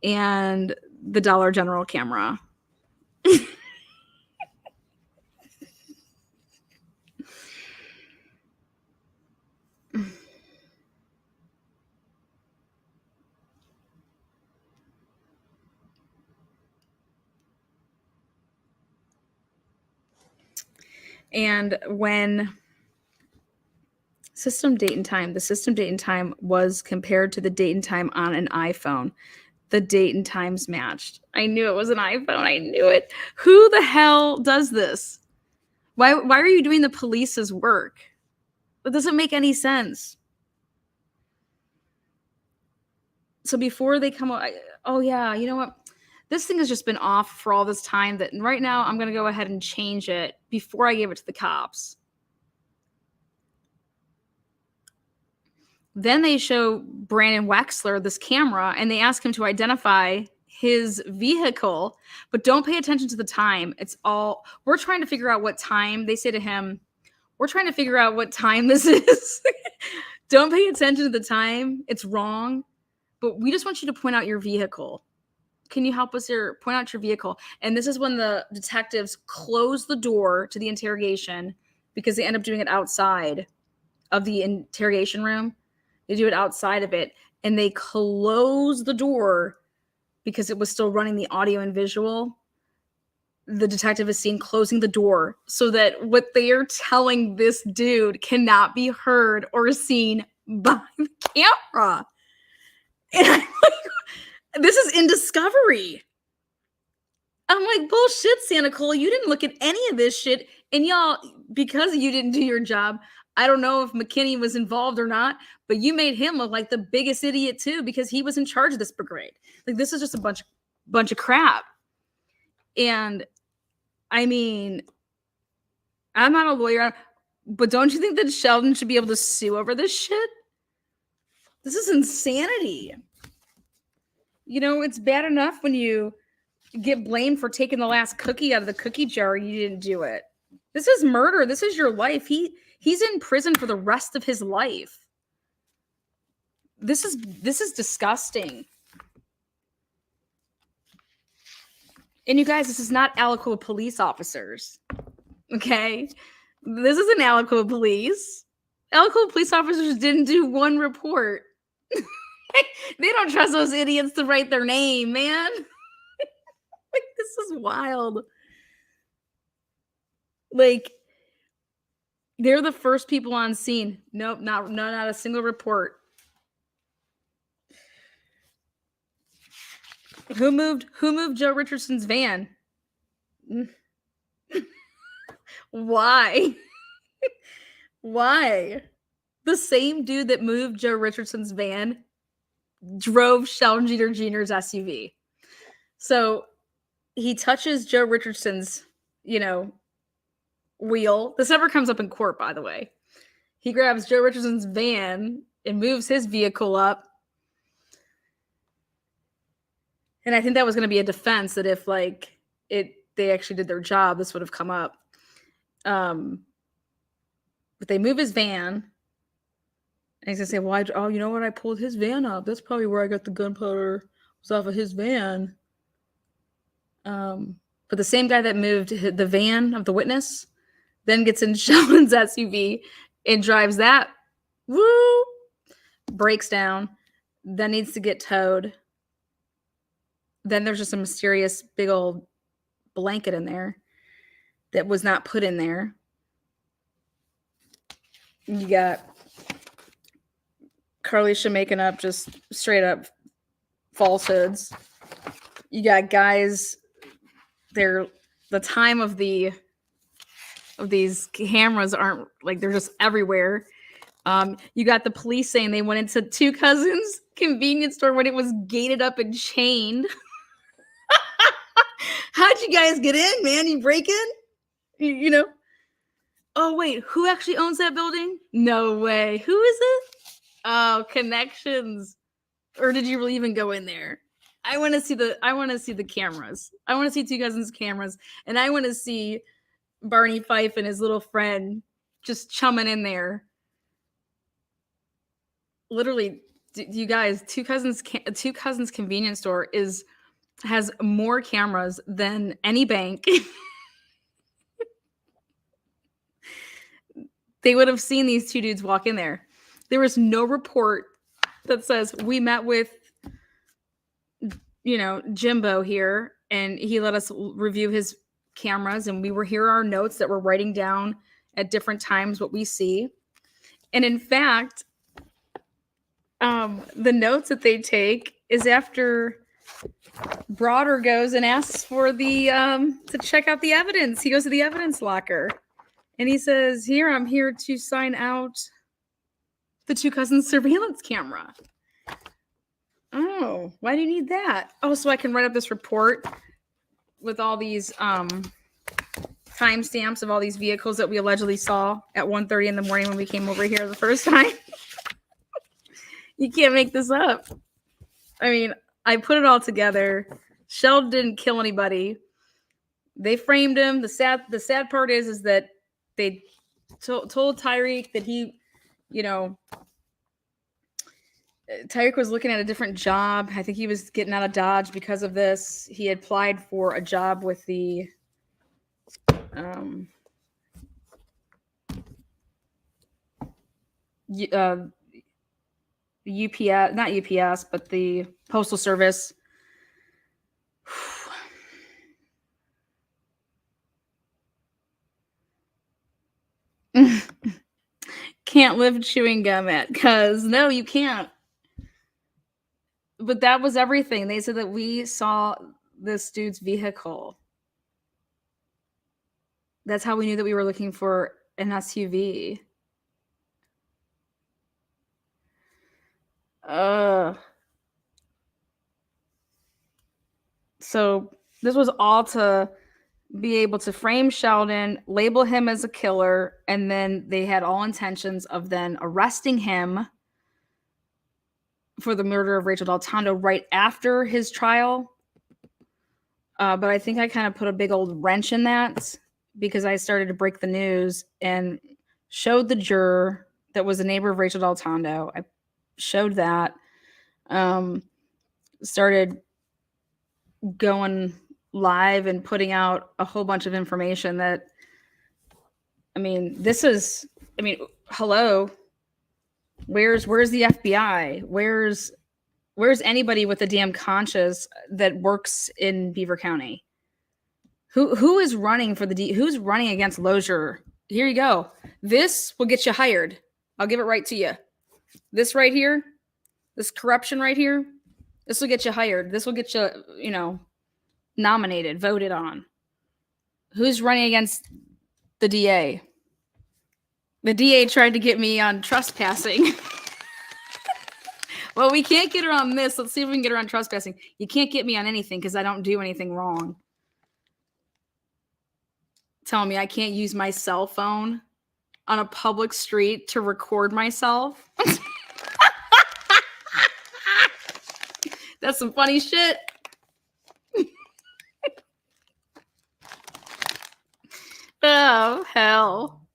and the Dollar General camera. And when the system date and time was compared to the date and time on an iPhone, the date and times matched. I knew it was an iPhone. I knew it. Who the hell does this? Why are you doing the police's work? It doesn't make any sense. So before they come, oh yeah, you know what? This thing has just been off for all this time that right now I'm going to go ahead and change it before I gave it to the cops. Then they show Brandon Wexler this camera and they ask him to identify his vehicle, but don't pay attention to the time. We're trying to figure out what time. They say to him, we're trying to figure out what time this is. Don't pay attention to the time. It's wrong. But we just want you to point out your vehicle. Can you help us here? Point out your vehicle. And this is when the detectives close the door to the interrogation because they end up doing it outside of the interrogation room. They do it outside of it. And they close the door because it was still running the audio and visual. The detective is seen closing the door so that what they are telling this dude cannot be heard or seen by the camera. And I'm like, this is in discovery. I'm like, bullshit, Santa Cole. You didn't look at any of this shit. And y'all, because you didn't do your job, I don't know if McKinney was involved or not, but you made him look like the biggest idiot too because he was in charge of this brigade. Like, this is just a bunch of crap. And I mean, I'm not a lawyer, but don't you think that Sheldon should be able to sue over this shit? This is insanity. You know, it's bad enough when you get blamed for taking the last cookie out of the cookie jar and you didn't do it. This is murder. This is your life. He's in prison for the rest of his life. This is disgusting. And you guys, this is not Aliquippa police officers. Okay? This isn't Aliquippa police. Aliquippa police officers didn't do one report. They don't trust those idiots to write their name, man. Like, this is wild. Like, they're the first people on scene. Nope, not a single report. Who moved Joe Richardson's van? Why? Why? The same dude that moved Joe Richardson's van drove Sheldon Jeter Jr.'s SUV. So he touches Joe Richardson's, wheel. This never comes up in court, by the way. He grabs Joe Richardson's van and moves his vehicle up. And I think that was going to be a defense that if they actually did their job, this would have come up. But they move his van. And he's going to say, well, you know what? I pulled his van up. That's probably where I got the gunpowder. Was off of his van. But the same guy that moved the van of the witness then gets in Sheldon's SUV and drives that. Woo! Breaks down. Then needs to get towed. Then there's just a mysterious big old blanket in there that was not put in there. You got Carlisha making up just straight up falsehoods. You got guys, the time of these cameras aren't they're just everywhere. You got the police saying they went into Two Cousins convenience store when it was gated up and chained. How'd you guys get in, man? You break in? Oh, wait, who actually owns that building? No way. Who is it? Oh, connections. Or did you really even go in there? I want to see the cameras. I want to see Two Cousins cameras. And I want to see Barney Fife and his little friend just chumming in there. Literally, you guys, Two Cousins convenience store has more cameras than any bank. They would have seen these two dudes walk in there. There was no report that says we met with, Jimbo here and he let us review his cameras and here are our notes that we're writing down at different times what we see. And in fact, the notes that they take is after Broader goes and asks for to check out the evidence. He goes to the evidence locker and he says, I'm here to sign out the Two Cousins surveillance camera. Oh, why do you need that? Oh, so I can write up this report with all these timestamps of all these vehicles that we allegedly saw at 1:30 in the morning when we came over here the first time. You can't make this up. I mean, I put it all together. Sheldon didn't kill anybody. They framed him. The sad part is that they told Tyreek that he, Tyreek was looking at a different job. I think he was getting out of Dodge because of this. He had applied for a job with the UPS, not UPS, but the Postal Service. Can't live chewing gum at, because no, you can't. But that was everything. They said that we saw this dude's vehicle. That's how we knew that we were looking for an SUV. So this was all to be able to frame Sheldon, label him as a killer, and then they had all intentions of then arresting him for the murder of Rachael DelTondo right after his trial. But I think I kind of put a big old wrench in that because I started to break the news and showed the juror that was a neighbor of Rachael DelTondo. I showed that. Started going live and putting out a whole bunch of information that, hello, where's the FBI? Where's anybody with a damn conscience that works in Beaver County? Who is running for who's running against Lozier? Here you go. This will get you hired. I'll give it right to you. This right here, this corruption right here, this will get you hired. This will get you, nominated, voted on. Who's running against the DA? The DA tried to get me on trespassing. Well, we can't get her on this. Let's see if we can get her on trespassing. You can't get me on anything because I don't do anything wrong. Telling me I can't use my cell phone on a public street to record myself. That's some funny shit. Oh, hell.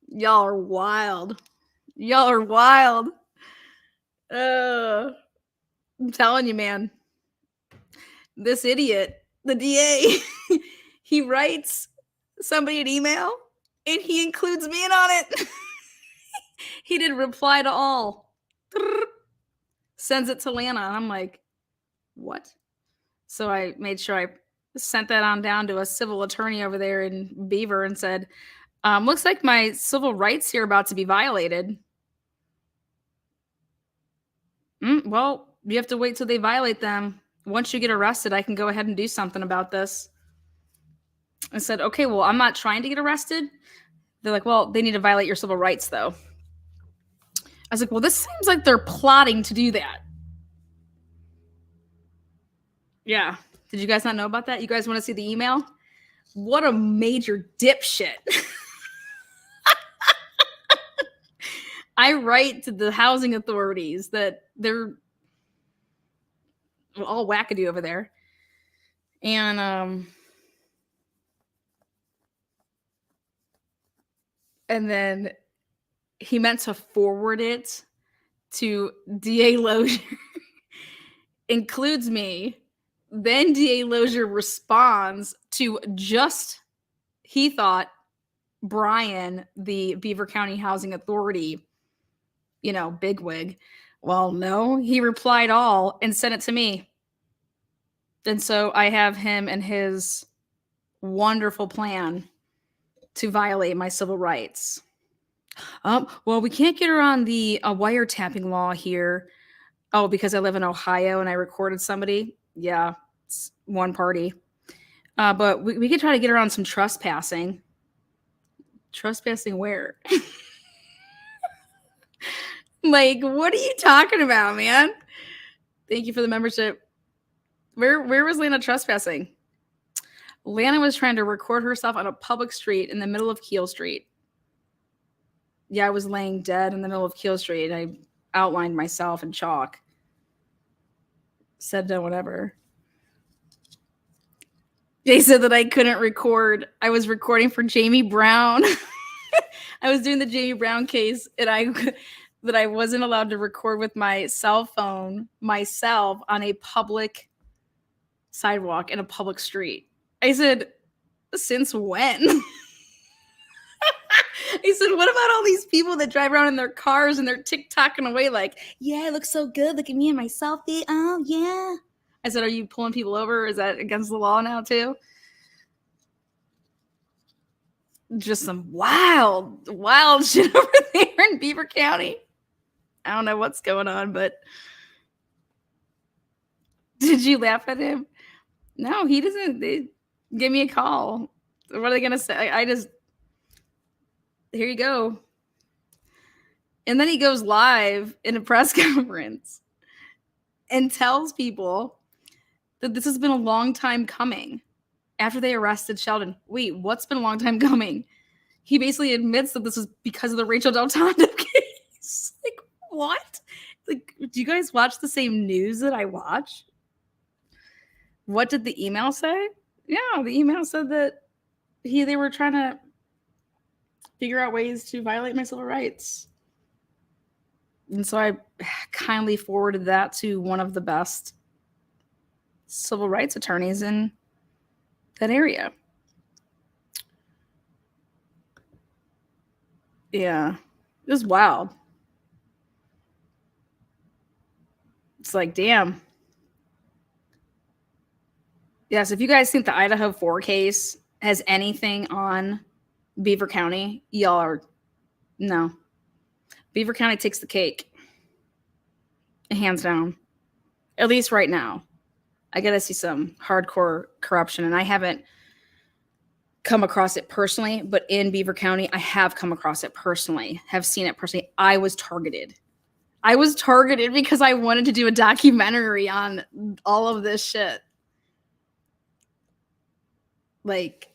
Y'all are wild. Y'all are wild. I'm telling you, man. This idiot, the DA, he writes somebody an email and he includes me in on it. He did reply to all. Sends it to Lana. And I'm like, what? So I made sure I sent that on down to a civil attorney over there in Beaver and said, looks like my civil rights here are about to be violated. Well, you have to wait till they violate them. Once you get arrested, I can go ahead and do something about this. I said, okay, well, I'm not trying to get arrested. They're like, well, they need to violate your civil rights, though. I was like, well, this seems like they're plotting to do that. Yeah. Did you guys not know about that? You guys want to see the email? What a major dipshit. I write to the housing authorities that they're all wackadoo over there. And then he meant to forward it to DA Lozier. Includes me. Then DA Lozier responds to just, he thought, Brian, the Beaver County Housing Authority, bigwig. Well, no, he replied all and sent it to me. And so I have him and his wonderful plan to violate my civil rights. Well, we can't get her on the wiretapping law here. Oh, because I live in Ohio and I recorded somebody. Yeah, it's one party. But we could try to get her on some trespassing. Trespassing where? Like, what are you talking about, man? Thank you for the membership. Where was Lana trespassing? Lana was trying to record herself on a public street in the middle of Keel Street. Yeah, I was laying dead in the middle of Keel Street. I outlined myself in chalk. Said no whatever. They said that I couldn't record. I was recording for Jamie Brown. I was doing the Jamie Brown case, and I wasn't allowed to record with my cell phone myself on a public sidewalk in a public street. I said, since when? I said, what about all these people that drive around in their cars and they're TikToking away like, yeah, I look so good. Look at me and my selfie. Oh, yeah. I said, are you pulling people over? Is that against the law now, too? Just some wild shit over there in Beaver County. I don't know what's going on, but did you laugh at him? No, he doesn't. They give me a call. What are they going to say? I just, here you go. And then he goes live in a press conference and tells people that this has been a long time coming after they arrested Sheldon. Wait, what's been a long time coming? He basically admits that this is because of the Rachael DelTondo case. Like, what? Like, do you guys watch the same news that I watch? What did the email say? Yeah, the email said that they were trying to figure out ways to violate my civil rights. And so I kindly forwarded that to one of the best civil rights attorneys in that area. Yeah, it was wild. It's like, damn. Yes, if you guys think the Idaho 4 case has anything on Beaver County, y'all are, no. Beaver County takes the cake. Hands down. At least right now. I got to see some hardcore corruption, and I haven't come across it personally, but in Beaver County, I have come across it personally, have seen it personally. I was targeted. I was targeted because I wanted to do a documentary on all of this shit. Like,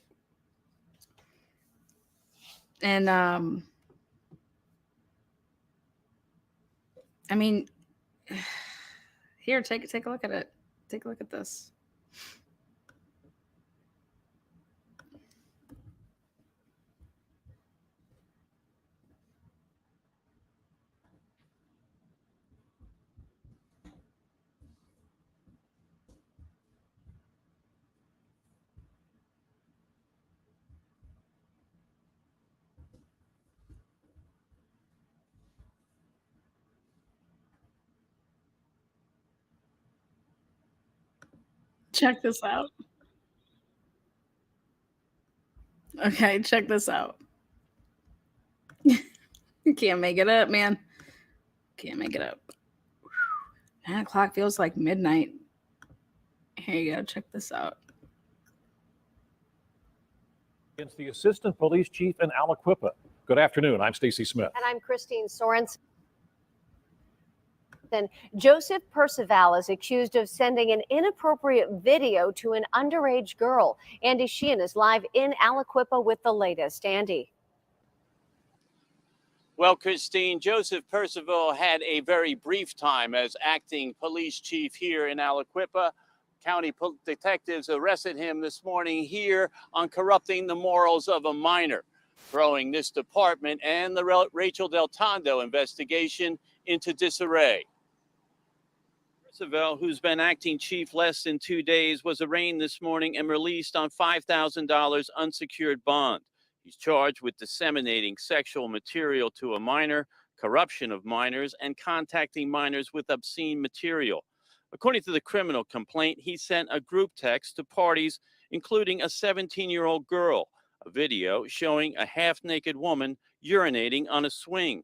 and I mean, here, take a look at it. Take a look at this. Check this out. Okay, check this out. You can't make it up, man. Can't make it up. 9 o'clock feels like midnight. Here you go. Check this out. Against the assistant police chief in Aliquippa. Good afternoon. I'm Stacey Smith. And I'm Christine Sorensen. Joseph Percival is accused of sending an inappropriate video to an underage girl. Andy Sheehan is live in Aliquippa with the latest. Andy. Well, Christine, Joseph Percival had a very brief time as acting police chief here in Aliquippa. County detectives arrested him this morning here on corrupting the morals of a minor, throwing this department and the Rachael DelTondo investigation into disarray. Percival, who's been acting chief less than 2 days, was arraigned this morning and released on $5,000 unsecured bond. He's charged with disseminating sexual material to a minor, corruption of minors, and contacting minors with obscene material. According to the criminal complaint, he sent a group text to parties, including a 17-year-old girl, a video showing a half-naked woman urinating on a swing.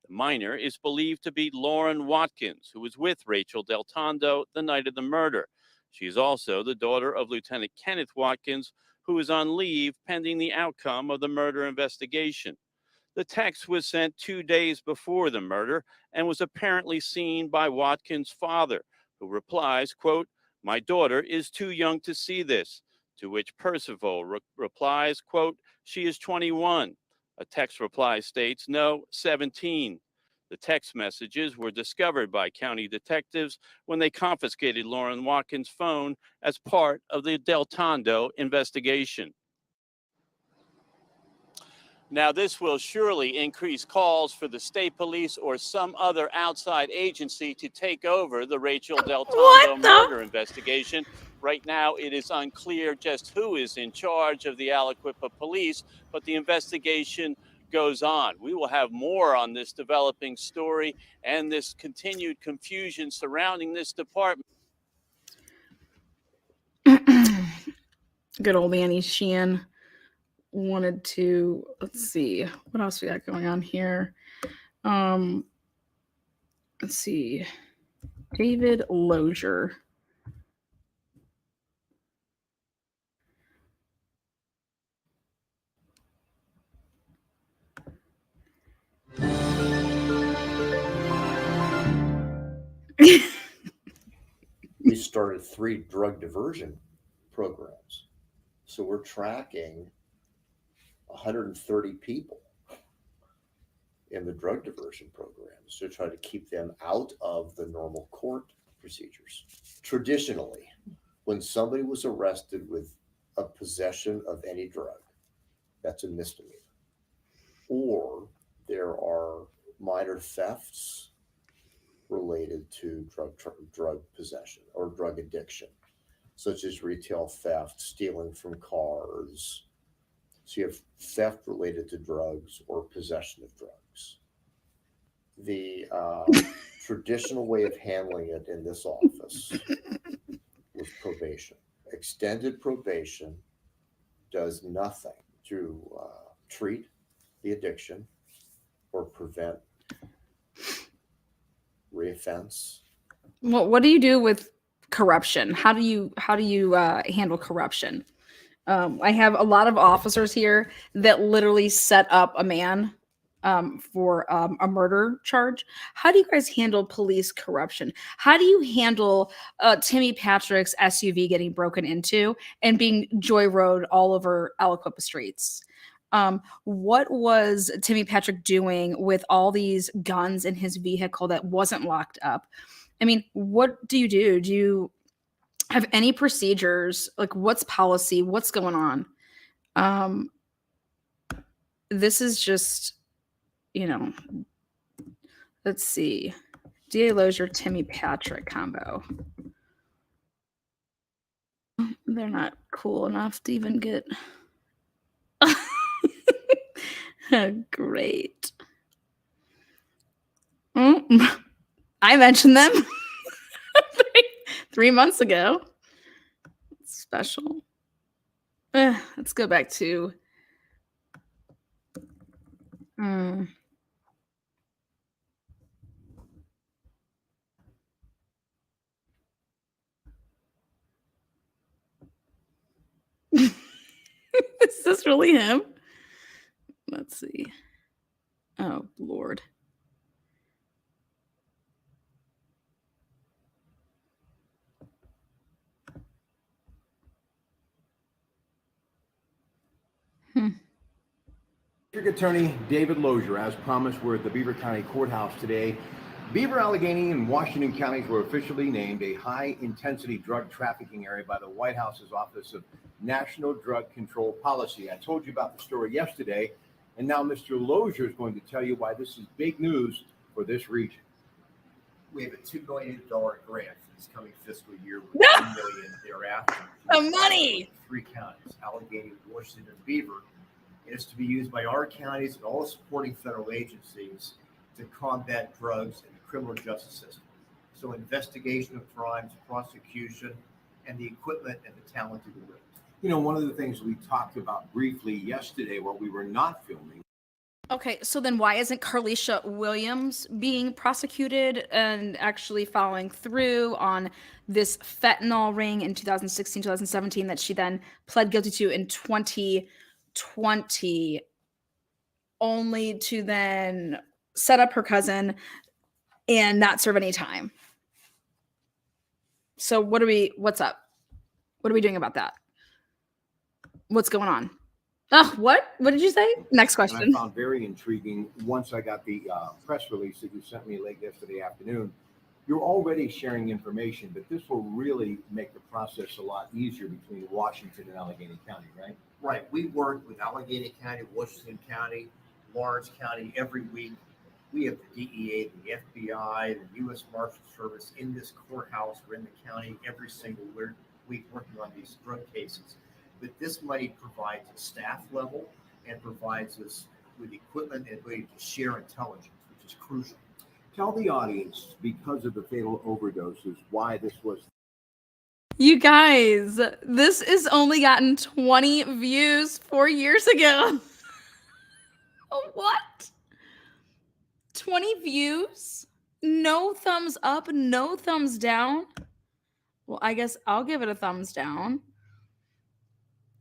The minor is believed to be Lauren Watkins, who was with Rachael DelTondo the night of the murder. She is also the daughter of Lieutenant Kenneth Watkins, who is on leave pending the outcome of the murder investigation. The text was sent 2 days before the murder and was apparently seen by Watkins' father, who replies, quote, "My daughter is too young to see this," to which Percival replies, quote, "She is 21. A text reply states, "No, 17. The text messages were discovered by county detectives when they confiscated Lauren Watkins' phone as part of the DelTondo investigation. Now, this will surely increase calls for the state police or some other outside agency to take over the Rachael DelTondo murder investigation. Right now, it is unclear just who is in charge of the Aliquippa police, but the investigation goes on. We will have more on this developing story and this continued confusion surrounding this department. Good old Annie Sheehan wanted to, let's see, what else we got going on here? Let's see. David Lozier. We started 3 drug diversion programs. So we're tracking 130 people in the drug diversion programs to try to keep them out of the normal court procedures. Traditionally, when somebody was arrested with a possession of any drug, that's a misdemeanor. Or there are minor thefts related to drug possession or drug addiction, such as retail theft, stealing from cars. So you have theft related to drugs or possession of drugs. The traditional way of handling it in this office was probation. Extended probation does nothing to treat the addiction or prevent reoffense. Well, what do you do with corruption? How do you handle corruption? I have a lot of officers here that literally set up a man for a murder charge. How do you guys handle police corruption? How do you handle Timmy Patrick's SUV getting broken into and being joyroad all over Aliquippa streets? What was Timmy Patrick doing with all these guns in his vehicle that wasn't locked up? I mean, what do you do? Do you have any procedures? Like, what's policy? What's going on? This is just, let's see. DA Lozier, Timmy Patrick combo. They're not cool enough to even get... Great. I mentioned them 3 months ago. Special. Let's go back to... Is this really him? Let's see. Oh, Lord. District Attorney David Lozier, as promised, we're at the Beaver County Courthouse today. Beaver, Allegheny, and Washington counties were officially named a high-intensity drug trafficking area by the White House's Office of National Drug Control Policy. I told you about the story yesterday, and now Mr. Lozier is going to tell you why this is big news for this region. We have a $2 million grant for this coming fiscal year with $1 million thereafter. The money! 3 counties, Allegheny, Washington, and Beaver. It is to be used by our counties and all supporting federal agencies to combat drugs in the criminal justice system. So investigation of crimes, prosecution, and the equipment and the talent to do it. You know, one of the things we talked about briefly yesterday while we were not filming. Okay, so then why isn't Carlisha Williams being prosecuted and actually following through on this fentanyl ring in 2016, 2017 that she then pled guilty to in 2020, only to then set up her cousin and not serve any time? So what's up? What are we doing about that? What's going on? Oh, what? What did you say? Next question. And I found very intriguing once I got the press release that you sent me late yesterday afternoon. You're already sharing information, but this will really make the process a lot easier between Washington and Allegheny County, right? Right. We work with Allegheny County, Washington County, Lawrence County every week. We have the DEA, the FBI, the U.S. Marshal Service in this courthouse. We're in the county every single week working on these drug cases. But this money provides a staff level and provides us with equipment and ability to share intelligence, which is crucial. Tell the audience, because of the fatal overdoses, why this was. You guys, this has only gotten 20 views 4 years ago. What? 20 views? No thumbs up, no thumbs down? Well, I guess I'll give it a thumbs down.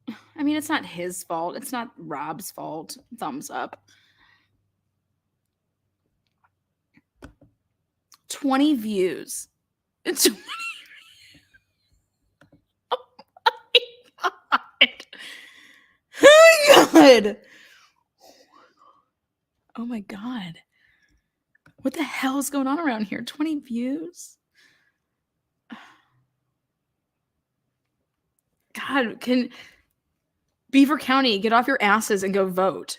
I mean, it's not his fault. It's not Rob's fault. Thumbs up. 20 views. It's 20. Oh my God. Oh my God. What the hell is going on around here? 20 views? God, can Beaver County get off your asses and go vote?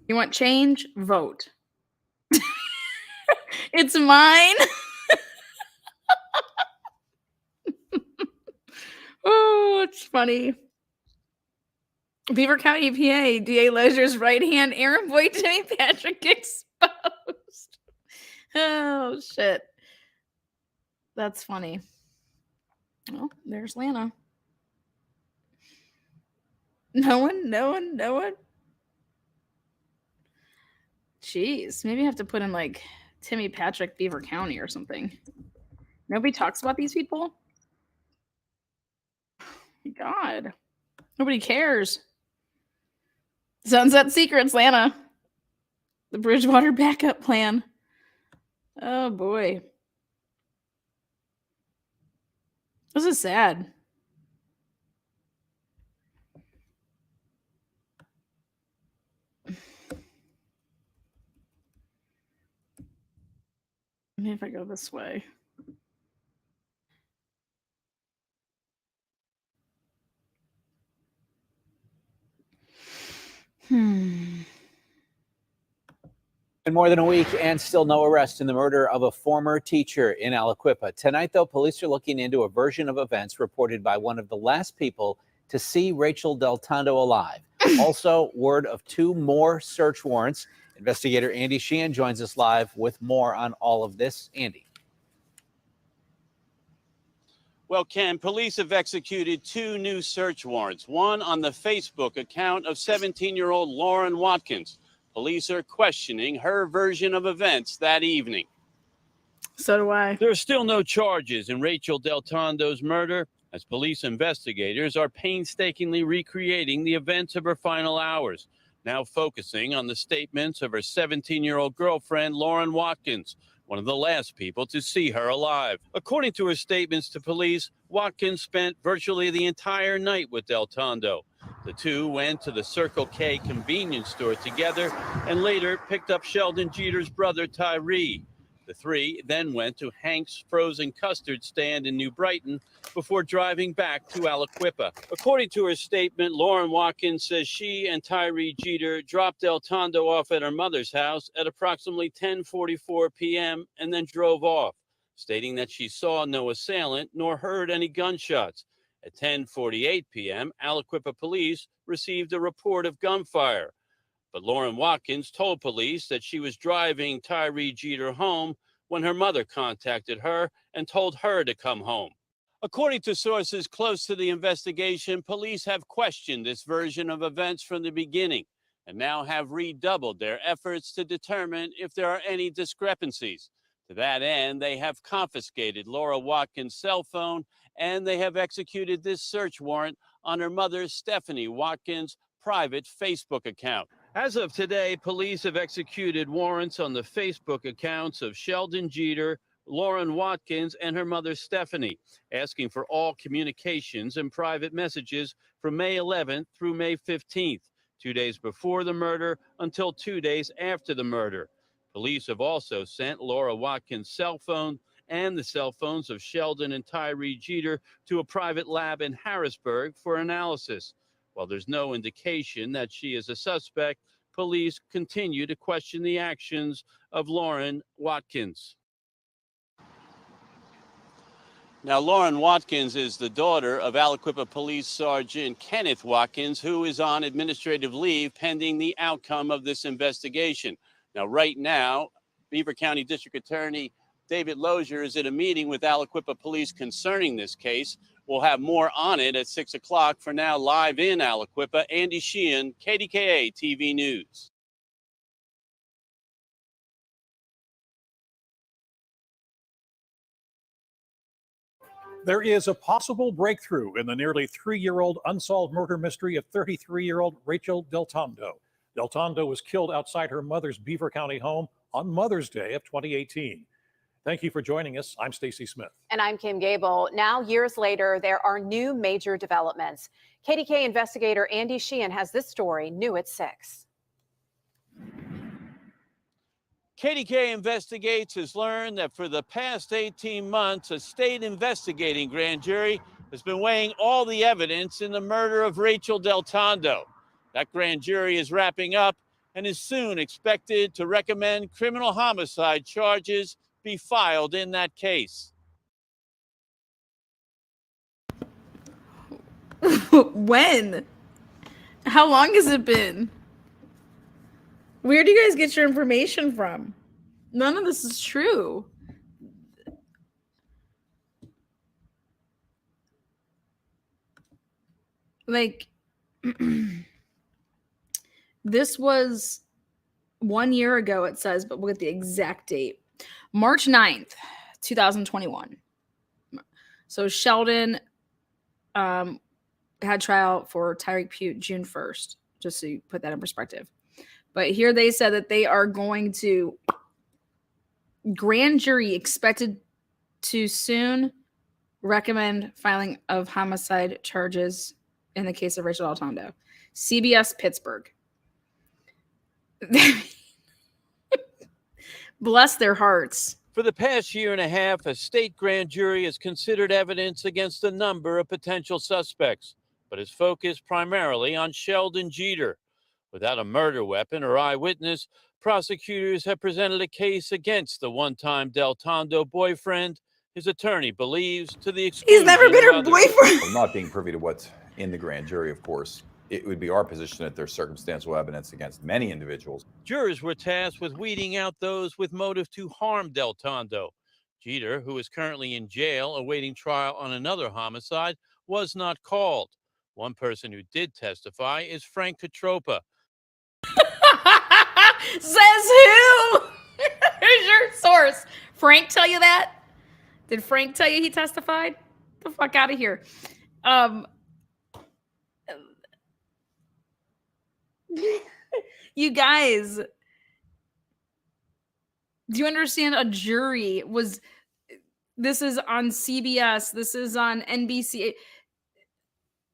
You want change? Vote. It's mine. Oh, it's funny. Beaver County, PA, DA Leisure's right hand, Aaron Boyd, Timmy Patrick exposed. Oh, shit. That's funny. Oh, there's Lana. No one. Jeez, maybe I have to put in like Timmy Patrick, Beaver County or something. Nobody talks about these people? Oh my God. Nobody cares. Sunset Secrets, Lana. The Bridgewater backup plan. Oh boy. This is sad. Maybe if I go this way. In more than a week and still no arrest in the murder of a former teacher in Aliquippa. Tonight, though, police are looking into a version of events reported by one of the last people to see Rachael DelTondo alive. Also, word of 2 more search warrants. Investigator Andy Sheehan joins us live with more on all of this. Andy. Well, Ken, police have executed 2 new search warrants, one on the Facebook account of 17-year-old Lauren Watkins. Police are questioning her version of events that evening. So do I. There are still no charges in Rachael DelTondo's murder, as police investigators are painstakingly recreating the events of her final hours, now focusing on the statements of her 17-year-old girlfriend, Lauren Watkins, one of the last people to see her alive. According to her statements to police, Watkins spent virtually the entire night with DelTondo. The 2 went to the Circle K convenience store together and later picked up Sheldon Jeter's brother, Tyree. The 3 then went to Hank's frozen custard stand in New Brighton before driving back to Aliquippa. According to her statement, Lauren Watkins says she and Tyree Jeter dropped DelTondo off at her mother's house at approximately 10:44 p.m. and then drove off, stating that she saw no assailant nor heard any gunshots. At 10:48 p.m., Aliquippa police received a report of gunfire. But Lauren Watkins told police that she was driving Tyree Jeter home when her mother contacted her and told her to come home. According to sources close to the investigation, police have questioned this version of events from the beginning and now have redoubled their efforts to determine if there are any discrepancies. To that end, they have confiscated Laura Watkins' cell phone and they have executed this search warrant on her mother, Stephanie Watkins' private Facebook account. As of today, police have executed warrants on the Facebook accounts of Sheldon Jeter, Lauren Watkins, and her mother Stephanie, asking for all communications and private messages from May 11th through May 15th, 2 days before the murder until 2 days after the murder. Police have also sent Laura Watkins' cell phone and the cell phones of Sheldon and Tyree Jeter to a private lab in Harrisburg for analysis. While there's no indication that she is a suspect, police continue to question the actions of Lauren Watkins. Now, Lauren Watkins is the daughter of Aliquippa Police Sergeant Kenneth Watkins, who is on administrative leave pending the outcome of this investigation. Now, right now, Beaver County District Attorney David Lozier is at a meeting with Aliquippa Police concerning this case. We'll have more on it at 6 o'clock. For now, live in Aliquippa, Andy Sheehan, KDKA TV News. There is a possible breakthrough in the nearly 3-year-old unsolved murder mystery of 33-year-old Rachael DelTondo. DelTondo was killed outside her mother's Beaver County home on Mother's Day of 2018. Thank you for joining us. I'm Stacey Smith. And I'm Kim Gable. Now, years later, there are new major developments. KDK investigator Andy Sheehan has this story new at 6. KDK Investigates has learned that for the past 18 months, a state investigating grand jury has been weighing all the evidence in the murder of Rachael DelTondo. That grand jury is wrapping up and is soon expected to recommend criminal homicide charges be filed in that case. When? How long has it been? Where do you guys get your information from? None of this is true. Like, this was 1 year ago, it says, but we'll get the exact date. March 9th, 2021. So Sheldon had trial for Tyreek Pute June 1st, just so you put that in perspective. But here they said that they are going to, grand jury expected to soon recommend filing of homicide charges in the case of Rachael DelTondo. CBS Pittsburgh. Bless their hearts. For the past year and a half, a state grand jury has considered evidence against a number of potential suspects, but has focused primarily on Sheldon Jeter. Without a murder weapon or eyewitness, prosecutors have presented a case against the one-time DelTondo boyfriend. His attorney believes to the exclusion He's never been of her others. boyfriend. Well, not being privy to what's in the grand jury, of course, it would be our position that there's circumstantial evidence against many individuals. Jurors were tasked with weeding out those with motive to harm DelTondo. Jeter, who is currently in jail awaiting trial on another homicide, was not called. One person who did testify is Frank Catropa. Says who? Who's your source? Frank tell you that? Did Frank tell you he testified? Get the fuck out of here. You guys, do you understand? A jury was, this is on CBS, this is on NBC.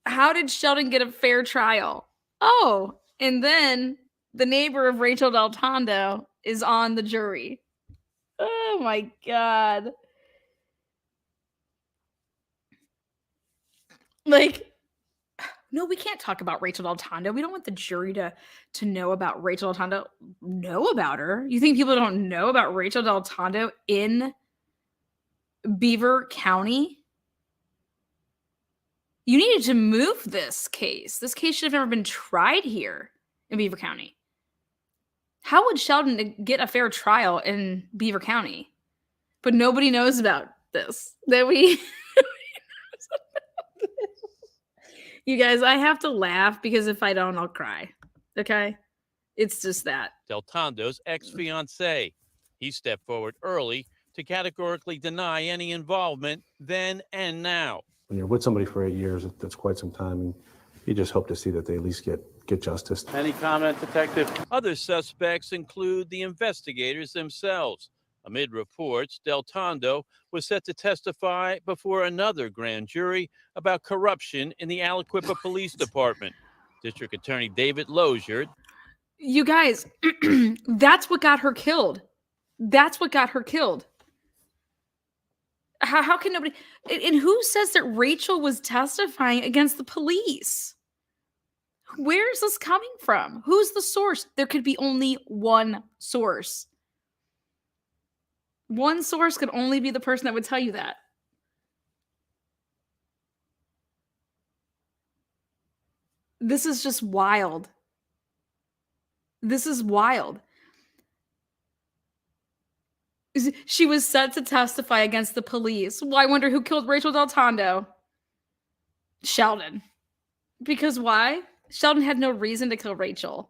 How did Sheldon get a fair trial? Oh, and then the neighbor of Rachael DelTondo is on the jury. Oh my God. Like, no, we can't talk about Rachael DelTondo. We don't want the jury to know about Rachael DelTondo. Know about her? You think people don't know about Rachael DelTondo in Beaver County? You needed to move this case. This case should have never been tried here in Beaver County. How would Sheldon get a fair trial in Beaver County? But nobody knows about this. That we... You guys, I have to laugh because if I don't, I'll cry. Okay? It's just that. DelTondo's ex-fiancé. He stepped forward early to categorically deny any involvement then and now. When you're with somebody for 8 years, that's quite some time. And you just hope to see that they at least get justice. Any comment, Detective? Other suspects include the investigators themselves. Amid reports, DelTondo was set to testify before another grand jury about corruption in the Aliquippa Police Department. District Attorney David Lozier. You guys, that's what got her killed. That's what got her killed. How can nobody... And who says that Rachael was testifying against the police? Where is this coming from? Who's the source? There could be only one source. One source could only be the person that would tell you that. This is just wild. This is wild. She was set to testify against the police. Well, I wonder who killed Rachael DelTondo. Sheldon. Because why? Sheldon had no reason to kill Rachael.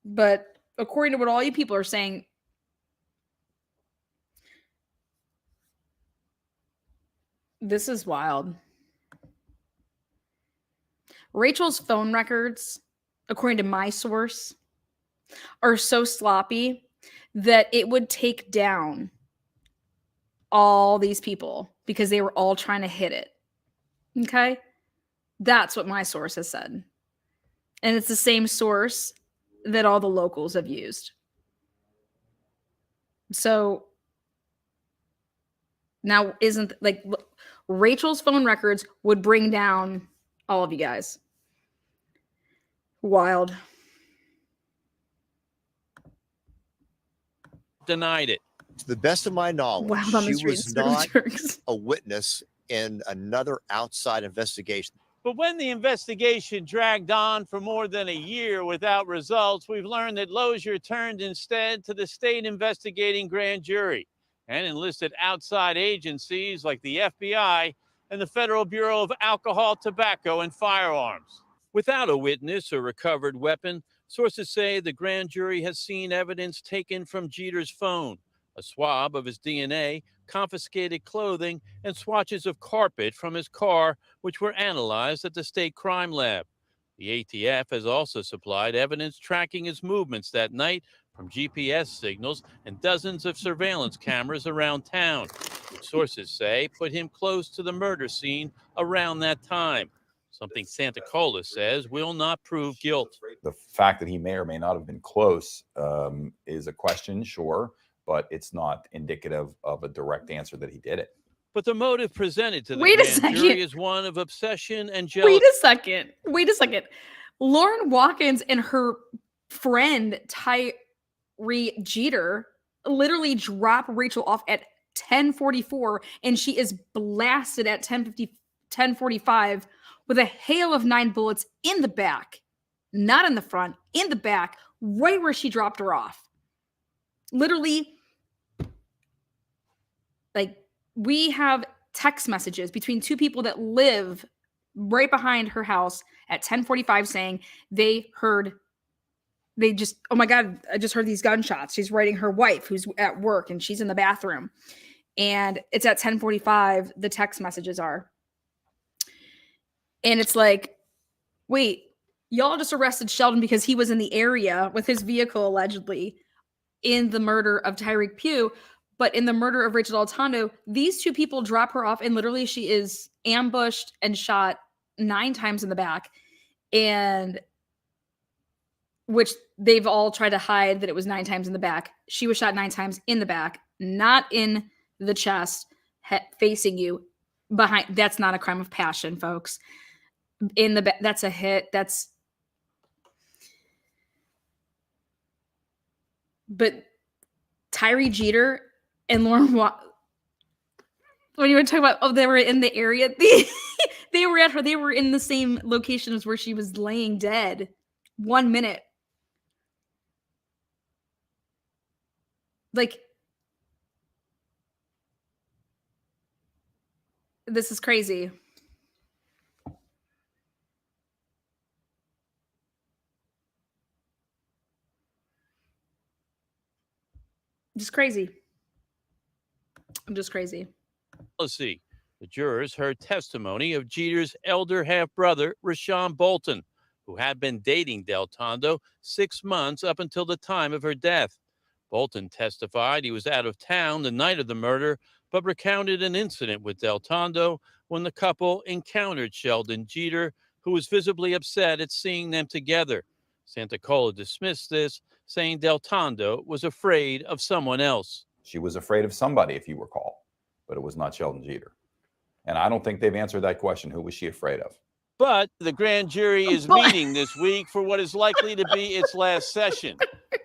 But according to what all you people are saying, this is wild. Rachel's phone records, according to my source, are so sloppy that it would take down all these people because they were all trying to hit it. Okay? That's what my source has said. And it's the same source that all the locals have used. So now isn't like Rachel's phone records would bring down all of you guys. Wild. Denied it. To the best of my knowledge, Wild on the she streets, was they're not jerks. a witness in another outside investigation. But when the investigation dragged on for more than a year without results, we've learned that Lozier turned instead to the state investigating grand jury and enlisted outside agencies like the FBI and the Federal Bureau of Alcohol, Tobacco, and Firearms. Without a witness or recovered weapon, sources say the grand jury has seen evidence taken from Jeter's phone, a swab of his DNA, confiscated clothing, and swatches of carpet from his car, which were analyzed at the state crime lab. The ATF has also supplied evidence tracking his movements that night from GPS signals and dozens of surveillance cameras around town, which sources say put him close to the murder scene around that time, something Santa Cola says will not prove guilt. The fact that he may or may not have been close is a question, sure, but it's not indicative of a direct answer that he did it. But the motive presented to the Wait a grand second. jury is one of obsession and jealousy. Wait a second. Lauren Watkins and her friend Tyree Jeter literally drop Rachael off at 10:44, and she is blasted at 10:45 with a hail of 9 bullets in the back, not in the front, in the back, right where she dropped her off. Literally, like, we have text messages between two people that live right behind her house at 10:45 saying oh my God, I just heard these gunshots. She's writing her wife who's at work and she's in the bathroom. And it's at 10:45, the text messages are. And it's like, wait, y'all just arrested Sheldon because he was in the area with his vehicle allegedly in the murder of Tyreek Pugh. But in the murder of Rachael DelTondo, these two people drop her off and literally she is ambushed and shot 9 times in the back. And which they've all tried to hide that it was 9 times in the back. She was shot 9 times in the back, not in the chest, facing you behind. That's not a crime of passion, folks. In the back, that's a hit. But Tyree Jeter and Lauren when you were talking about, they were in the area, they were in the same location as where she was laying dead. 1 minute. Like, this is crazy. Just crazy. I'm just crazy. Policy. The jurors heard testimony of Jeter's elder half-brother, Rashawn Bolton, who had been dating DelTondo 6 months up until the time of her death. Bolton testified he was out of town the night of the murder, but recounted an incident with DelTondo when the couple encountered Sheldon Jeter, who was visibly upset at seeing them together. Santacola dismissed this, saying DelTondo was afraid of someone else. She was afraid of somebody, if you recall, but it was not Sheldon Jeter. And I don't think they've answered that question. Who was she afraid of? But the grand jury is meeting this week for what is likely to be its last session.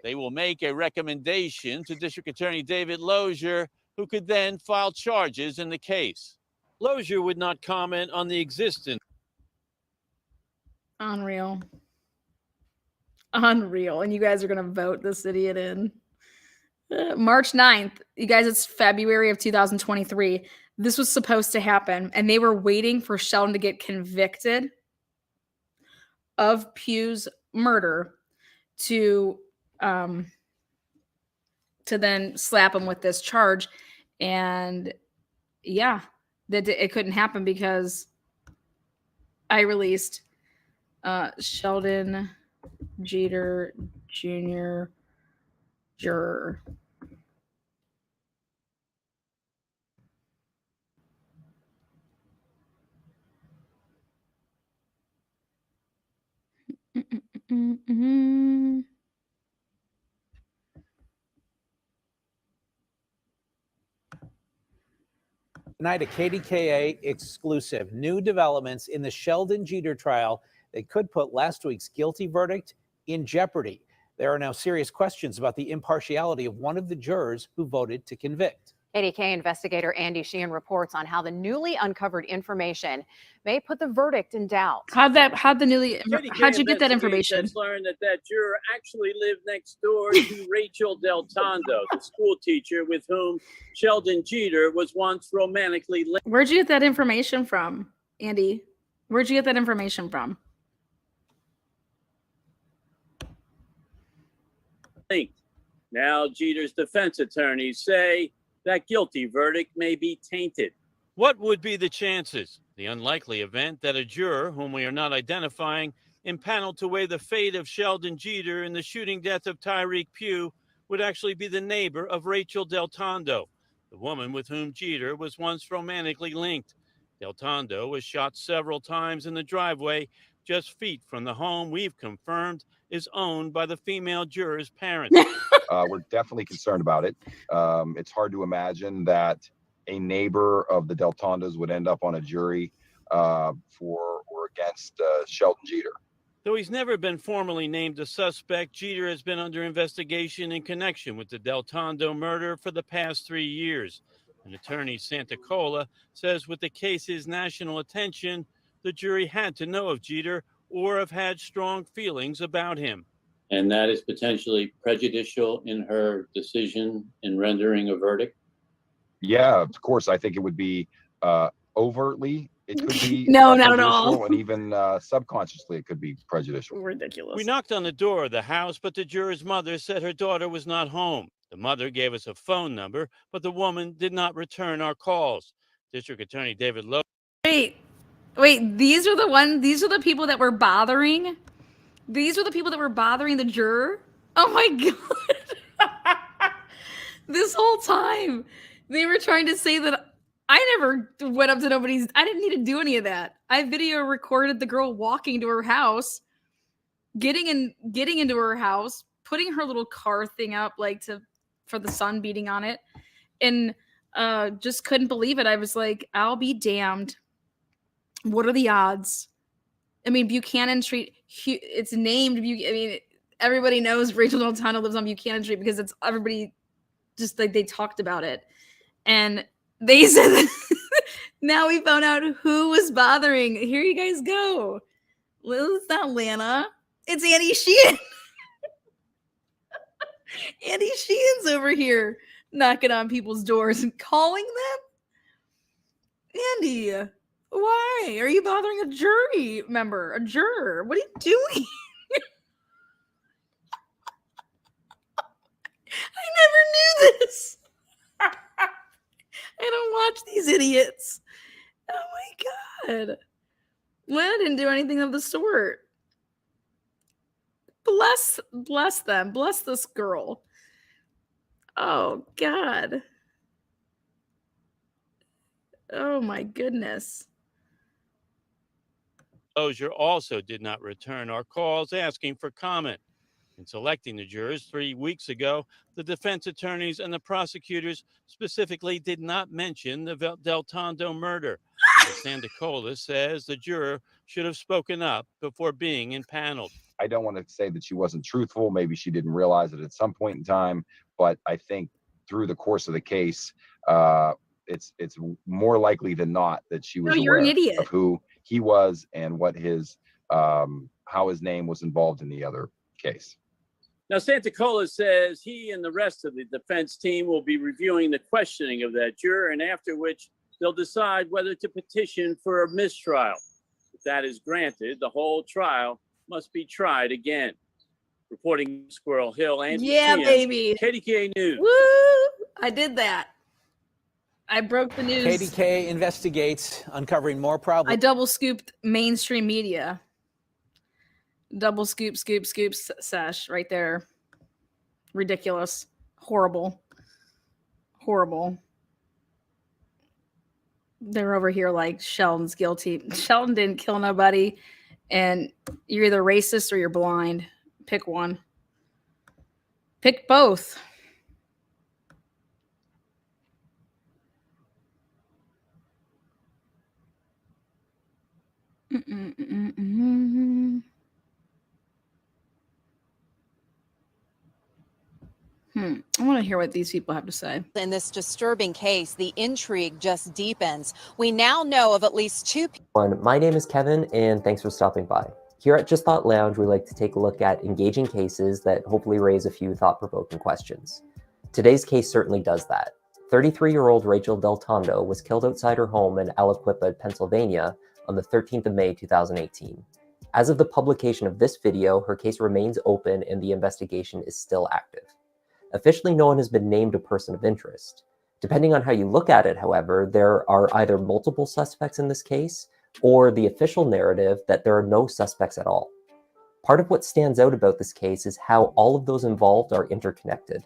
They will make a recommendation to District Attorney David Lozier, who could then file charges in the case. Lozier would not comment on the existence. Unreal. Unreal. And you guys are going to vote this idiot in. March 9th. You guys, it's February of 2023. This was supposed to happen, and they were waiting for Sheldon to get convicted of Pugh's murder to then slap him with this charge. And yeah, that it couldn't happen because I released Sheldon Jeter Jr. juror. Tonight, a KDKA exclusive. New developments in the Sheldon Jeter trial that could put last week's guilty verdict in jeopardy. There are now serious questions about the impartiality of one of the jurors who voted to convict. KDK investigator Andy Sheehan reports on how the newly uncovered information may put the verdict in doubt. How'd you get that information? Learned that juror actually lived next door to Rachael DelTondo, the school teacher with whom Sheldon Jeter was once romantically linked. Where'd you get that information from, Andy? Where'd you get that information from? Now Jeter's defense attorneys say that guilty verdict may be tainted. What would be the chances? The unlikely event that a juror, whom we are not identifying, impaneled to weigh the fate of Sheldon Jeter in the shooting death of Tyreek Pugh would actually be the neighbor of Rachael DelTondo, the woman with whom Jeter was once romantically linked. DelTondo was shot several times in the driveway just feet from the home we've confirmed is owned by the female juror's parents. We're definitely concerned about it. It's hard to imagine that a neighbor of the DelTondos would end up on a jury for or against Sheldon Jeter. Though he's never been formally named a suspect, Jeter has been under investigation in connection with the DelTondo murder for the past 3 years. An attorney, Santacola, says with the case's national attention, the jury had to know of Jeter or have had strong feelings about him. And that is potentially prejudicial in her decision in rendering a verdict? Yeah, of course. I think it would be overtly. It could be No, not at all. prejudicial, and even subconsciously it could be prejudicial. Ridiculous. We knocked on the door of the house, but the juror's mother said her daughter was not home. The mother gave us a phone number, but the woman did not return our calls. District Attorney David Lowe. Wait, these are the people that were bothering? These were the people that were bothering the juror? Oh my God. This whole time, they were trying to say that I never went up to nobody's. I didn't need to do any of that. I video recorded the girl walking to her house, getting into her house, putting her little car thing up for the sun beating on it, and just couldn't believe it. I was like, I'll be damned. What are the odds? I mean, Buchanan Street, it's named, everybody knows Rachael DelTondo lives on Buchanan Street because it's everybody just like they talked about it. And they said that now we found out who was bothering. Here you guys go. Well, it's not Lana. It's Andy Sheehan. Andy Sheehan's over here knocking on people's doors and calling them. Andy, why are you bothering a jury member, a juror? What are you doing? I never knew this. I don't watch these idiots. Oh my God. Lana didn't do anything of the sort. Bless them. Bless this girl. Oh God. Oh my goodness. Lozier also did not return our calls asking for comment. In selecting the jurors 3 weeks ago, the defense attorneys and the prosecutors specifically did not mention the DelTondo murder. Sandicola says the juror should have spoken up before being impaneled. I don't want to say that she wasn't truthful. Maybe she didn't realize it at some point in time, but I think through the course of the case, it's more likely than not that she was you're an aware idiot. of who he was and what his how his name was involved in the other case. Now, Sandicola says he and the rest of the defense team will be reviewing the questioning of that juror, and after which they'll decide whether to petition for a mistrial. If that is granted, the whole trial must be tried again. Reporting Squirrel Hill, Andy Yeah, Sheehan, baby. KDKA News. Woo! I did that. I broke the news. KDK investigates, uncovering more I problems. double scooped mainstream media. Double scoop, sesh right there. Ridiculous. Horrible. Horrible. They're over here like Sheldon's guilty. Sheldon didn't kill nobody, and you're either racist or you're blind. Pick one. Pick both. I want to hear what these people have to say. In this disturbing case, the intrigue just deepens. We now know of at least two people. My name is Kevin, and thanks for stopping by. Here at Just Thought Lounge, we like to take a look at engaging cases that hopefully raise a few thought-provoking questions. Today's case certainly does that. 33-year-old Rachael DelTondo was killed outside her home in Aliquippa, Pennsylvania on the 13th of May, 2018. As of the publication of this video, her case remains open and the investigation is still active. Officially, no one has been named a person of interest. Depending on how you look at it, however, there are either multiple suspects in this case or the official narrative that there are no suspects at all. Part of what stands out about this case is how all of those involved are interconnected.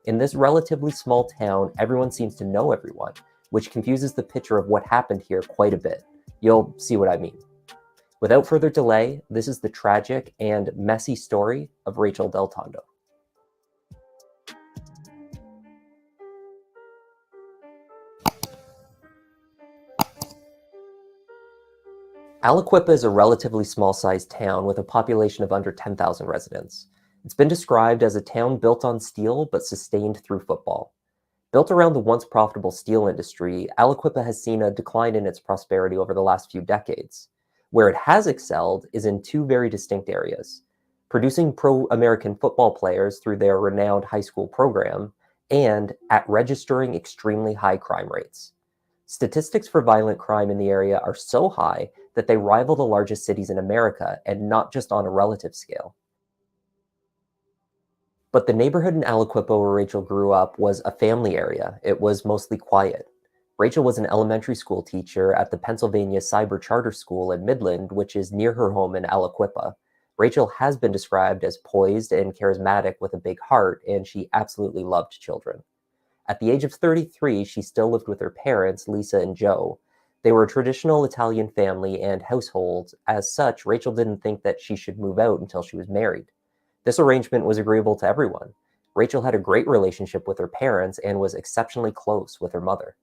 In this relatively small town, everyone seems to know everyone, which confuses the picture of what happened here quite a bit. You'll see what I mean. Without further delay, this is the tragic and messy story of Rachael DelTondo. Aliquippa is a relatively small-sized town with a population of under 10,000 residents. It's been described as a town built on steel but sustained through football. Built around the once profitable steel industry, Aliquippa has seen a decline in its prosperity over the last few decades. Where it has excelled is in two very distinct areas: producing pro-American football players through their renowned high school program, and at registering extremely high crime rates. Statistics for violent crime in the area are so high that they rival the largest cities in America, and not just on a relative scale. But the neighborhood in Aliquippa where Rachael grew up was a family area. It was mostly quiet. Rachael was an elementary school teacher at the Pennsylvania Cyber Charter School in Midland, which is near her home in Aliquippa. Rachael has been described as poised and charismatic with a big heart, and she absolutely loved children. At the age of 33, she still lived with her parents, Lisa and Joe. They were a traditional Italian family and household. As such, Rachael didn't think that she should move out until she was married. This arrangement was agreeable to everyone. Rachael had a great relationship with her parents and was exceptionally close with her mother.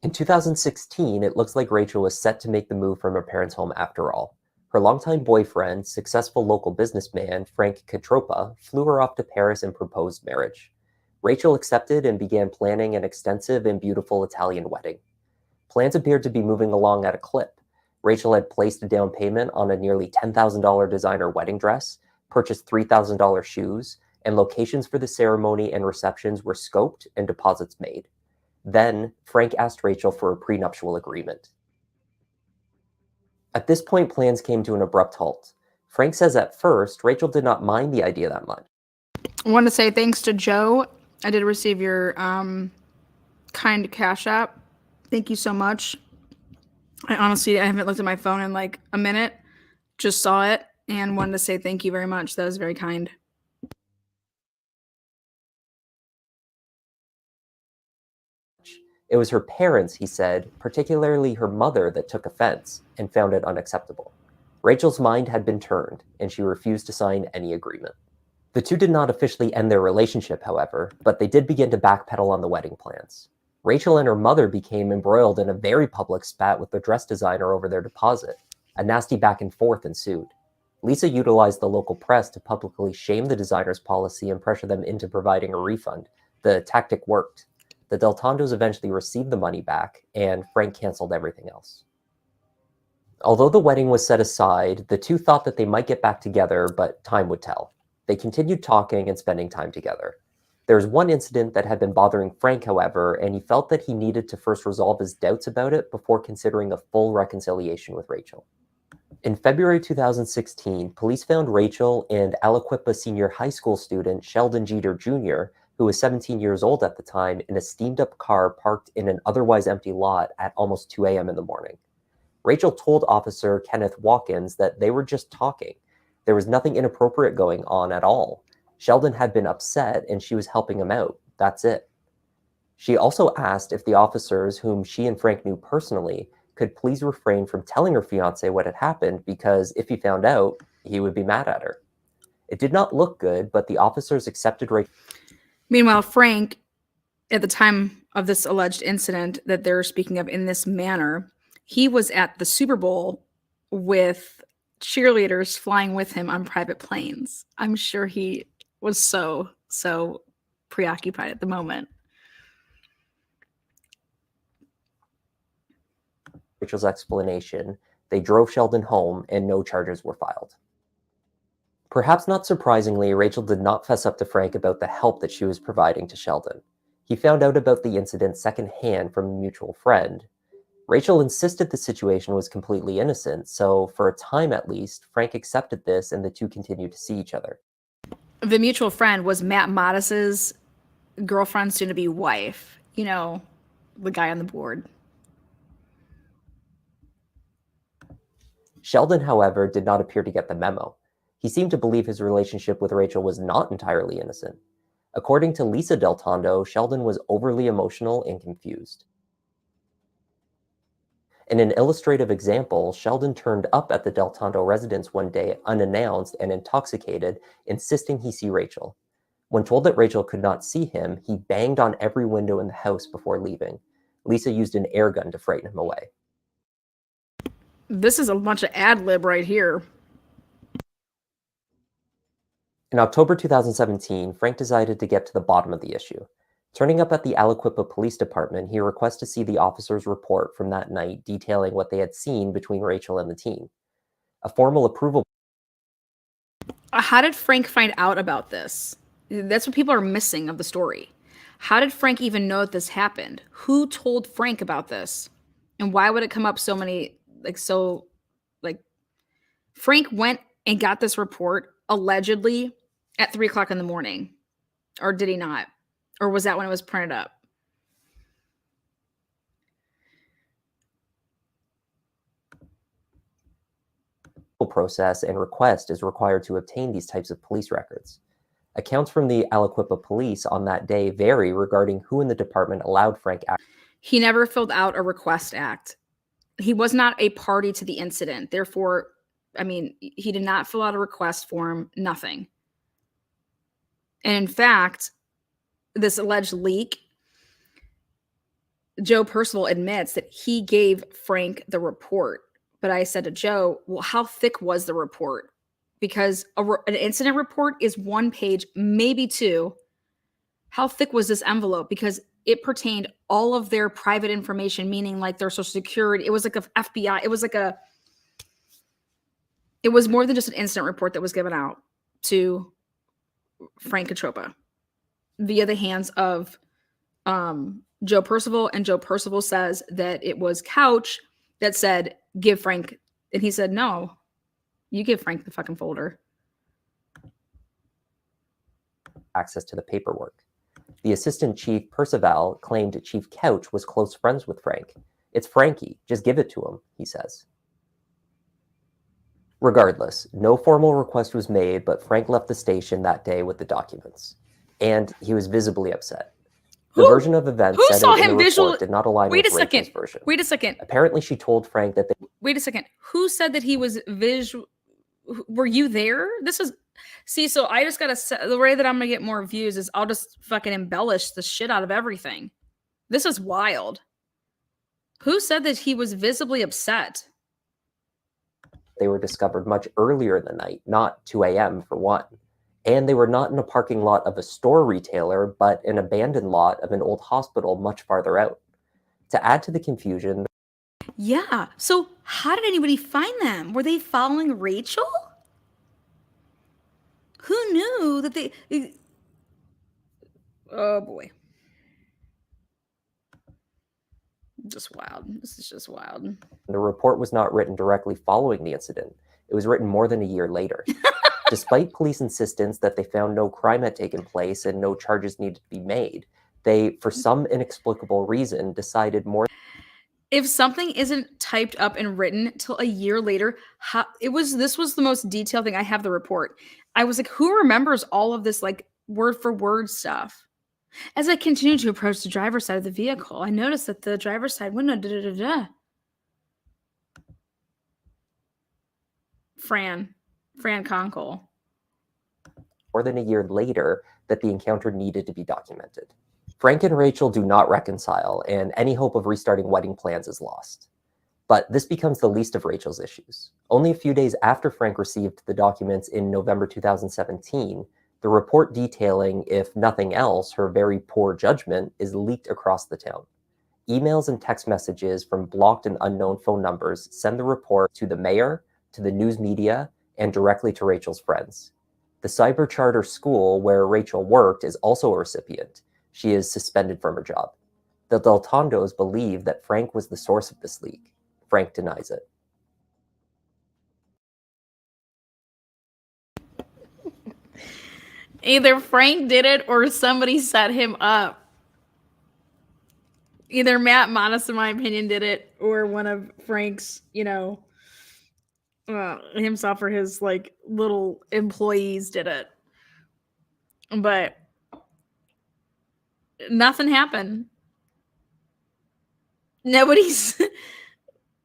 In 2016, it looks like Rachael was set to make the move from her parents' home after all. Her longtime boyfriend, successful local businessman Frank Catropa, flew her off to Paris and proposed marriage. Rachael accepted and began planning an extensive and beautiful Italian wedding. Plans appeared to be moving along at a clip. Rachael had placed a down payment on a nearly $10,000 designer wedding dress, purchased $3,000 shoes, and locations for the ceremony and receptions were scoped and deposits made. Then, Frank asked Rachael for a prenuptial agreement. At this point, plans came to an abrupt halt. Frank says at first, Rachael did not mind the idea that much. I want to say thanks to Joe. I did receive your kind Cash App. Thank you so much. I honestly, I haven't looked at my phone in like a minute. Just saw it and wanted to say thank you very much. That was very kind. It was her parents, he said, particularly her mother, that took offense and found it unacceptable. Rachel's mind had been turned, and she refused to sign any agreement. The two did not officially end their relationship, however, but they did begin to backpedal on the wedding plans. Rachael and her mother became embroiled in a very public spat with the dress designer over their deposit. A nasty back and forth ensued. Lisa utilized the local press to publicly shame the designer's policy and pressure them into providing a refund. The tactic worked. The DelTondos eventually received the money back, and Frank canceled everything else. Although the wedding was set aside, the two thought that they might get back together, but time would tell. They continued talking and spending time together. There was one incident that had been bothering Frank, however, and he felt that he needed to first resolve his doubts about it before considering a full reconciliation with Rachael. In February 2016, police found Rachael and Aliquippa senior high school student Sheldon Jeter Jr., who was 17 years old at the time, in a steamed-up car parked in an otherwise empty lot at almost 2 a.m. in the morning. Rachael told Officer Kenneth Watkins that they were just talking. There was nothing inappropriate going on at all. Sheldon had been upset, and she was helping him out. That's it. She also asked if the officers, whom she and Frank knew personally, could please refrain from telling her fiancé what had happened, because if he found out, he would be mad at her. It did not look good, but the officers accepted Rachael. Meanwhile, Frank, at the time of this alleged incident that they're speaking of in this manner, he was at the Super Bowl with cheerleaders flying with him on private planes. I'm sure he was so preoccupied at the moment. Rachel's explanation, they drove Sheldon home and no charges were filed. Perhaps not surprisingly, Rachael did not fess up to Frank about the help that she was providing to Sheldon. He found out about the incident secondhand from a mutual friend. Rachael insisted the situation was completely innocent, so for a time at least, Frank accepted this and the two continued to see each other. The mutual friend was Matt Modis's girlfriend, soon-to-be wife. You know, the guy on the board. Sheldon, however, did not appear to get the memo. He seemed to believe his relationship with Rachael was not entirely innocent. According to Lisa DelTondo, Sheldon was overly emotional and confused. In an illustrative example, Sheldon turned up at the DelTondo residence one day unannounced and intoxicated, insisting he see Rachael. When told that Rachael could not see him, he banged on every window in the house before leaving. Lisa used an air gun to frighten him away. This is a bunch of ad-lib right here. In October 2017, Frank decided to get to the bottom of the issue. Turning up at the Aliquippa Police Department, he requested to see the officer's report from that night detailing what they had seen between Rachael and the teen. A formal approval. How did Frank find out about this? That's what people are missing of the story. How did Frank even know that this happened? Who told Frank about this? And why would it come up so many, Frank went and got this report allegedly at 3 o'clock in the morning. Or did he not? Or was that when it was printed up? Process and request is required to obtain these types of police records. Accounts from the Aliquippa police on that day vary regarding who in the department allowed Frank access. He never filled out a request act. He was not a party to the incident. Therefore, he did not fill out a request form, nothing. And in fact, this alleged leak, Joe Percival admits that he gave Frank the report. But I said to Joe, well, how thick was the report? Because an incident report is 1 page, maybe 2. How thick was this envelope? Because it pertained all of their private information, meaning like their social security. It was like a FBI. It was more than just an incident report that was given out to Frank Katropa via the hands of Joe Percival. And Joe Percival says that it was Couch that said, give Frank. And he said, no, you give Frank the fucking folder. Access to the paperwork. The assistant chief, Percival, claimed Chief Couch was close friends with Frank. It's Frankie. Just give it to him, he says. Regardless, no formal request was made, but Frank left the station that day with the documents. And he was visibly upset. The version of events Who set saw out in the him report visually? did not align Wait with a second. Rachel's version. Wait a second. Apparently, she told Frank that they Wait a second. Who said that he was visual? Were you there? This is. See, so I just gotta set the way that I'm gonna get more views is I'll just fucking embellish the shit out of everything. This is wild. Who said that he was visibly upset? were discovered much earlier in the night, not 2 a.m. for one. And they were not in a parking lot of a store retailer, but an abandoned lot of an old hospital much farther out. To add to the confusion, Yeah. So how did anybody find them? Were they following Rachel? Who knew that they? Oh boy. Just wild. This is just wild. the report was not written directly following the incident. It was written more than a year later. Despite police insistence that they found no crime had taken place and no charges needed to be made, they, for some inexplicable reason, decided more. If something isn't typed up and written till a year later, this was the most detailed thing. I have the report. I was like, who remembers all of this like word for word stuff? As I continued to approach the driver's side of the vehicle, I noticed that the driver's side window Fran Conkle. More than a year later that the encounter needed to be documented. Frank and Rachel do not reconcile, and any hope of restarting wedding plans is lost. But this becomes the least of Rachel's issues. Only a few days after Frank received the documents in November 2017, the report detailing, if nothing else, her very poor judgment is leaked across the town. Emails and text messages from blocked and unknown phone numbers send the report to the mayor, to the news media, and directly to Rachel's friends. The cyber charter school where Rachel worked is also a recipient. She is suspended from her job. The DelTondos believe that Frank was the source of this leak. Frank denies it. Either Frank did it or somebody set him up. Either Matt Modest, in my opinion, did it, or one of Frank's, himself or his like little employees did it. But nothing happened. Nobody's.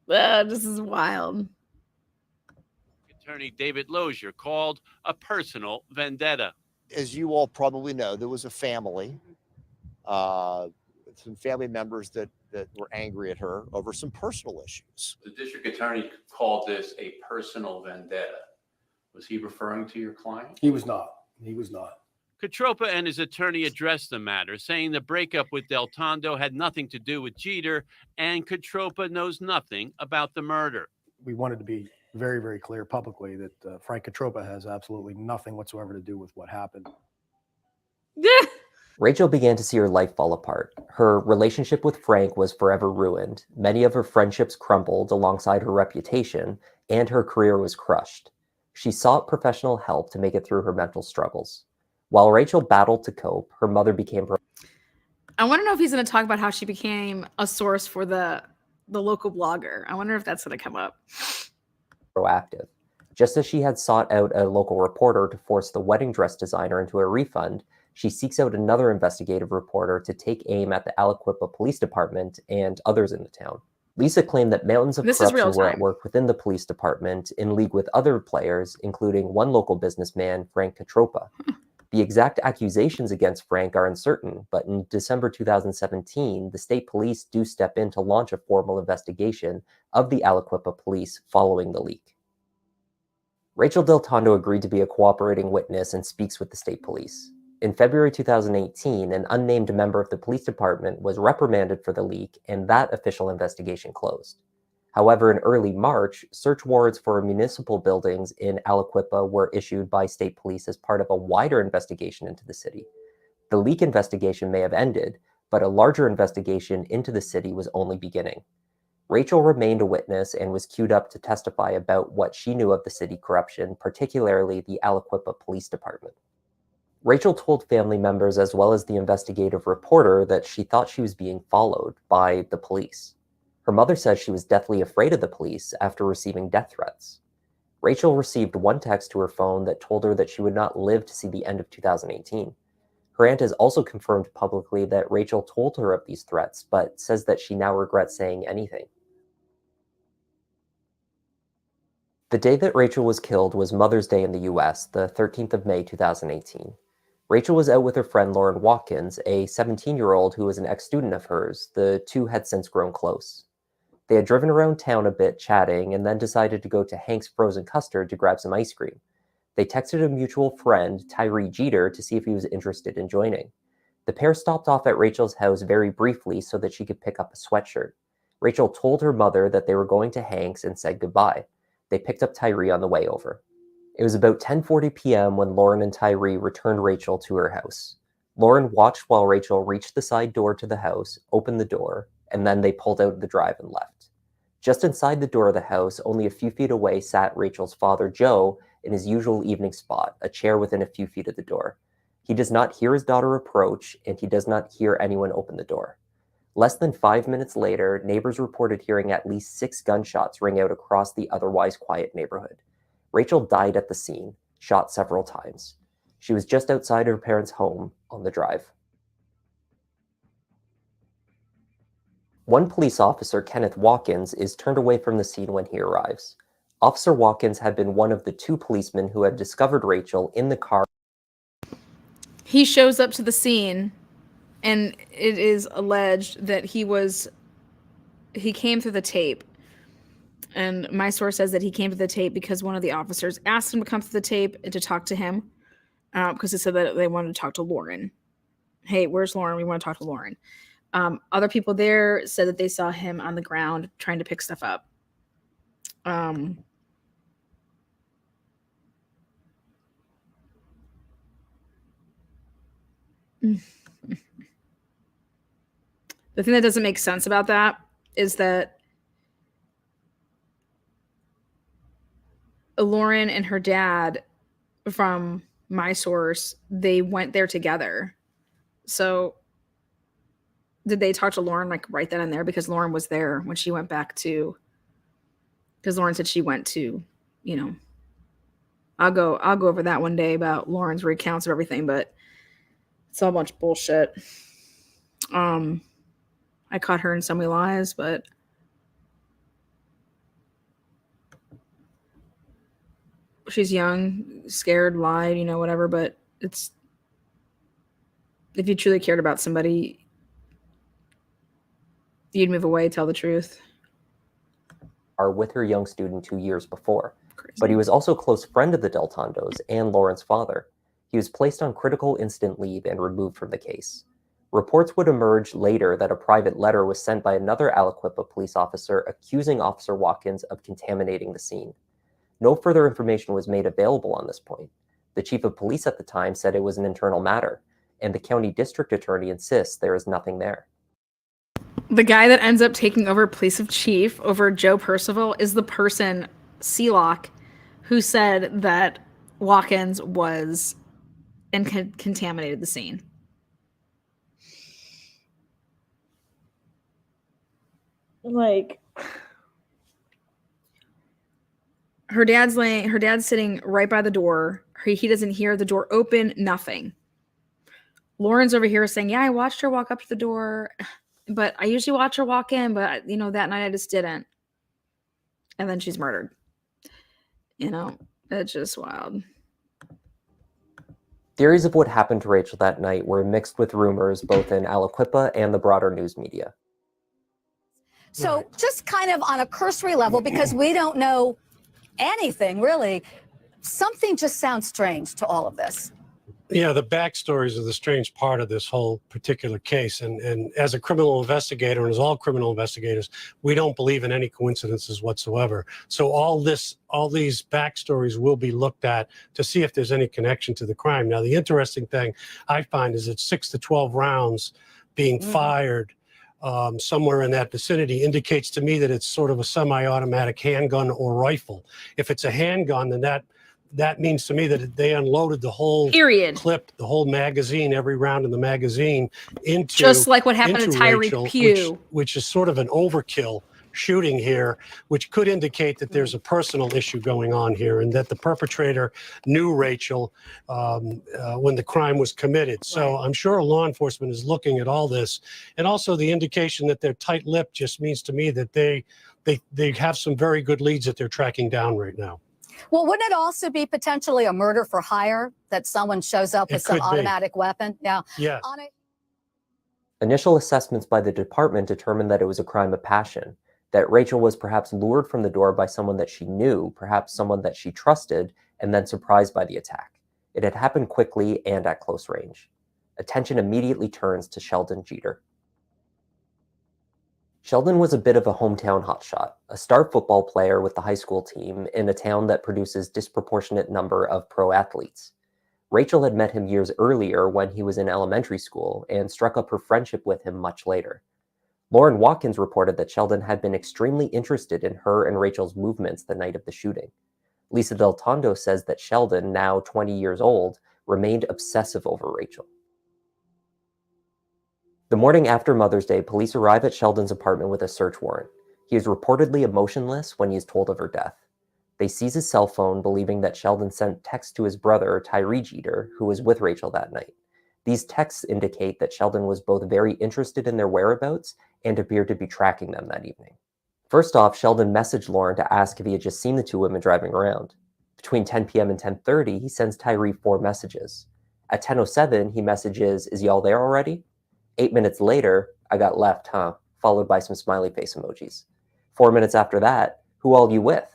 This is wild. Attorney David Lozier called a personal vendetta. As you all probably know, there was a family, some family members that were angry at her over some personal issues. The district attorney called this a personal vendetta. Was he referring to your client? He was not. He was not. Katropa and his attorney addressed the matter, saying the breakup with DelTondo had nothing to do with Jeter, and Katropa knows nothing about the murder. We wanted to be very, very clear publicly that Frank Katropa has absolutely nothing whatsoever to do with what happened. Rachel began to see her life fall apart. Her relationship with Frank was forever ruined. Many of her friendships crumbled alongside her reputation, and her career was crushed. She sought professional help to make it through her mental struggles. While Rachel battled to cope, her mother became her. I want to know if he's going to talk about how she became a source for the local blogger. I wonder if that's going to come up. Proactive. Just as she had sought out a local reporter to force the wedding dress designer into a refund, she seeks out another investigative reporter to take aim at the Aliquippa Police Department and others in the town. Lisa claimed that mountains of corruption were at work within the police department in league with other players, including one local businessman, Frank Katropa. The exact accusations against Frank are uncertain, but in December 2017, the state police do step in to launch a formal investigation of the Aliquippa police following the leak. Rachael DelTondo agreed to be a cooperating witness and speaks with the state police. In February 2018, an unnamed member of the police department was reprimanded for the leak, and that official investigation closed. However, in early March, search warrants for municipal buildings in Aliquippa were issued by state police as part of a wider investigation into the city. The leak investigation may have ended, but a larger investigation into the city was only beginning. Rachel remained a witness and was queued up to testify about what she knew of the city corruption, particularly the Aliquippa Police Department. Rachel told family members as well as the investigative reporter that she thought she was being followed by the police. Her mother says she was deathly afraid of the police after receiving death threats. Rachael received one text to her phone that told her that she would not live to see the end of 2018. Her aunt has also confirmed publicly that Rachael told her of these threats, but says that she now regrets saying anything. The day that Rachael was killed was Mother's Day in the US, the 13th of May, 2018. Rachael was out with her friend Lauren Watkins, a 17-year-old who was an ex-student of hers. The two had since grown close. They had driven around town a bit chatting and then decided to go to Hank's Frozen Custard to grab some ice cream. They texted a mutual friend, Tyree Jeter, to see if he was interested in joining. The pair stopped off at Rachael's house very briefly so that she could pick up a sweatshirt. Rachael told her mother that they were going to Hank's and said goodbye. They picked up Tyree on the way over. It was about 10:40 p.m. when Lauren and Tyree returned Rachael to her house. Lauren watched while Rachael reached the side door to the house, opened the door, and then they pulled out the drive and left. Just inside the door of the house, only a few feet away, sat Rachael's father, Joe, in his usual evening spot, a chair within a few feet of the door. He does not hear his daughter approach, and he does not hear anyone open the door. Less than 5 minutes later, neighbors reported hearing at least 6 gunshots ring out across the otherwise quiet neighborhood. Rachael died at the scene, shot several times. She was just outside her parents' home on the drive. One police officer, Kenneth Watkins, is turned away from the scene when he arrives. Officer Watkins had been one of the 2 policemen who had discovered Rachael in the car. He shows up to the scene, and it is alleged that he came through the tape. And my source says that he came to the tape because one of the officers asked him to come through the tape and to talk to him, because they said that they wanted to talk to Lauren. Hey, where's Lauren? We want to talk to Lauren. Other people there said that they saw him on the ground trying to pick stuff up. The thing that doesn't make sense about that is that Lauren and her dad, from my source, they went there together. So did they talk to Lauren like right then and there? Because Lauren was there when she went back to, because Lauren said she went to, you know, I'll go over that one day about Lauren's recounts of everything, but it's all a bunch of bullshit. I caught her in so many lies, but she's young, scared, lied, you know, whatever. But it's, if you truly cared about somebody, you'd move away, tell the truth. Are with her young student 2 years before. Crazy. But he was also a close friend of the DelTondos and Lauren's father. He was placed on critical instant leave and removed from the case. Reports would emerge later that a private letter was sent by another Aliquippa police officer accusing Officer Watkins of contaminating the scene. No further information was made available on this point. The chief of police at the time said it was an internal matter, and the county district attorney insists there is nothing there. The guy that ends up taking over police of chief over Joe Percival is the person, Sealock, who said that Watkins was and contaminated the scene. Like, her dad's sitting right by the door. He doesn't hear the door open, nothing. Lauren's over here saying, yeah, I watched her walk up to the door, but I usually watch her walk in, but you know, that night I just didn't. And then she's murdered. You know, it's just wild. Theories of what happened to Rachael that night were mixed with rumors both in Aliquippa and the broader news media. So just kind of on a cursory level, because we don't know anything really, something just sounds strange to all of this. Yeah, the backstories are the strange part of this whole particular case. And as a criminal investigator, and as all criminal investigators, we don't believe in any coincidences whatsoever. So all these backstories will be looked at to see if there's any connection to the crime. Now, the interesting thing I find is that 6 to 12 rounds being fired somewhere in that vicinity indicates to me that it's sort of a semi-automatic handgun or rifle. If it's a handgun, then that means to me that they unloaded the whole clip, the whole magazine, every round in the magazine into just like what happened to Tyree Rachael, Pugh, which is sort of an overkill shooting here, which could indicate that there's a personal issue going on here and that the perpetrator knew Rachael when the crime was committed. So I'm sure law enforcement is looking at all this. And also the indication that they're tight-lipped just means to me that they have some very good leads that they're tracking down right now. Well, wouldn't it also be potentially a murder for hire that someone shows up with some automatic weapon? Yeah. Yes. Initial assessments by the department determined that it was a crime of passion, that Rachael was perhaps lured from the door by someone that she knew, perhaps someone that she trusted, and then surprised by the attack. It had happened quickly and at close range. Attention immediately turns to Sheldon Jeter. Sheldon was a bit of a hometown hotshot, a star football player with the high school team in a town that produces disproportionate number of pro athletes. Rachael had met him years earlier when he was in elementary school and struck up her friendship with him much later. Lauren Watkins reported that Sheldon had been extremely interested in her and Rachael's movements the night of the shooting. Lisa DelTondo says that Sheldon, now 20 years old, remained obsessive over Rachael. The morning after Mother's Day, police arrive at Sheldon's apartment with a search warrant. He is reportedly emotionless when he is told of her death. They seize his cell phone, believing that Sheldon sent texts to his brother, Tyree Jeter, who was with Rachael that night. These texts indicate that Sheldon was both very interested in their whereabouts and appeared to be tracking them that evening. First off, Sheldon messaged Lauren to ask if he had just seen the two women driving around. Between 10 p.m. and 10:30, he sends Tyree 4 messages. At 10:07, he messages, "Is y'all there already?" 8 minutes later, "I got left, huh?" followed by some smiley face emojis. 4 minutes after that, "Who all you with?"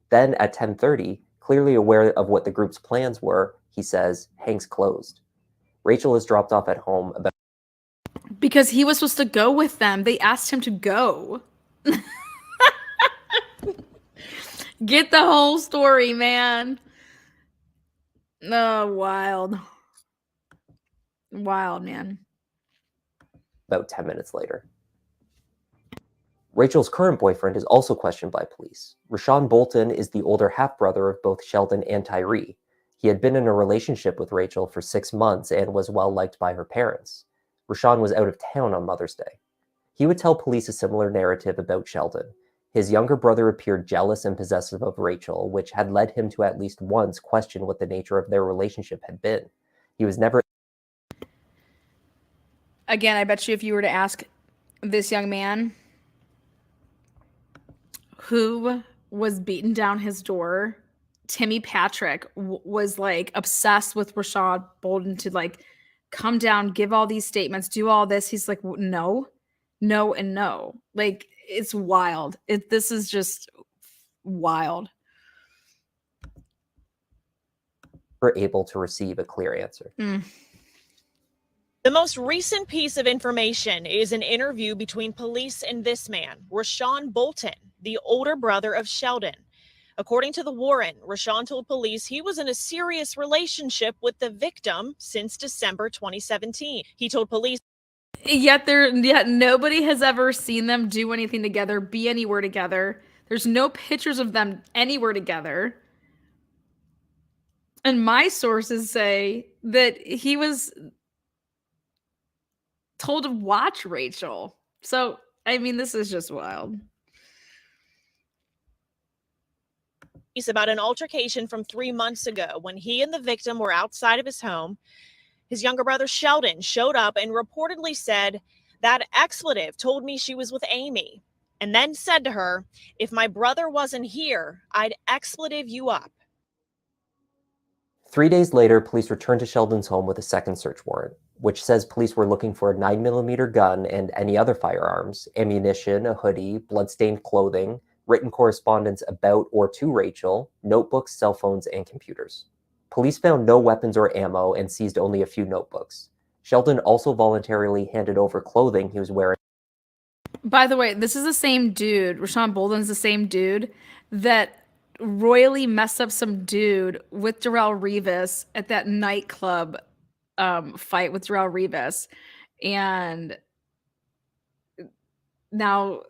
Then at 10:30, clearly aware of what the group's plans were, he says, "Hank's closed." Rachael is dropped off at home about Because he was supposed to go with them. They asked him to go. Get the whole story, man. Oh, wild. Wild, man. about 10 minutes later. Rachael's current boyfriend is also questioned by police. Rashawn Bolton is the older half-brother of both Sheldon and Tyree. He had been in a relationship with Rachael for 6 months and was well-liked by her parents. Rashawn was out of town on Mother's Day. He would tell police a similar narrative about Sheldon. His younger brother appeared jealous and possessive of Rachael, which had led him to at least once question what the nature of their relationship had been. He was never... Again, I bet you if you were to ask this young man who was beating down his door, Timmy Patrick was like obsessed with Rashad Bolton to like come down, give all these statements, do all this. He's like, no, no, and no. Like, it's wild. This is just wild. Were able to receive a clear answer. The most recent piece of information is an interview between police and this man, Rashawn Bolton, the older brother of Sheldon. According to the warrant, Rashawn told police he was in a serious relationship with the victim since December 2017. He told police Yet nobody has ever seen them do anything together, be anywhere together. There's no pictures of them anywhere together. And my sources say that he was told to watch Rachael. So, I mean, this is just wild. about an altercation from 3 months ago when he and the victim were outside of his home. His younger brother Sheldon showed up and reportedly said, "That expletive told me she was with Amy," and then said to her, "If my brother wasn't here, I'd expletive you up." 3 days later, police returned to Sheldon's home with a second search warrant, which says police were looking for a 9mm gun and any other firearms, ammunition, a hoodie, bloodstained clothing, written correspondence about or to Rachael, notebooks, cell phones, and computers. Police found no weapons or ammo and seized only a few notebooks. Sheldon also voluntarily handed over clothing he was wearing. By the way, this is the same dude, Rashawn Bolton's the same dude that royally messed up some dude with Darrelle Revis at that nightclub fight with Darrelle Revis. And now,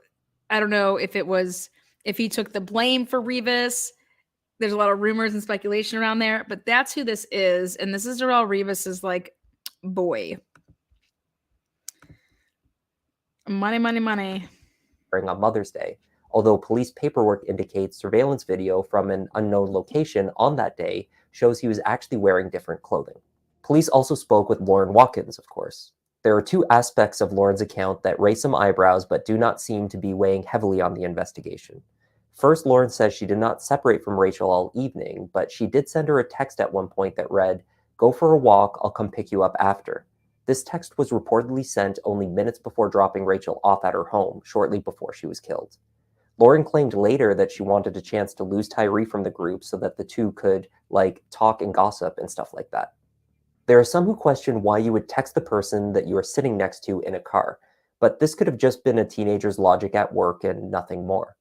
I don't know if he took the blame for Revis. There's a lot of rumors and speculation around there, but that's who this is. And this is Darrelle Revis's like boy. Money, money, money. occurring on Mother's Day, although police paperwork indicates surveillance video from an unknown location on that day shows he was actually wearing different clothing. Police also spoke with Lauren Watkins, of course. There are two aspects of Lauren's account that raise some eyebrows but do not seem to be weighing heavily on the investigation. First, Lauren says she did not separate from Rachael all evening, but she did send her a text at one point that read, "Go for a walk, I'll come pick you up after." This text was reportedly sent only minutes before dropping Rachael off at her home, shortly before she was killed. Lauren claimed later that she wanted a chance to lose Tyree from the group so that the two could, talk and gossip and stuff like that. There are some who question why you would text the person that you are sitting next to in a car, but this could have just been a teenager's logic at work and nothing more.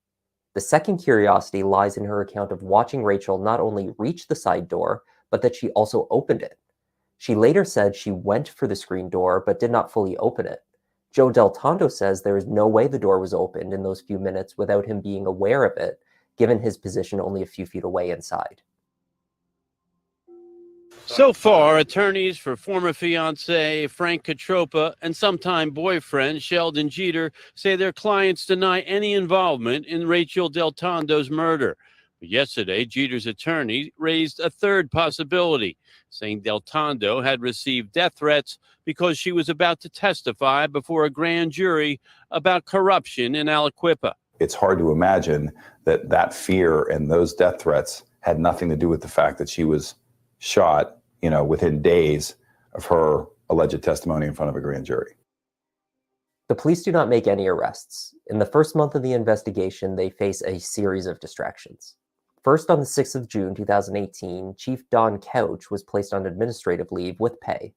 The second curiosity lies in her account of watching Rachael not only reach the side door, but that she also opened it. She later said she went for the screen door, but did not fully open it. Joe DelTondo says there is no way the door was opened in those few minutes without him being aware of it, given his position only a few feet away inside. So far, attorneys for former fiancé Frank Catropa and sometime boyfriend Sheldon Jeter say their clients deny any involvement in Rachael DelTondo's murder. But yesterday, Jeter's attorney raised a third possibility, saying DelTondo had received death threats because she was about to testify before a grand jury about corruption in Aliquippa. It's hard to imagine that that fear and those death threats had nothing to do with the fact that she was shot, within days of her alleged testimony in front of a grand jury. The police do not make any arrests. In the first month of the investigation, they face a series of distractions. First, on the 6th of June, 2018, Chief Don Couch was placed on administrative leave with pay.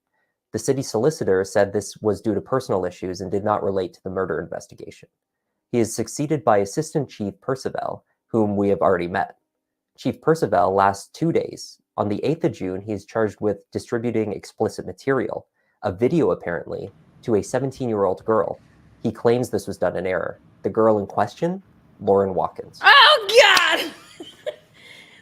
The city solicitor said this was due to personal issues and did not relate to the murder investigation. He is succeeded by Assistant Chief Percival, whom we have already met. Chief Percival lasts 2 days. On the 8th of June, he is charged with distributing explicit material, a video apparently, to a 17-year-old girl. He claims this was done in error. The girl in question, Lauren Watkins. Oh, God!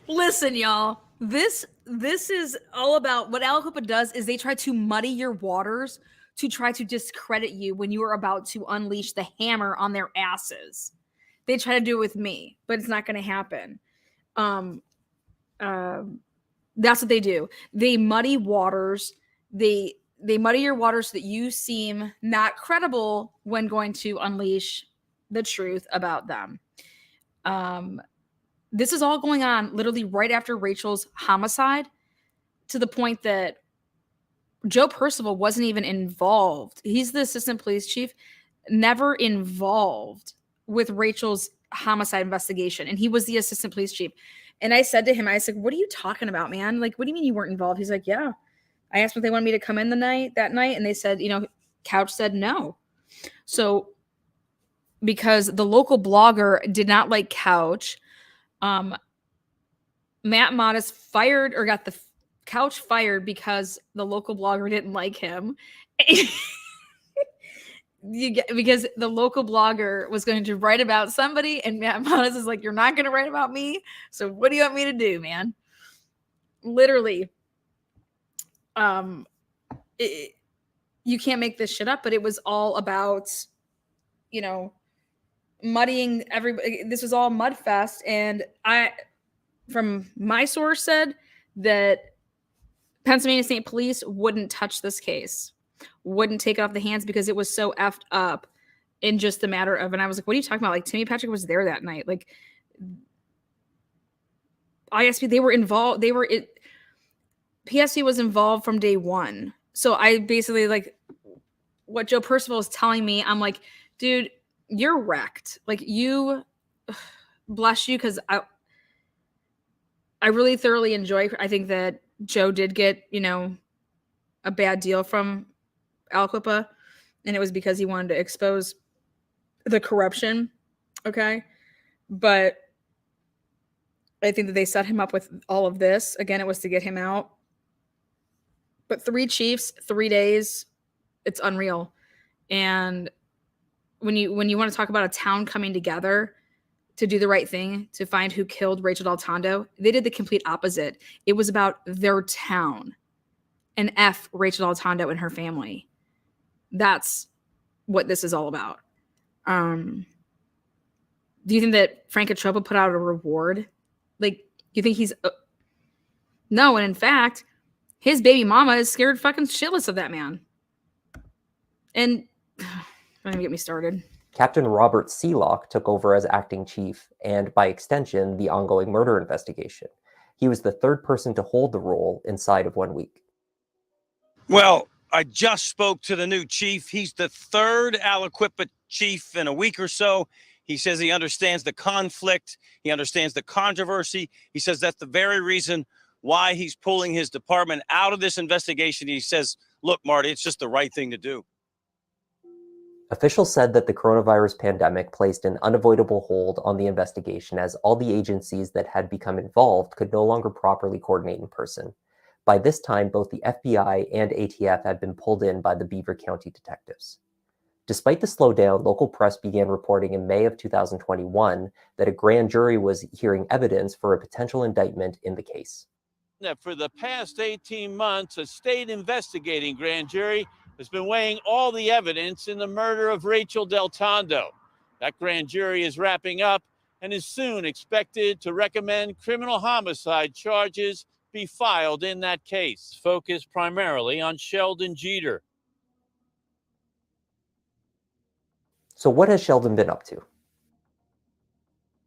Listen, y'all. This is all about what Aliquippa does is they try to muddy your waters to try to discredit you when you are about to unleash the hammer on their asses. They try to do it with me, but it's not going to happen. That's what they do. They muddy waters. They muddy your waters so that you seem not credible when going to unleash the truth about them. This is all going on literally right after Rachel's homicide, to the point that Joe Percival wasn't even involved. He's the assistant police chief, never involved with Rachel's homicide investigation. And he was the assistant police chief. And I said to him, I said, "What are you talking about, man? What do you mean you weren't involved?" He's like, "Yeah." I asked them if they wanted me to come in that night. And they said, Couch said no. So because the local blogger did not like Couch, Matt Modis fired or got the Couch fired because the local blogger didn't like him. Because the local blogger was going to write about somebody, and Matt Modis is like, "You're not going to write about me, so what do you want me to do, man?" Literally, you can't make this shit up, but it was all about, muddying everybody. This was all mudfest, and from my source, said that Pennsylvania State Police wouldn't touch this case, wouldn't take it off the hands because it was so effed up in just a matter of, and I was like, "What are you talking about?" Timmy Patrick was there that night. ISP, they were involved. PSC was involved from day one. So I basically, what Joe Percival is telling me, I'm like, dude, you're wrecked. You, bless you, because I really thoroughly enjoy. I think that Joe did get, a bad deal from Aliquippa, and it was because he wanted to expose the corruption. Okay. But I think that they set him up with all of this. Again, it was to get him out. But 3 chiefs, 3 days, it's unreal. And when you want to talk about a town coming together to do the right thing, to find who killed Rachael DelTondo, they did the complete opposite. It was about their town and F Rachael DelTondo and her family. That's what this is all about. Do you think that Frank Atropa put out a reward? Like, you think he's no, and in fact, his baby mama is scared fucking shitless of that man. And don't even get me started. Captain Robert Seelock took over as acting chief and, by extension, the ongoing murder investigation. He was the third person to hold the role inside of 1 week. Well, I just spoke to the new chief. He's the third Aliquippa chief in a week or so. He says he understands the conflict. He understands the controversy. He says that's the very reason why he's pulling his department out of this investigation. He says, look, Marty, it's just the right thing to do. Officials said that the coronavirus pandemic placed an unavoidable hold on the investigation as all the agencies that had become involved could no longer properly coordinate in person. By this time, both the FBI and ATF had been pulled in by the Beaver County detectives. Despite the slowdown, local press began reporting in May of 2021 that a grand jury was hearing evidence for a potential indictment in the case. That for the past 18 months, a state investigating grand jury has been weighing all the evidence in the murder of Rachael DelTondo. That grand jury is wrapping up and is soon expected to recommend criminal homicide charges be filed in that case, focused primarily on Sheldon Jeter. So what has Sheldon been up to?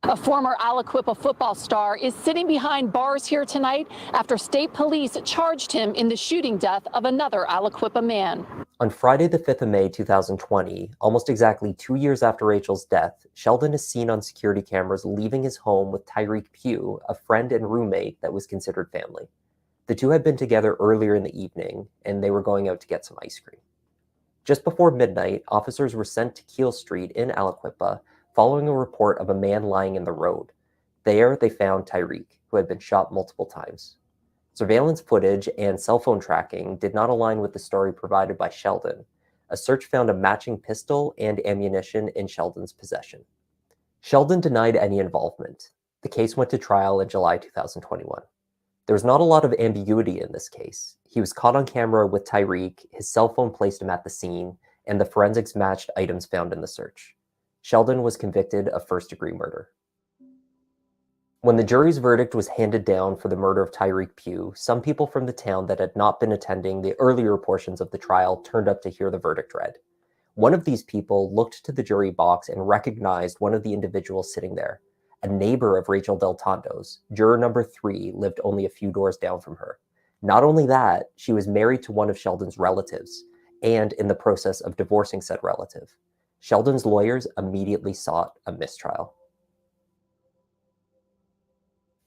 A former Aliquippa football star is sitting behind bars here tonight after state police charged him in the shooting death of another Aliquippa man. On Friday, the 5th of May, 2020, almost exactly 2 years after Rachel's death, Sheldon is seen on security cameras leaving his home with Tyreek Pugh, a friend and roommate that was considered family. The two had been together earlier in the evening, and they were going out to get some ice cream. Just before midnight, officers were sent to Keel Street in Aliquippa following a report of a man lying in the road. There, they found Tyreek, who had been shot multiple times. Surveillance footage and cell phone tracking did not align with the story provided by Sheldon. A search found a matching pistol and ammunition in Sheldon's possession. Sheldon denied any involvement. The case went to trial in July 2021. There was not a lot of ambiguity in this case. He was caught on camera with Tyreek, his cell phone placed him at the scene, and the forensics matched items found in the search. Sheldon was convicted of first-degree murder. When the jury's verdict was handed down for the murder of Tyreek Pugh, some people from the town that had not been attending the earlier portions of the trial turned up to hear the verdict read. One of these people looked to the jury box and recognized one of the individuals sitting there. A neighbor of Rachael DelTondo's, juror number 3, lived only a few doors down from her. Not only that, she was married to one of Sheldon's relatives, and in the process of divorcing said relative. Sheldon's lawyers immediately sought a mistrial.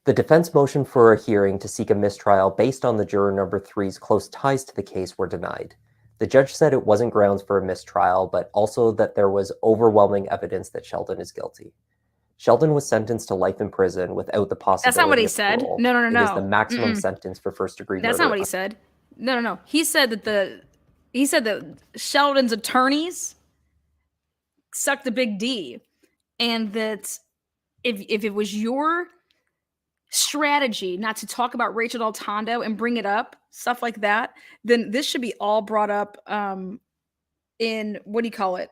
The defense motion for a hearing to seek a mistrial based on the juror number 3's close ties to the case were denied. The judge said it wasn't grounds for a mistrial, but also that there was overwhelming evidence that Sheldon is guilty. Sheldon was sentenced to life in prison without the possibility of That's not what he of said. parole. No. It is the maximum sentence for first-degree murder. That's not what he said. No. He said that Sheldon's attorneys sucked a big D, and that if it was your strategy not to talk about Rachael DelTondo and bring it up, stuff like that, then this should be all brought up in, what do you call it,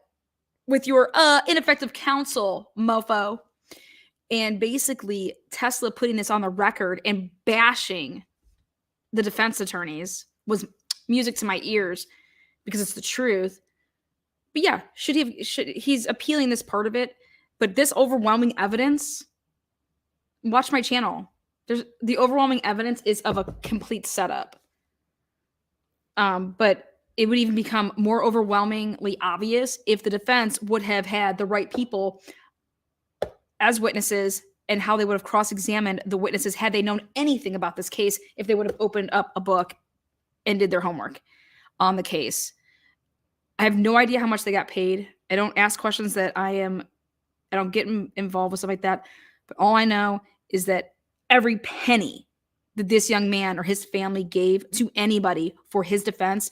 with your ineffective counsel, mofo. And basically Tesla putting this on the record and bashing the defense attorneys was music to my ears because it's the truth. But yeah, he's appealing this part of it, but this overwhelming evidence, watch my channel. The overwhelming evidence is of a complete setup. But it would even become more overwhelmingly obvious if the defense would have had the right people as witnesses and how they would have cross-examined the witnesses had they known anything about this case, if they would have opened up a book and did their homework on the case. I have no idea how much they got paid. I don't ask questions that I don't get involved with stuff like that. But all I know is that every penny that this young man or his family gave to anybody for his defense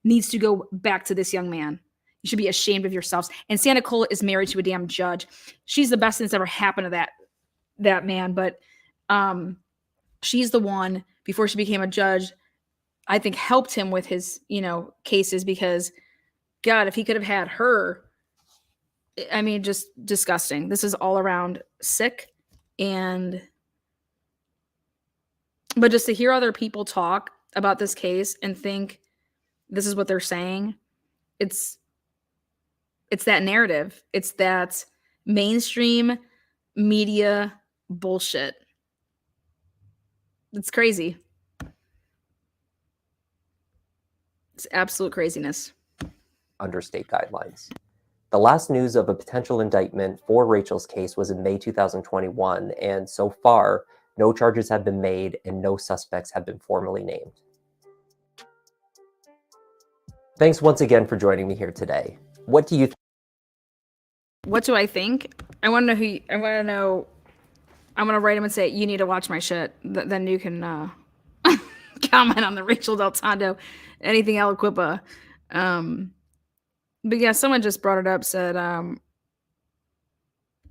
needs to go back to this young man. You should be ashamed of yourselves. And Santa Cola is married to a damn judge. She's the best thing that's ever happened to that man. But she's the one, before she became a judge, I think helped him with his, cases, because God, if he could have had her, I mean, just disgusting. This is all around sick. But just to hear other people talk about this case and think this is what they're saying, it's that narrative. It's that mainstream media bullshit. It's crazy. It's absolute craziness. Under state guidelines. The last news of a potential indictment for Rachel's case was in May 2021, and so far, no charges have been made and no suspects have been formally named. Thanks once again for joining me here today. What do you think? What do I think? I want to know I want to know. I'm going to write him and say, you need to watch my shit. Then you can comment on the Rachael DelTondo, anything Aliquippa. But yeah, someone just brought it up, said,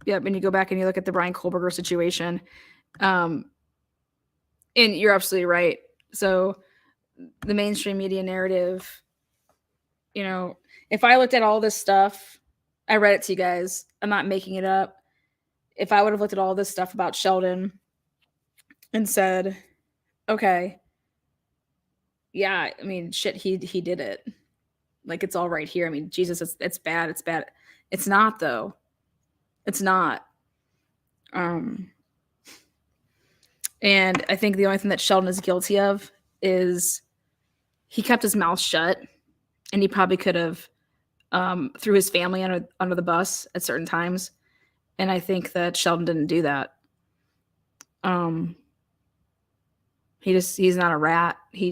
yep, and you go back and you look at the Brian Kohlberger situation. And you're absolutely right. So the mainstream media narrative, you know, if I looked at all this stuff, I read it to you guys. I'm not making it up. If I would have looked at all this stuff about Sheldon and said, okay, yeah, I mean, shit, he did it. Like, it's all right here. I mean, Jesus, it's bad. It's bad. It's not, though. It's not. And I think the only thing that Sheldon is guilty of is he kept his mouth shut, and he probably could have threw his family under the bus at certain times. And I think that Sheldon didn't do that. He's not a rat. He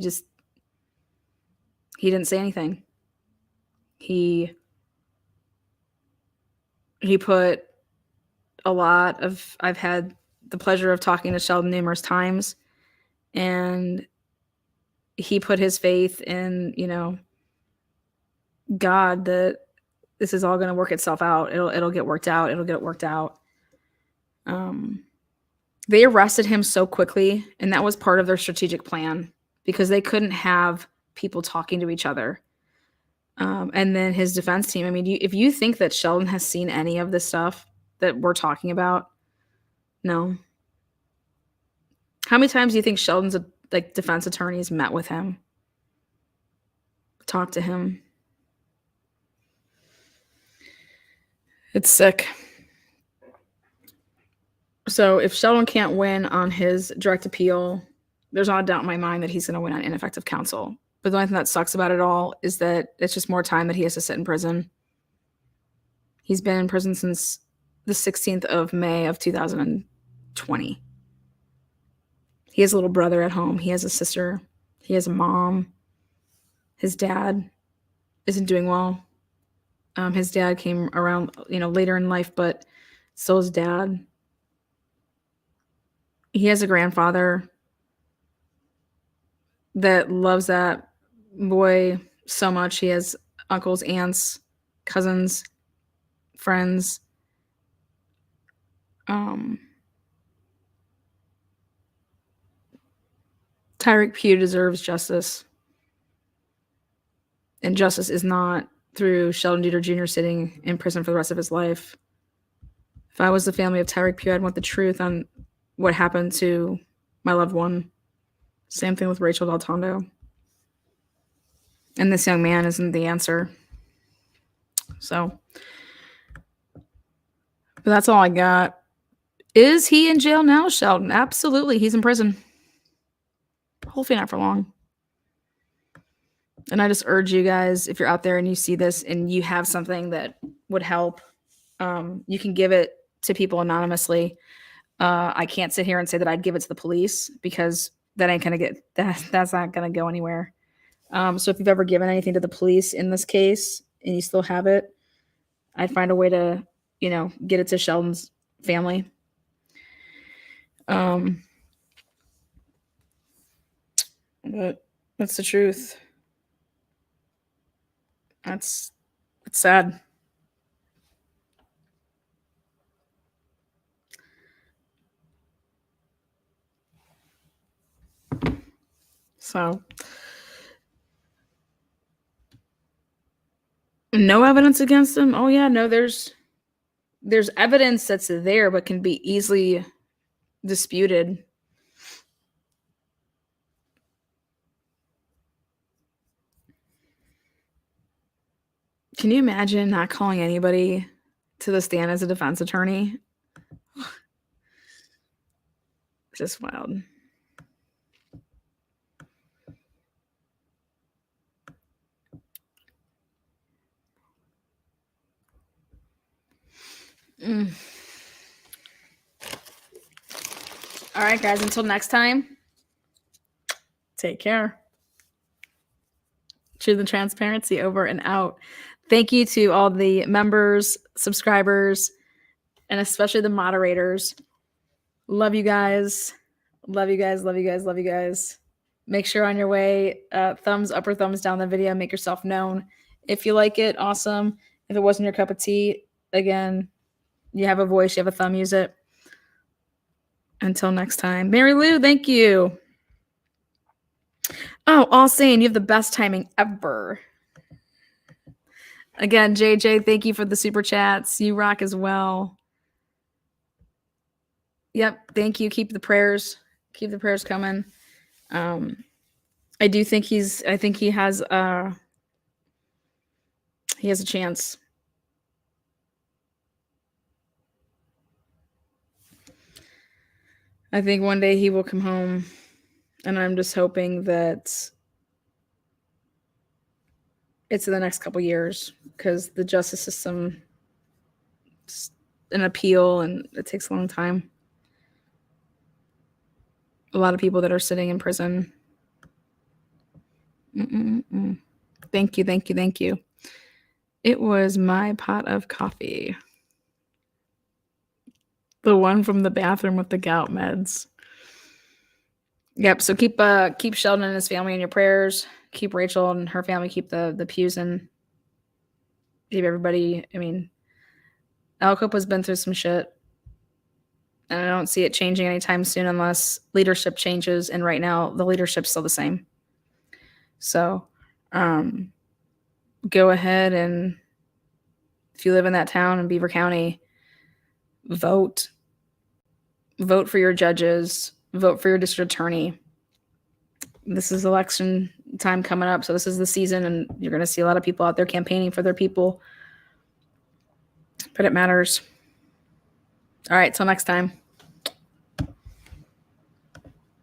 didn't say anything. He put a lot of, I've had the pleasure of talking to Sheldon numerous times, and he put his faith in, you know, God, that this is all going to work itself out. It'll get worked out. It'll get worked out. They arrested him so quickly, and that was part of their strategic plan because they couldn't have people talking to each other. And then his defense team. I mean, if you think that Sheldon has seen any of this stuff that we're talking about, no. How many times do you think Sheldon's defense attorneys met with him, talked to him? It's sick. So if Sheldon can't win on his direct appeal, there's not a doubt in my mind that he's going to win on ineffective counsel. But the only thing that sucks about it all is that it's just more time that he has to sit in prison. He's been in prison since the 16th of May of 2020. He has a little brother at home. He has a sister. He has a mom. His dad isn't doing well. His dad came around, later in life, but so his dad. He has a grandfather that loves that boy so much. He has uncles, aunts, cousins, friends. Tyreek Pugh deserves justice. And justice is not through Sheldon Dieter Jr. sitting in prison for the rest of his life. If I was the family of Tyreek Pugh, I'd want the truth on what happened to my loved one. Same thing with Rachael DelTondo. And this young man isn't the answer. So, but that's all I got. Is he in jail now, Sheldon? Absolutely. He's in prison. Hopefully not for long. And I just urge you guys, if you're out there and you see this and you have something that would help, you can give it to people anonymously. I can't sit here and say that I'd give it to the police because that ain't gonna get that's not gonna go anywhere. So if you've ever given anything to the police in this case and you still have it, I'd find a way to, get it to Sheldon's family. But that's the truth. It's sad. So, no evidence against him. Oh yeah, no, there's there's evidence that's there but can be easily disputed. Can you imagine not calling anybody to the stand as a defense attorney? Just wild. All right, guys, until next time, take care. Truth and transparency, over and out. Thank you to all the members, subscribers, and especially the moderators. Love you guys. Love you guys. Love you guys. Love you guys. Make sure on your way, thumbs up or thumbs down the video. Make yourself known. If you like it, awesome. If it wasn't your cup of tea, again, you have a voice, you have a thumb, use it. Until next time. Mary Lou, thank you. Oh, all saying you have the best timing ever. Again, JJ, thank you for the super chats. You rock as well. Yep, thank you. Keep the prayers coming. I do think he has a chance. I think one day he will come home, and I'm just hoping that it's in the next couple years, because the justice system, an appeal, and it takes a long time. A lot of people that are sitting in prison. Thank you, thank you, thank you. It was my pot of coffee. The one from the bathroom with the gout meds. Yep. So keep Sheldon and his family in your prayers. Keep Rachel and her family. Keep the pews in. Keep everybody. I mean, Aliquippa's been through some shit, and I don't see it changing anytime soon unless leadership changes. And right now, the leadership's still the same. So, go ahead, and if you live in that town in Beaver County, vote. Vote for your judges. Vote for your district attorney. This is election time coming up, so this is the season, and you're going to see a lot of people out there campaigning for their people. But it matters. All right, till next time.